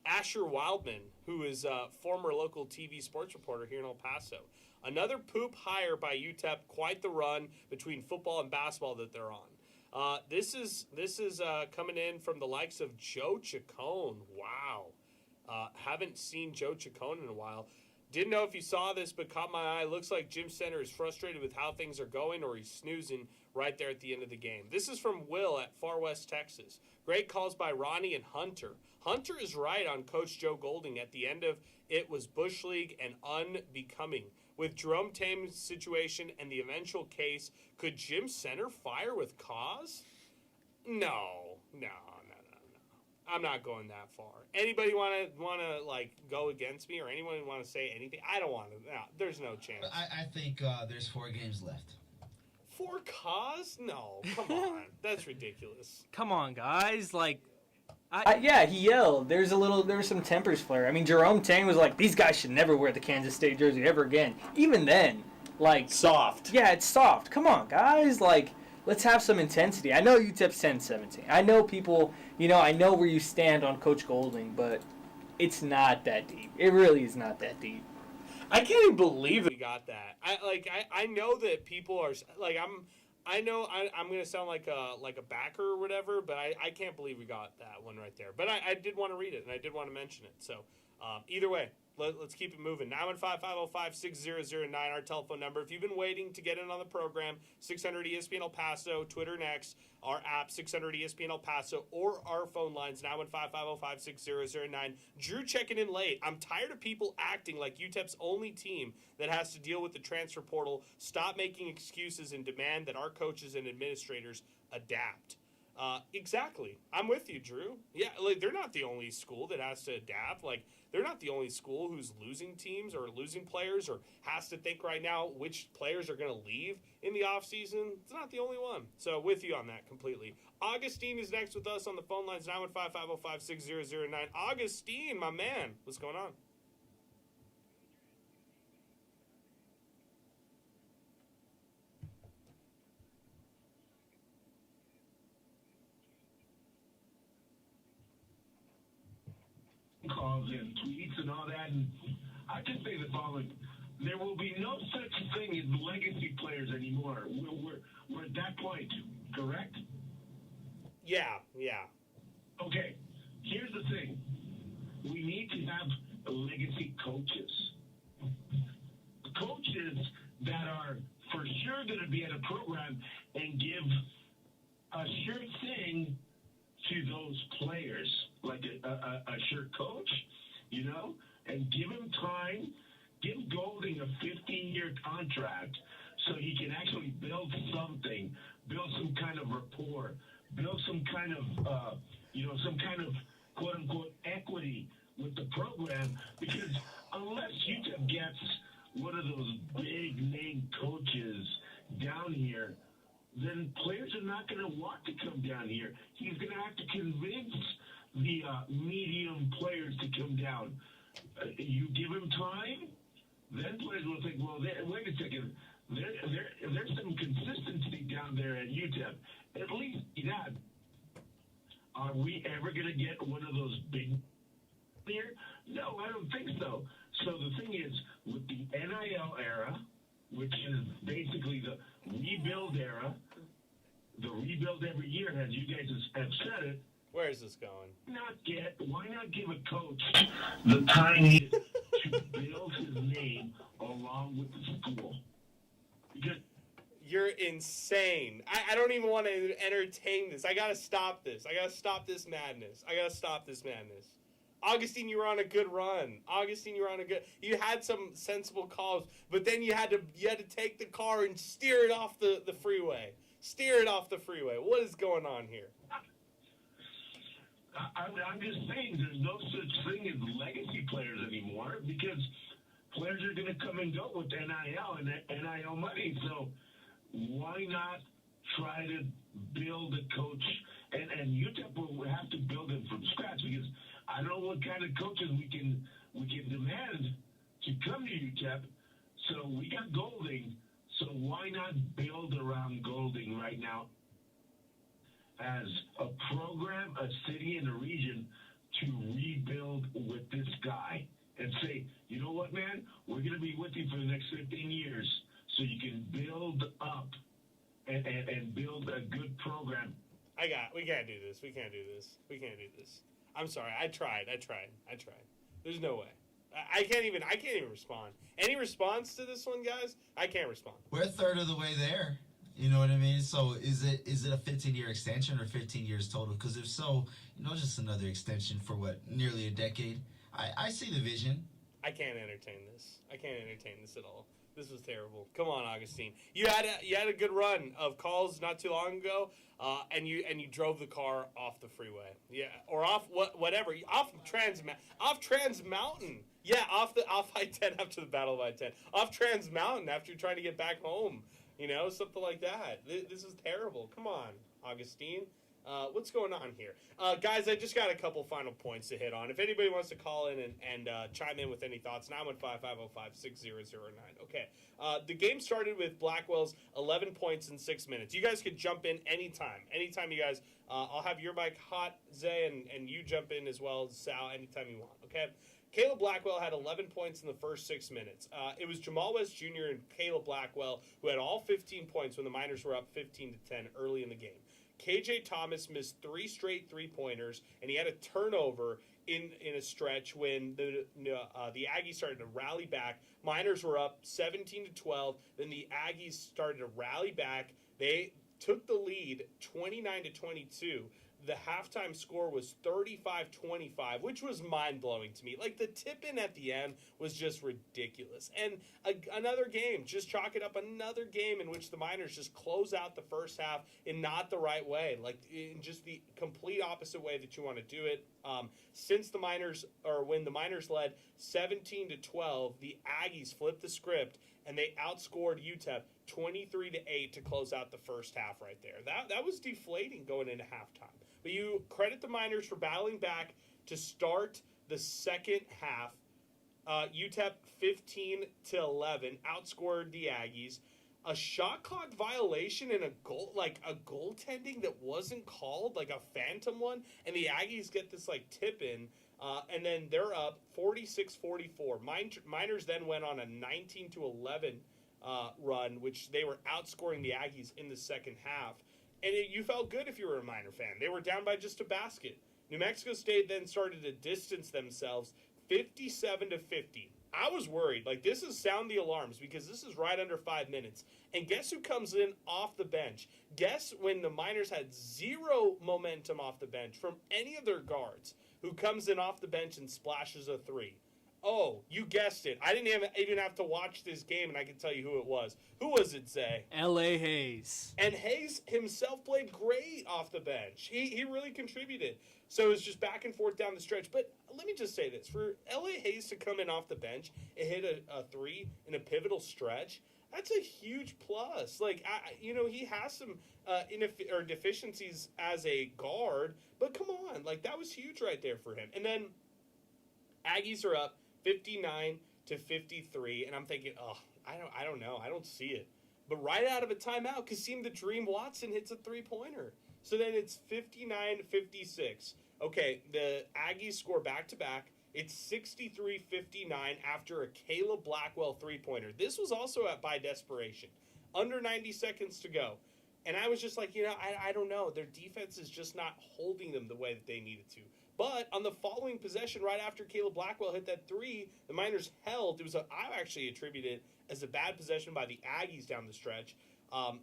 Asher Wildman, who is a former local TV sports reporter here in El Paso. Another poop hire by UTEP. Quite the run between football and basketball that they're on. This is coming in from the likes of Joe Chacon. Wow. Haven't seen Joe Chacon in a while. Didn't know if you saw this, but caught my eye. Looks like Jim Center is frustrated with how things are going, or he's snoozing right there at the end of the game. This is from Will at Far West, Texas. Great calls by Ronnie and Hunter. Hunter is right on Coach Joe Golding. At the end of it was Bush League and unbecoming. With Jerome Tame's situation and the eventual case, could Jim Center fire with cause? No. I'm not going that far. Anybody want to like go against me, or anyone want to say anything? I don't want to. No, there's no chance. I think there's 4 games left. For cause? No, come on. That's ridiculous. Come on, guys. Like, yeah, he yelled. There was some tempers flare. I mean, Jerome Tang was like, these guys should never wear the Kansas State jersey ever again. Even then, like, soft. Yeah, it's soft. Come on, guys. Like, let's have some intensity. I know UTEP's 10-17. I know people, you know, I know where you stand on Coach Golding, but it's not that deep. It really is not that deep. I can't even believe we got that. I know that people are like I'm gonna sound like a backer or whatever, but I can't believe we got that one right there. But I did want to read it, and I did want to mention it. So either way, let's keep it moving. 915-505-6009, our telephone number. If you've been waiting to get in on the program, 600 ESPN El Paso, Twitter and X, our app, 600 ESPN El Paso, or our phone lines, 915-505-6009. Drew checking in late. I'm tired of people acting like UTEP's only team that has to deal with the transfer portal. Stop making excuses and demand that our coaches and administrators adapt. Exactly. I'm with you, Drew. Yeah, like, they're not the only school that has to adapt. Like, they're not the only school who's losing teams or losing players or has to think right now which players are going to leave in the offseason. It's not the only one. So with you on that completely. Augustine is next with us on the phone lines, 915-505-6009. Augustine, my man, what's going on? Calls and tweets and all that, and I just say the following: there will be no such thing as legacy players anymore. We're at that point, correct? Yeah. Okay, here's the thing: we need to have legacy coaches, that are for sure going to be at a program and give a sure thing to those players, like a sure coach, you know, and give him time, give Golding a 15-year contract so he can actually build something, build some kind of rapport, build some kind of some kind of quote-unquote equity with the program, because unless UTEP gets one of those big-name coaches down here, then players are not going to want to come down here. He's going to have to convince the medium players to come down. You give him time, then players will think, well, wait a second, there's some consistency down there at UTEP. At least that. Are we ever going to get one of those big here? No, I don't think so. So the thing is, with the NIL era, which is basically the rebuild era, the rebuild every year, as you guys have said it. Where is this going? Why not give a coach the time needed to build his name along with the school? Because you're insane. I don't even want to entertain this. I got to stop this. I got to stop this madness. Augustine, you were on a good run. You had some sensible calls, but then you had to take the car and steer it off the freeway. What is going on here? I'm just saying there's no such thing as legacy players anymore, because players are going to come and go with NIL and NIL money. So why not try to build a coach? And UTEP will have to build him from scratch, because I don't know what kind of coaches we can demand to come to UTEP. So we got Golding. So why not build around Golding right now as a program, a city, and a region to rebuild with this guy and say, you know what, man, we're going to be with you for the next 15 years so you can build up and build a good program. We can't do this. I'm sorry. I tried. There's no way. I can't even respond. Any response to this one, guys? I can't respond. We're a third of the way there. You know what I mean? So is it a 15-year extension or 15 years total? Because if so, just another extension for nearly a decade. I see the vision. I can't entertain this. At all. This was terrible. Come on, Augustine. You had a good run of calls not too long ago, and you drove the car off the freeway. Yeah, or off whatever. Off Trans Mountain. Yeah, off I-10 after the Battle of I-10. Off Trans Mountain after you're trying to get back home. Something like that. This is terrible. Come on, Augustine. What's going on here? Guys, I just got a couple final points to hit on. If anybody wants to call in and chime in with any thoughts, 915-505-6009. Okay. The game started with Blackwell's 11 points in 6 minutes. You guys could jump in anytime. Anytime you guys, I'll have your mic hot, Zay, and you jump in as well, Sal, anytime you want. Okay. Caleb Blackwell had 11 points in the first 6 minutes. It was Jamal West Jr. and Caleb Blackwell who had all 15 points when the Miners were up 15-10 early in the game. KJ Thomas missed 3 straight three-pointers, and he had a turnover in a stretch when the Aggies started to rally back. Miners were up 17-12. Then the Aggies started to rally back. They took the lead 29-22. The halftime score was 35-25, which was mind-blowing to me. Like, the tip-in at the end was just ridiculous. And another game, just chalk it up, another game in which the Miners just close out the first half in not the right way, like in just the complete opposite way that you want to do it. When the Miners led 17-12, the Aggies flipped the script and they outscored UTEP 23-8 to close out the first half right there. That was deflating going into halftime. But you credit the Miners for battling back to start the second half. UTEP 15-11 outscored the Aggies. A shot clock violation and a goaltending that wasn't called, like a phantom one, and the Aggies get this tip in, and then they're up 46-44. Miners then went on a 19-11 run, which they were outscoring the Aggies in the second half. And you felt good if you were a Miner fan. They were down by just a basket. New Mexico State then started to distance themselves 57-50. I was worried. This is sound the alarms, because this is right under 5 minutes. And guess who comes in off the bench? Guess when the Miners had zero momentum off the bench from any of their guards, who comes in off the bench and splashes a three? Oh, you guessed it. I didn't even have to watch this game, and I can tell you who it was. Who was it, Zay? L.A. Hayes. And Hayes himself played great off the bench. He really contributed. So it was just back and forth down the stretch. But let me just say this. For L.A. Hayes to come in off the bench and hit a three in a pivotal stretch, that's a huge plus. Like, he has some deficiencies as a guard, but come on. Like, that was huge right there for him. And then Aggies are up 59-53, and I'm thinking, I don't know. I don't see it. But right out of a timeout, Kasim the Dream Watson hits a three-pointer. So then it's 59-56. Okay, the Aggies score back-to-back. It's 63-59 after a Caleb Blackwell three-pointer. This was also by desperation. Under 90 seconds to go. And I was just like, I don't know. Their defense is just not holding them the way that they needed to. But on the following possession, right after Caleb Blackwell hit that three, the Miners held. I actually attribute it as a bad possession by the Aggies down the stretch.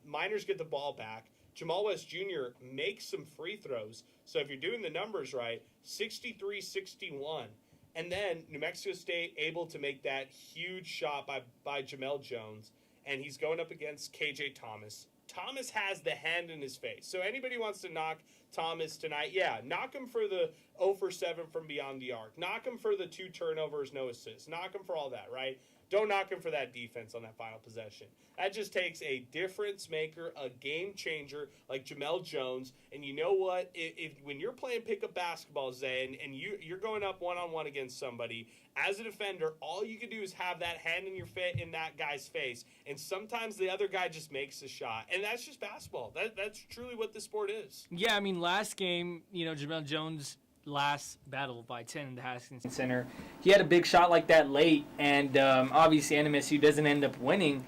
Miners get the ball back. Jamal West Jr. makes some free throws. So if you're doing the numbers right, 63-61. And then New Mexico State able to make that huge shot by Jamel Jones. And he's going up against KJ Thomas. Thomas has the hand in his face. So anybody wants to knock Thomas tonight, knock him for the 0 for 7 from beyond the arc. Knock him for the 2 turnovers, no assists. Knock him for all that, right? Don't knock him for that defense on that final possession. That just takes a difference maker, a game changer like Jamel Jones. And you know what? If when you're playing pickup basketball, Zay, and you're going up one-on-one against somebody, as a defender, all you can do is have that hand in that guy's face. And sometimes the other guy just makes the shot. And that's just basketball. That's truly what this sport is. Yeah, I mean, last game, Jamel Jones, last battle by 10 in the Haskins Center, he had a big shot like that late, and obviously NMSU doesn't end up winning.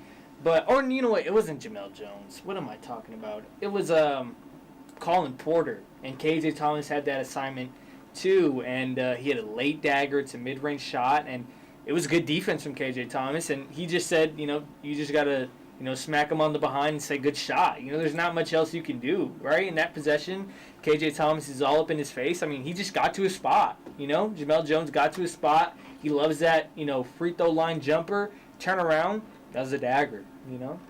Or you know what? It wasn't Jamel Jones. What am I talking about? It was Colin Porter, and KJ Thomas had that assignment too, and he had a late dagger. It's a mid-range shot, and it was good defense from KJ Thomas, and he just said, you just got to, smack him on the behind and say, good shot. There's not much else you can do, right? In that possession, KJ Thomas is all up in his face. I mean, he just got to his spot, Jamel Jones got to his spot. He loves that, free throw line jumper, turn around, that was a dagger,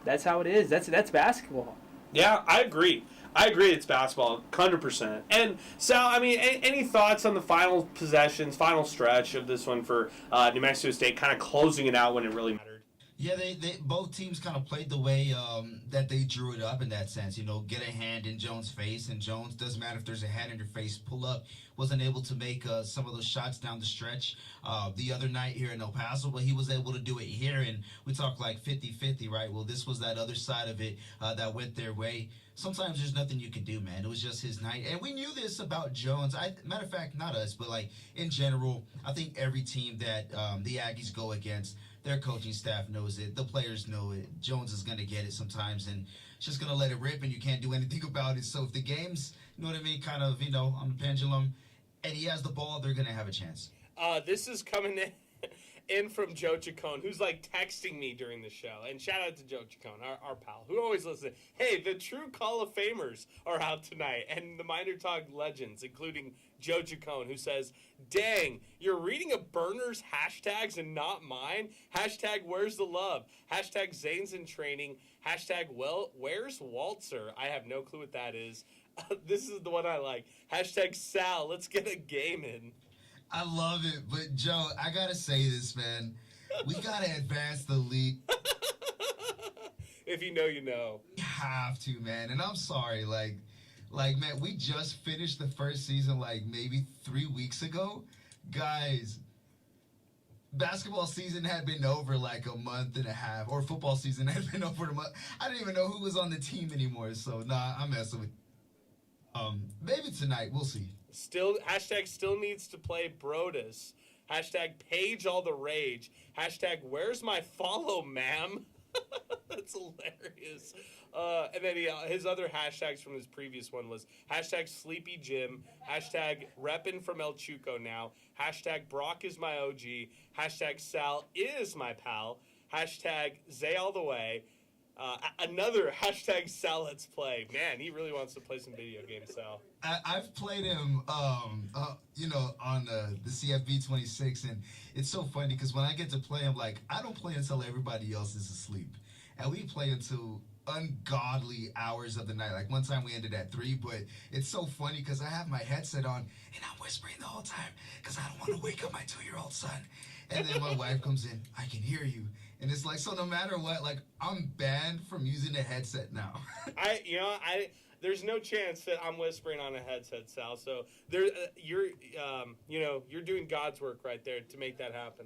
That's how it is. That's basketball. Yeah, I agree. It's basketball, 100%. And Sal, I mean, any thoughts on the final possessions, final stretch of this one for New Mexico State, kind of closing it out when it really mattered? Yeah, they both teams kind of played the way that they drew it up in that sense. Get a hand in Jones' face, and Jones, doesn't matter if there's a hand in your face, pull up. Wasn't able to make some of those shots down the stretch the other night here in El Paso, but he was able to do it here, and we talk like 50-50, right? Well, this was that other side of it that went their way. Sometimes there's nothing you can do, man. It was just his night. And we knew this about Jones. Matter of fact, not us, but like in general, I think every team that the Aggies go against, their coaching staff knows it. The players know it. Jones is going to get it sometimes, and it's just going to let it rip, and you can't do anything about it. So if the game's, kind of, on the pendulum, and he has the ball, they're going to have a chance. This is coming in from Joe Chacon, who's like texting me during the show. And shout out to Joe Chacon, our pal, who always listens. Hey, the true Call of Famers are out tonight, and the MinerTalk legends, including Joe Chacon, who says, dang, you're reading a burner's hashtags and not mine? Hashtag where's the love? Hashtag Zane's in training. Hashtag where's Waltzer? I have no clue what that is. This is the one I like. Hashtag Sal, let's get a game in. I love it, but Joe, I gotta say this, man. We gotta advance the league. If you know, you know. We have to, man. And I'm sorry, like, man, we just finished the first season like maybe 3 weeks ago. Guys, basketball season had been over like a month and a half, or football season had been over a month. I didn't even know who was on the team anymore, so nah, I'm messing with. Maybe tonight, we'll see. Hashtag still needs to play Broaddus. Hashtag page all the rage. Hashtag where's my follow, ma'am? That's hilarious. And then his other hashtags from his previous one was hashtag sleepy Jim, hashtag reppin' from El Chuco now, hashtag Brock is my OG, hashtag Sal is my pal, hashtag Zay all the way, Another hashtag Sal Let's Play. Man, he really wants to play some video games, Sal. I've played him, on the CFB 26, and it's so funny because when I get to play him, like, I don't play until everybody else is asleep. And we play until ungodly hours of the night. Like, one time we ended at 3, but it's so funny because I have my headset on, and I'm whispering the whole time because I don't want to wake up my 2-year-old son. And then my wife comes in, I can hear you. And it's like, so no matter what, like, I'm banned from using a headset now. There's no chance that I'm whispering on a headset, Sal. So you're doing God's work right there to make that happen.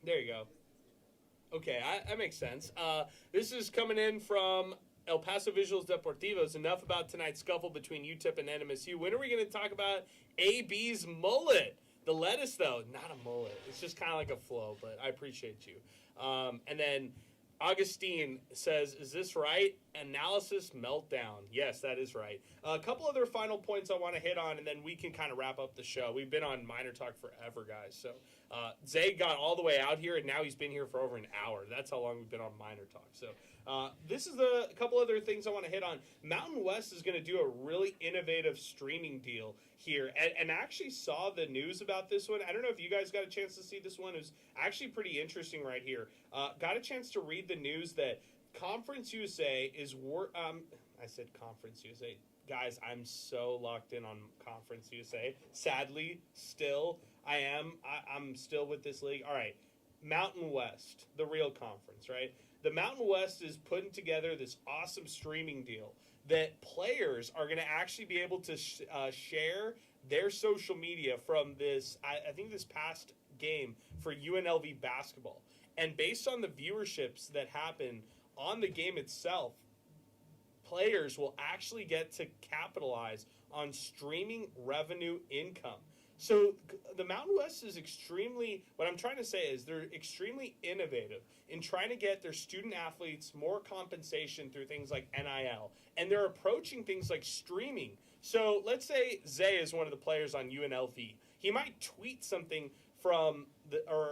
There you go. Okay, that makes sense. This is coming in from El Paso Visuals Deportivos. Enough about tonight's scuffle between UTEP and NMSU. When are we going to talk about AB's mullet? The lettuce, though, not a mullet. It's just kind of like a flow, but I appreciate you. And then Augustine says, is this right? Analysis meltdown. Yes, that is right. A couple other final points I want to hit on, and then we can kind of wrap up the show. We've been on MinerTalk forever, guys. So Zay got all the way out here, and now he's been here for over an hour. That's how long we've been on MinerTalk. So this is a couple other things I want to hit on. Mountain West is going to do a really innovative streaming deal here, and I actually saw the news about this one. I don't know if you guys got a chance to see this one. It was actually pretty interesting right here. Got a chance to read the news that Conference USA is I said Conference USA. Guys, I'm so locked in on Conference USA. Sadly, still, I'm still with this league. All right, Mountain West, the real conference, right? The Mountain West is putting together this awesome streaming deal that players are going to actually be able to share their social media from this, I think this past game for UNLV basketball. And based on the viewerships that happen on the game itself, players will actually get to capitalize on streaming revenue income. So the Mountain West is what I'm trying to say is they're extremely innovative in trying to get their student athletes more compensation through things like NIL. And they're approaching things like streaming. So let's say Zay is one of the players on UNLV. He might tweet something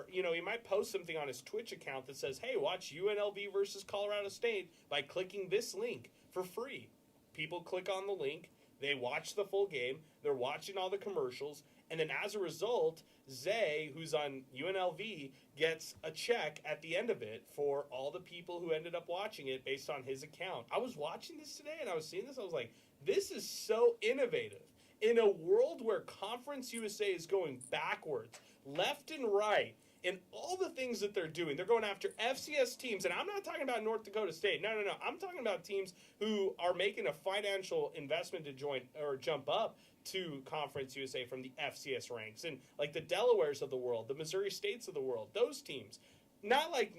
he might post something on his Twitch account that says, hey, watch UNLV versus Colorado State by clicking this link for free. People click on the link. They watch the full game. They're watching all the commercials. And then as a result, Zay, who's on UNLV, gets a check at the end of it for all the people who ended up watching it based on his account. I was watching this today and I was seeing this. I was like, this is so innovative. In a world where Conference USA is going backwards, left and right, in all the things that they're doing, they're going after FCS teams. And I'm not talking about North Dakota State. No. I'm talking about teams who are making a financial investment to join or jump up to Conference USA from the FCS ranks. And like the Delawares of the world, the Missouri States of the world, those teams. Not like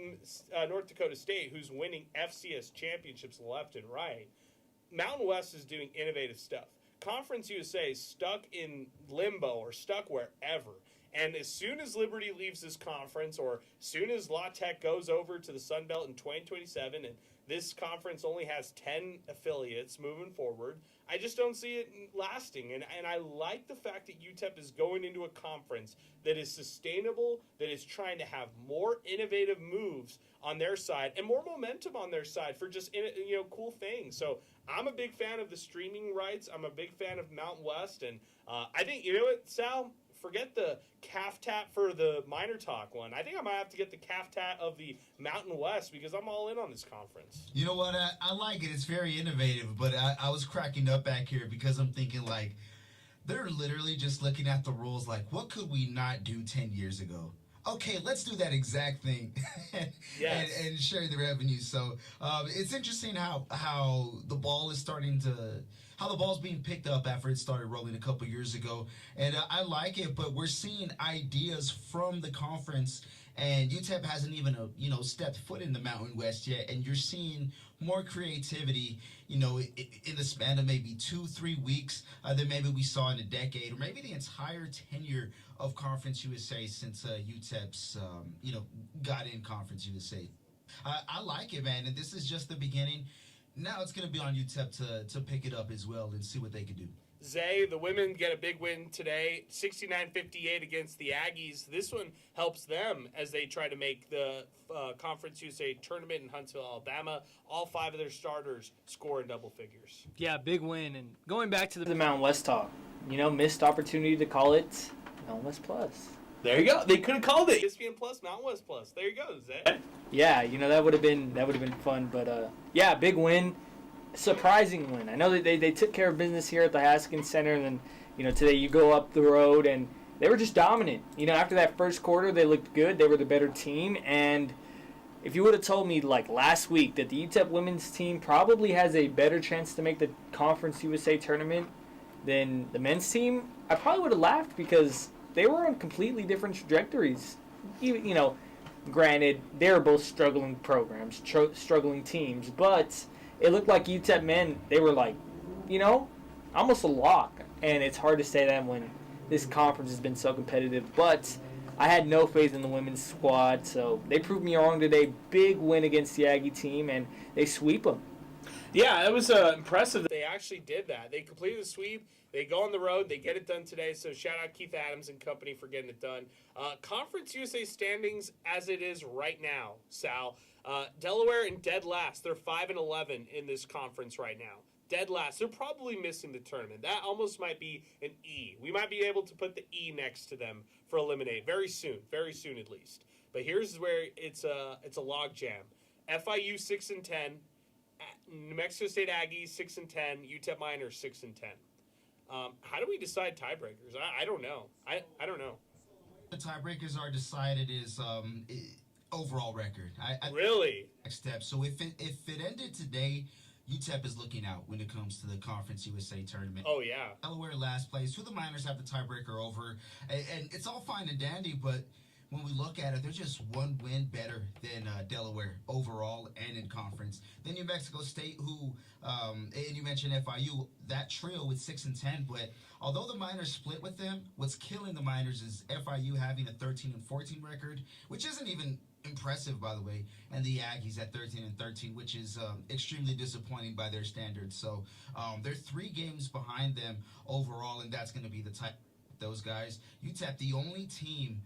North Dakota State, who's winning FCS championships left and right. Mountain West is doing innovative stuff. Conference USA is stuck in limbo or stuck wherever. And as soon as Liberty leaves this conference, or as soon as La Tech goes over to the Sun Belt in 2027, and this conference only has 10 affiliates moving forward, I just don't see it lasting. And I like the fact that UTEP is going into a conference that is sustainable, that is trying to have more innovative moves on their side and more momentum on their side for just cool things. So I'm a big fan of the streaming rights. I'm a big fan of Mountain West. And I think, you know what, Sal? Forget the calf tat for the MinerTalk one. I think I might have to get the calf tat of the Mountain West because I'm all in on this conference. You know what? I like it. It's very innovative, but I was cracking up back here because I'm thinking, like, they're literally just looking at the rules like, what could we not do 10 years ago? Okay, let's do that exact thing Yes. and share the revenue. So it's interesting how the ball is starting to... how the ball's being picked up after it started rolling a couple years ago. And I like it, but we're seeing ideas from the conference, and UTEP hasn't even stepped foot in the Mountain West yet, and you're seeing more creativity, in the span of maybe 2-3 weeks than maybe we saw in a decade, or maybe the entire tenure of Conference USA since UTEP's, got in Conference USA. I like it, man, and this is just the beginning. Now it's going to be on UTEP to pick it up as well and see what they can do. Zay, the women get a big win today, 69-58 against the Aggies. This one helps them as they try to make the Conference USA tournament in Huntsville, Alabama. All 5 of their starters score in double figures. Yeah, big win. And going back to the Mountain West talk, missed opportunity to call it Mountain West Plus. There you go. They could have called it ESPN Plus, Mountain West Plus. There you go, Zay. Yeah, that would have been fun. But yeah, big win. Surprising win. I know that they took care of business here at the Haskins Center, and then today you go up the road and they were just dominant. After that first quarter, they looked good. They were the better team, and if you would have told me like last week that the UTEP women's team probably has a better chance to make the Conference USA tournament than the men's team, I probably would have laughed because they were on completely different trajectories. Even granted, they're both struggling programs, struggling teams, but it looked like UTEP men, they were like, almost a lock. And it's hard to say that when this conference has been so competitive. But I had no faith in the women's squad, so they proved me wrong today. Big win against the Aggie team, and they sweep them. Yeah, it was impressive that they actually did that. They completed the sweep. They go on the road. They get it done today. So shout out Keith Adams and company for getting it done. Conference USA standings as it is right now, Sal. Delaware in dead last. They're 5-11 in this conference right now. Dead last. They're probably missing the tournament. That almost might be an E. We might be able to put the E next to them for eliminate very soon at least. But here's where it's a log jam. FIU 6-10, New Mexico State Aggies 6-10, UTEP Miners 6-10. How do we decide tiebreakers? I don't know. I don't know. The tiebreakers are decided is overall record. Really? Next step. So if it ended today, UTEP is looking out when it comes to the Conference USA tournament. Oh, yeah. Delaware last place. Who the Miners have the tiebreaker over. And it's all fine and dandy, but when we look at it, they're just one win better than Delaware overall and in conference. Then New Mexico State, who, and you mentioned FIU, that trio with 6-10. But although the Miners split with them, what's killing the Miners is FIU having a 13-14 record, which isn't even impressive, by the way, and the Aggies at 13-13, which is extremely disappointing by their standards. So they're 3 games behind them overall, and that's going to be the type. Those guys. UTEP, the only team,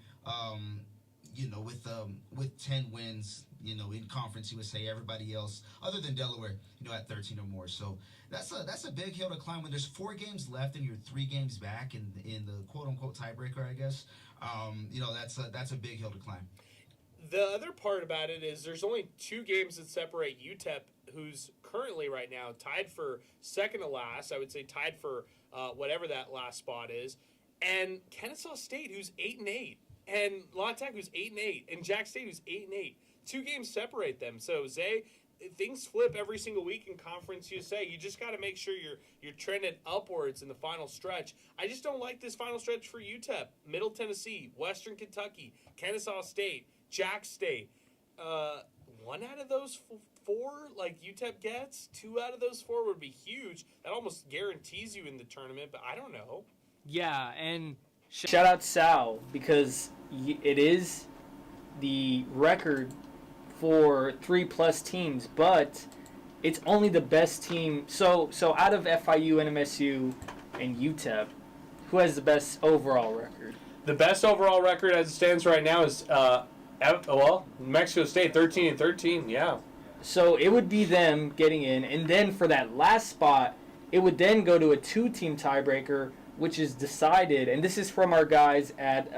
with 10 wins, in Conference USA. Everybody else, other than Delaware, at 13 or more. So that's a big hill to climb when there's 4 games left and you're 3 games back in the quote unquote tiebreaker, I guess. That's a big hill to climb. The other part about it is there's only 2 games that separate UTEP, who's currently right now tied for second to last. I would say tied for whatever that last spot is. And Kennesaw State, who's 8-8, and La Tech, who's 8-8, and Jack State, who's 8-8. 2 games separate them. So Zay, things flip every single week in Conference USA. You just got to make sure you're trending upwards in the final stretch. I just don't like this final stretch for UTEP. Middle Tennessee, Western Kentucky, Kennesaw State, Jack State. 1 out of those 4, like UTEP gets, 2 out of those 4 would be huge. That almost guarantees you in the tournament, but I don't know. Yeah, and shout out Sal, because it is the record for 3+ teams, but it's only the best team. So out of FIU, NMSU, and UTEP, who has the best overall record? The best overall record as it stands right now is New Mexico State, 13-13. Yeah. So it would be them getting in, and then for that last spot, it would then go to a 2-team tiebreaker, which is decided, and this is from our guys at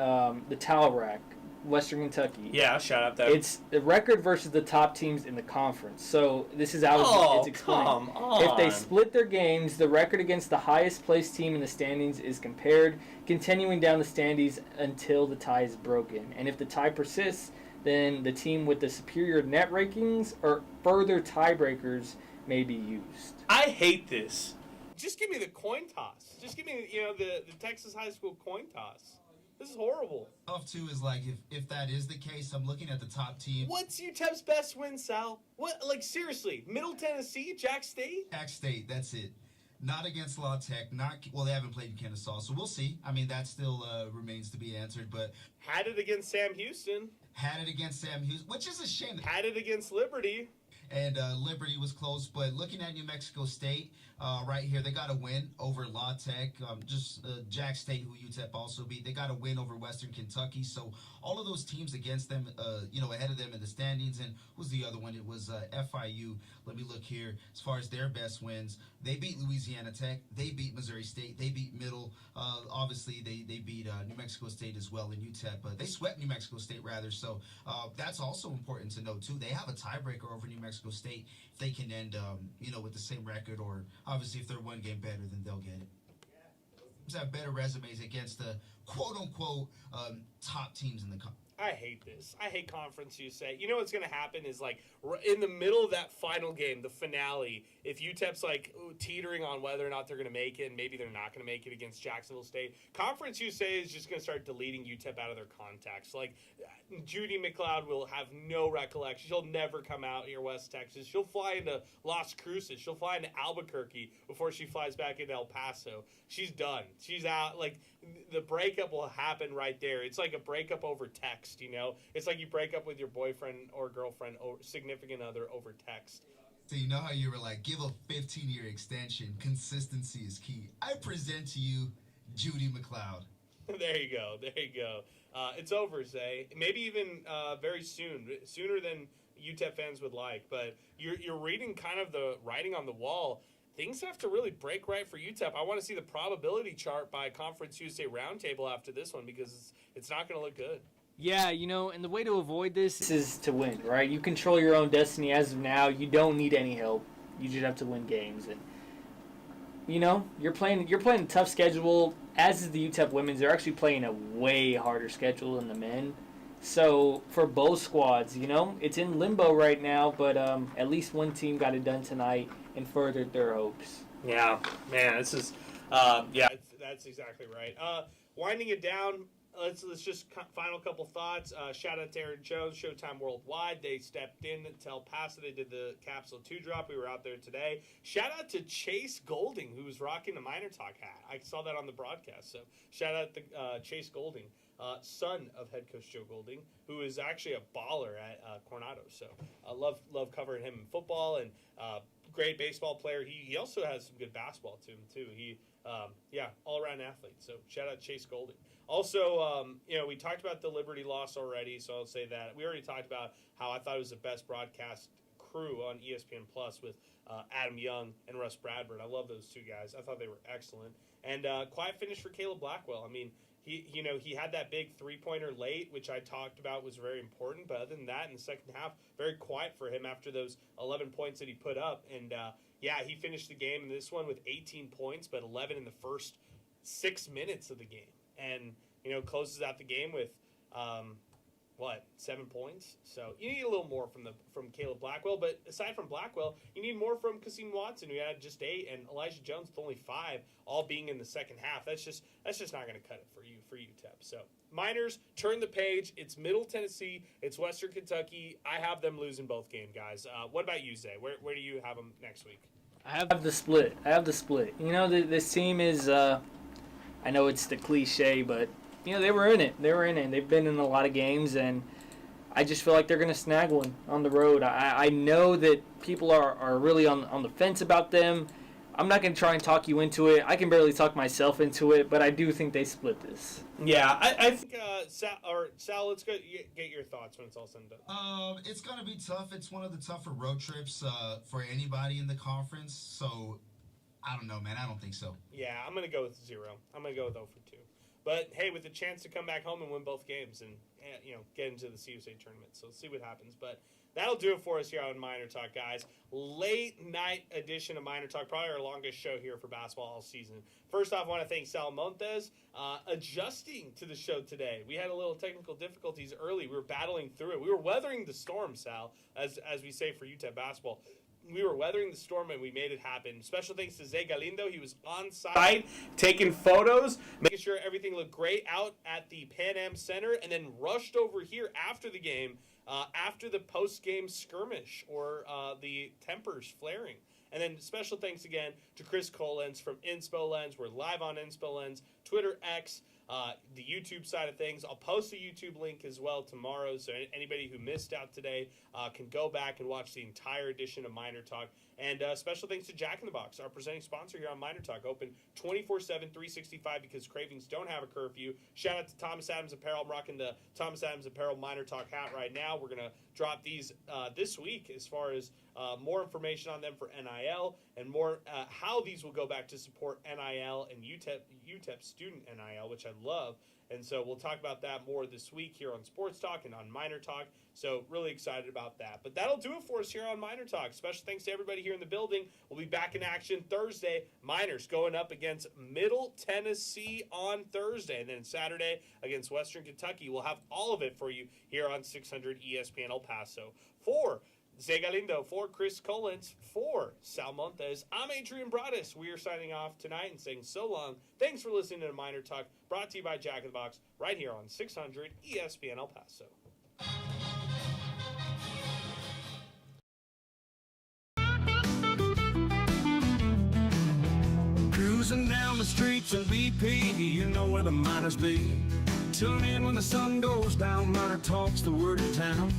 the Towel Rack, Western Kentucky. Yeah, shout out them. It's the record versus the top teams in the conference. So this is how it's explained. Come on. If they split their games, the record against the highest placed team in the standings is compared, continuing down the standings until the tie is broken. And if the tie persists, then the team with the superior net rankings or further tiebreakers may be used. I hate this. Just give me the coin toss. Just give me, the Texas high school coin toss. This is horrible. Off too is like if that is the case, I'm looking at the top team. What's UTEP's best win, Sal? What, like, seriously? Middle Tennessee, Jack State? Jack State, that's it. Not against La Tech. They haven't played in Kennesaw, so we'll see. I mean, that still remains to be answered. But had it against Sam Houston. Had it against Sam Houston, which is a shame. Had it against Liberty. and Liberty was close. But looking at New Mexico State right here, they got a win over La Tech. Jack State, who UTEP also beat, they got a win over Western Kentucky. So all of those teams against them, ahead of them in the standings. And who's the other one? It was FIU. Let me look here. As far as their best wins, they beat Louisiana Tech. They beat Missouri State. They beat Middle. Obviously, they beat New Mexico State as well in UTEP. But they swept New Mexico State, rather. So that's also important to note, too. They have a tiebreaker over New Mexico State. If they can end, with the same record, or obviously if they're one game better, then they'll get it. Teams have better resumes against the quote-unquote top teams in the country. I hate this. I hate Conference USA. You know what's going to happen is, like, in the middle of that final game, the finale, if UTEP's, like, teetering on whether or not they're going to make it, and maybe they're not going to make it against Jacksonville State, Conference USA is just going to start deleting UTEP out of their contacts. Like, Judy McLeod will have no recollection. She'll never come out here, West Texas. She'll fly into Las Cruces. She'll fly into Albuquerque before she flies back into El Paso. She's done. She's out. Like, the breakup will happen right there. It's like a breakup over text, you know? It's like you break up with your boyfriend or girlfriend or significant other over text. So you know how you were like, give a 15-year extension. Consistency is key. I present to you Judy McLeod. There you go. There you go. It's over, Zay. Maybe even very soon. Sooner than UTEP fans would like. But you're reading kind of the writing on the wall. Things have to really break right for UTEP. I want to see the probability chart by Conference USA Roundtable after this one, because it's not going to look good. Yeah, and the way to avoid this is to win, right? You control your own destiny as of now. You don't need any help. You just have to win games. And, you're playing a tough schedule, as is the UTEP women's. They're actually playing a way harder schedule than the men. So, for both squads, it's in limbo right now, but at least one team got it done tonight and furthered their hopes. Yeah, man, this is, that's exactly right. Winding it down, let's just final couple thoughts. Shout out to Aaron Jones, Showtime Worldwide. They stepped in to El Paso. They did the Capsule 2 drop. We were out there today. Shout out to Chase Golding, who was rocking the MinerTalk hat. I saw that on the broadcast. So shout out to Chase Golding, son of head coach Joe Golding, who is actually a baller at Coronado. So I love covering him in football, and great baseball player. He also has some good basketball to him too. He all-around athlete. So shout out Chase Golding. Also, we talked about the Liberty loss already, so I'll say that. We already talked about how I thought it was the best broadcast crew on ESPN Plus with Adam Young and Russ Bradford. I love those two guys. I thought they were excellent. And quiet finish for Caleb Blackwell. I mean, he had that big three-pointer late, which I talked about was very important. But other than that, in the second half, very quiet for him after those 11 points that he put up. And, he finished the game in this one with 18 points, but 11 in the first 6 minutes of the game. And, closes out the game with, 7 points? So you need a little more from Caleb Blackwell. But aside from Blackwell, you need more from Kasim Watson, who had just 8, and Elijah Jones with only 5, all being in the second half. That's just not going to cut it for UTEP. So Miners, turn the page. It's Middle Tennessee. It's Western Kentucky. I have them losing both games, guys. What about you, Zay? Where do you have them next week? I have the split. This team is, I know it's the cliche, but, they were in it. They've been in a lot of games, and I just feel like they're going to snag one on the road. I know that people are really on the fence about them. I'm not going to try and talk you into it. I can barely talk myself into it, but I do think they split this. Yeah, I think, Sal, let's get your thoughts when it's all said and done. It's going to be tough. It's one of the tougher road trips for anybody in the conference. So, I don't know, man. I don't think so. Yeah, I'm going to go with 0. I'm going to go with 0 for 2. But, hey, with a chance to come back home and win both games and get into the CUSA tournament. So, let's see what happens. But that'll do it for us here on MinerTalk, guys. Late night edition of MinerTalk, probably our longest show here for basketball all season. First off, I want to thank Sal Montez adjusting to the show today. We had a little technical difficulties early. We were battling through it. We were weathering the storm, Sal, as we say for UTEP basketball. We were weathering the storm, and we made it happen. Special thanks to Zay Galindo. He was on site, taking photos, making sure everything looked great out at the Pan Am Center, and then rushed over here after the game, after the post-game skirmish or the tempers flaring. And then special thanks again to Chris Collins from Inspo Lens. We're live on Inspo Lens, Twitter, X, the YouTube side of things. I'll post a YouTube link as well tomorrow, so anybody who missed out today can go back and watch the entire edition of Miner Talk. And special thanks to Jack in the Box, our presenting sponsor here on Miner Talk. Open 24/7, 365 because cravings don't have a curfew. Shout out to Thomas Adams Apparel. I'm rocking the Thomas Adams Apparel Miner Talk hat right now. We're going to drop these this week as far as more information on them for NIL and more how these will go back to support NIL and UTEP student NIL, which I love. And so we'll talk about that more this week here on Sports Talk and on Miner Talk. So really excited about that. But that'll do it for us here on Miner Talk. Special thanks to everybody here in the building. We'll be back in action Thursday. Miners going up against Middle Tennessee on Thursday. And then Saturday against Western Kentucky. We'll have all of it for you here on 600 ESPN El Paso. For Zay Galindo, for Chris Collins, for Sal Montez, I'm Adrian Broaddus. We are signing off tonight and saying so long. Thanks for listening to Miner Talk, brought to you by Jack in the Box, right here on 600 ESPN El Paso. Cruising down the streets of BP, you know where the Miners be. Tune in when the sun goes down, Miner Talk's the word in town.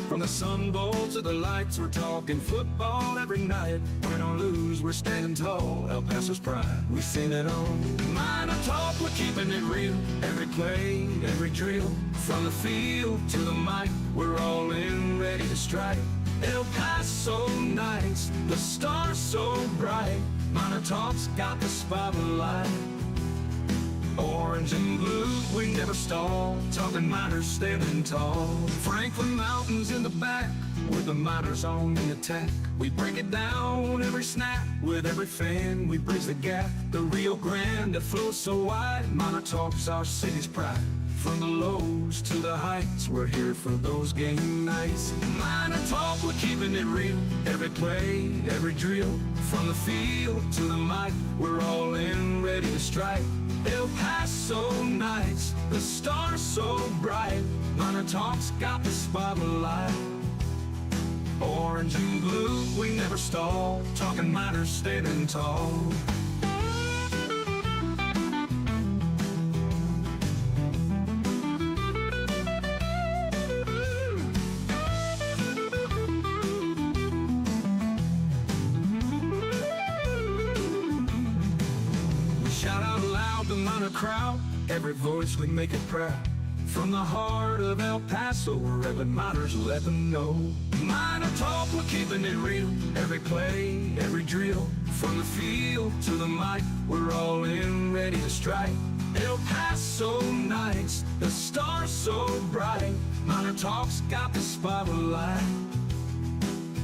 From the Sun Bowl to the lights, we're talking football every night. Win or lose, we're standing tall. El Paso's pride, we've seen it all. Miner Talk, we're keeping it real. Every play, every drill. From the field to the mic, we're all in, ready to strike. El Paso nights, the stars so bright. Miner Talk's got the spotlight. Orange and blue, we never stall. Talking Miners standing tall. Franklin Mountains in the back, with the Miners on the attack. We break it down every snap. With every fan, we bridge the gap. The Rio Grande that flows so wide. Miner Talk's our city's pride. From the lows to the heights, we're here for those game nights. Miner Talk, we're keeping it real. Every play, every drill. From the field to the mic, we're all in, ready to strike. El Paso nights, the stars so bright. Miner Talk's got the spotlight. Orange and blue, we never stall. Talking Miners standing tall. Crowd, every voice we make it proud. From the heart of El Paso, wherever Miners let them know. Miner Talk, we're keeping it real. Every play, every drill. From the field to the mic, we're all in, ready to strike. El Paso nights, the stars so bright. Miner Talk's got the spotlight.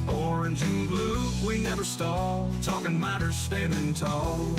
Orange and blue, we never stall. Talking Miners standing tall.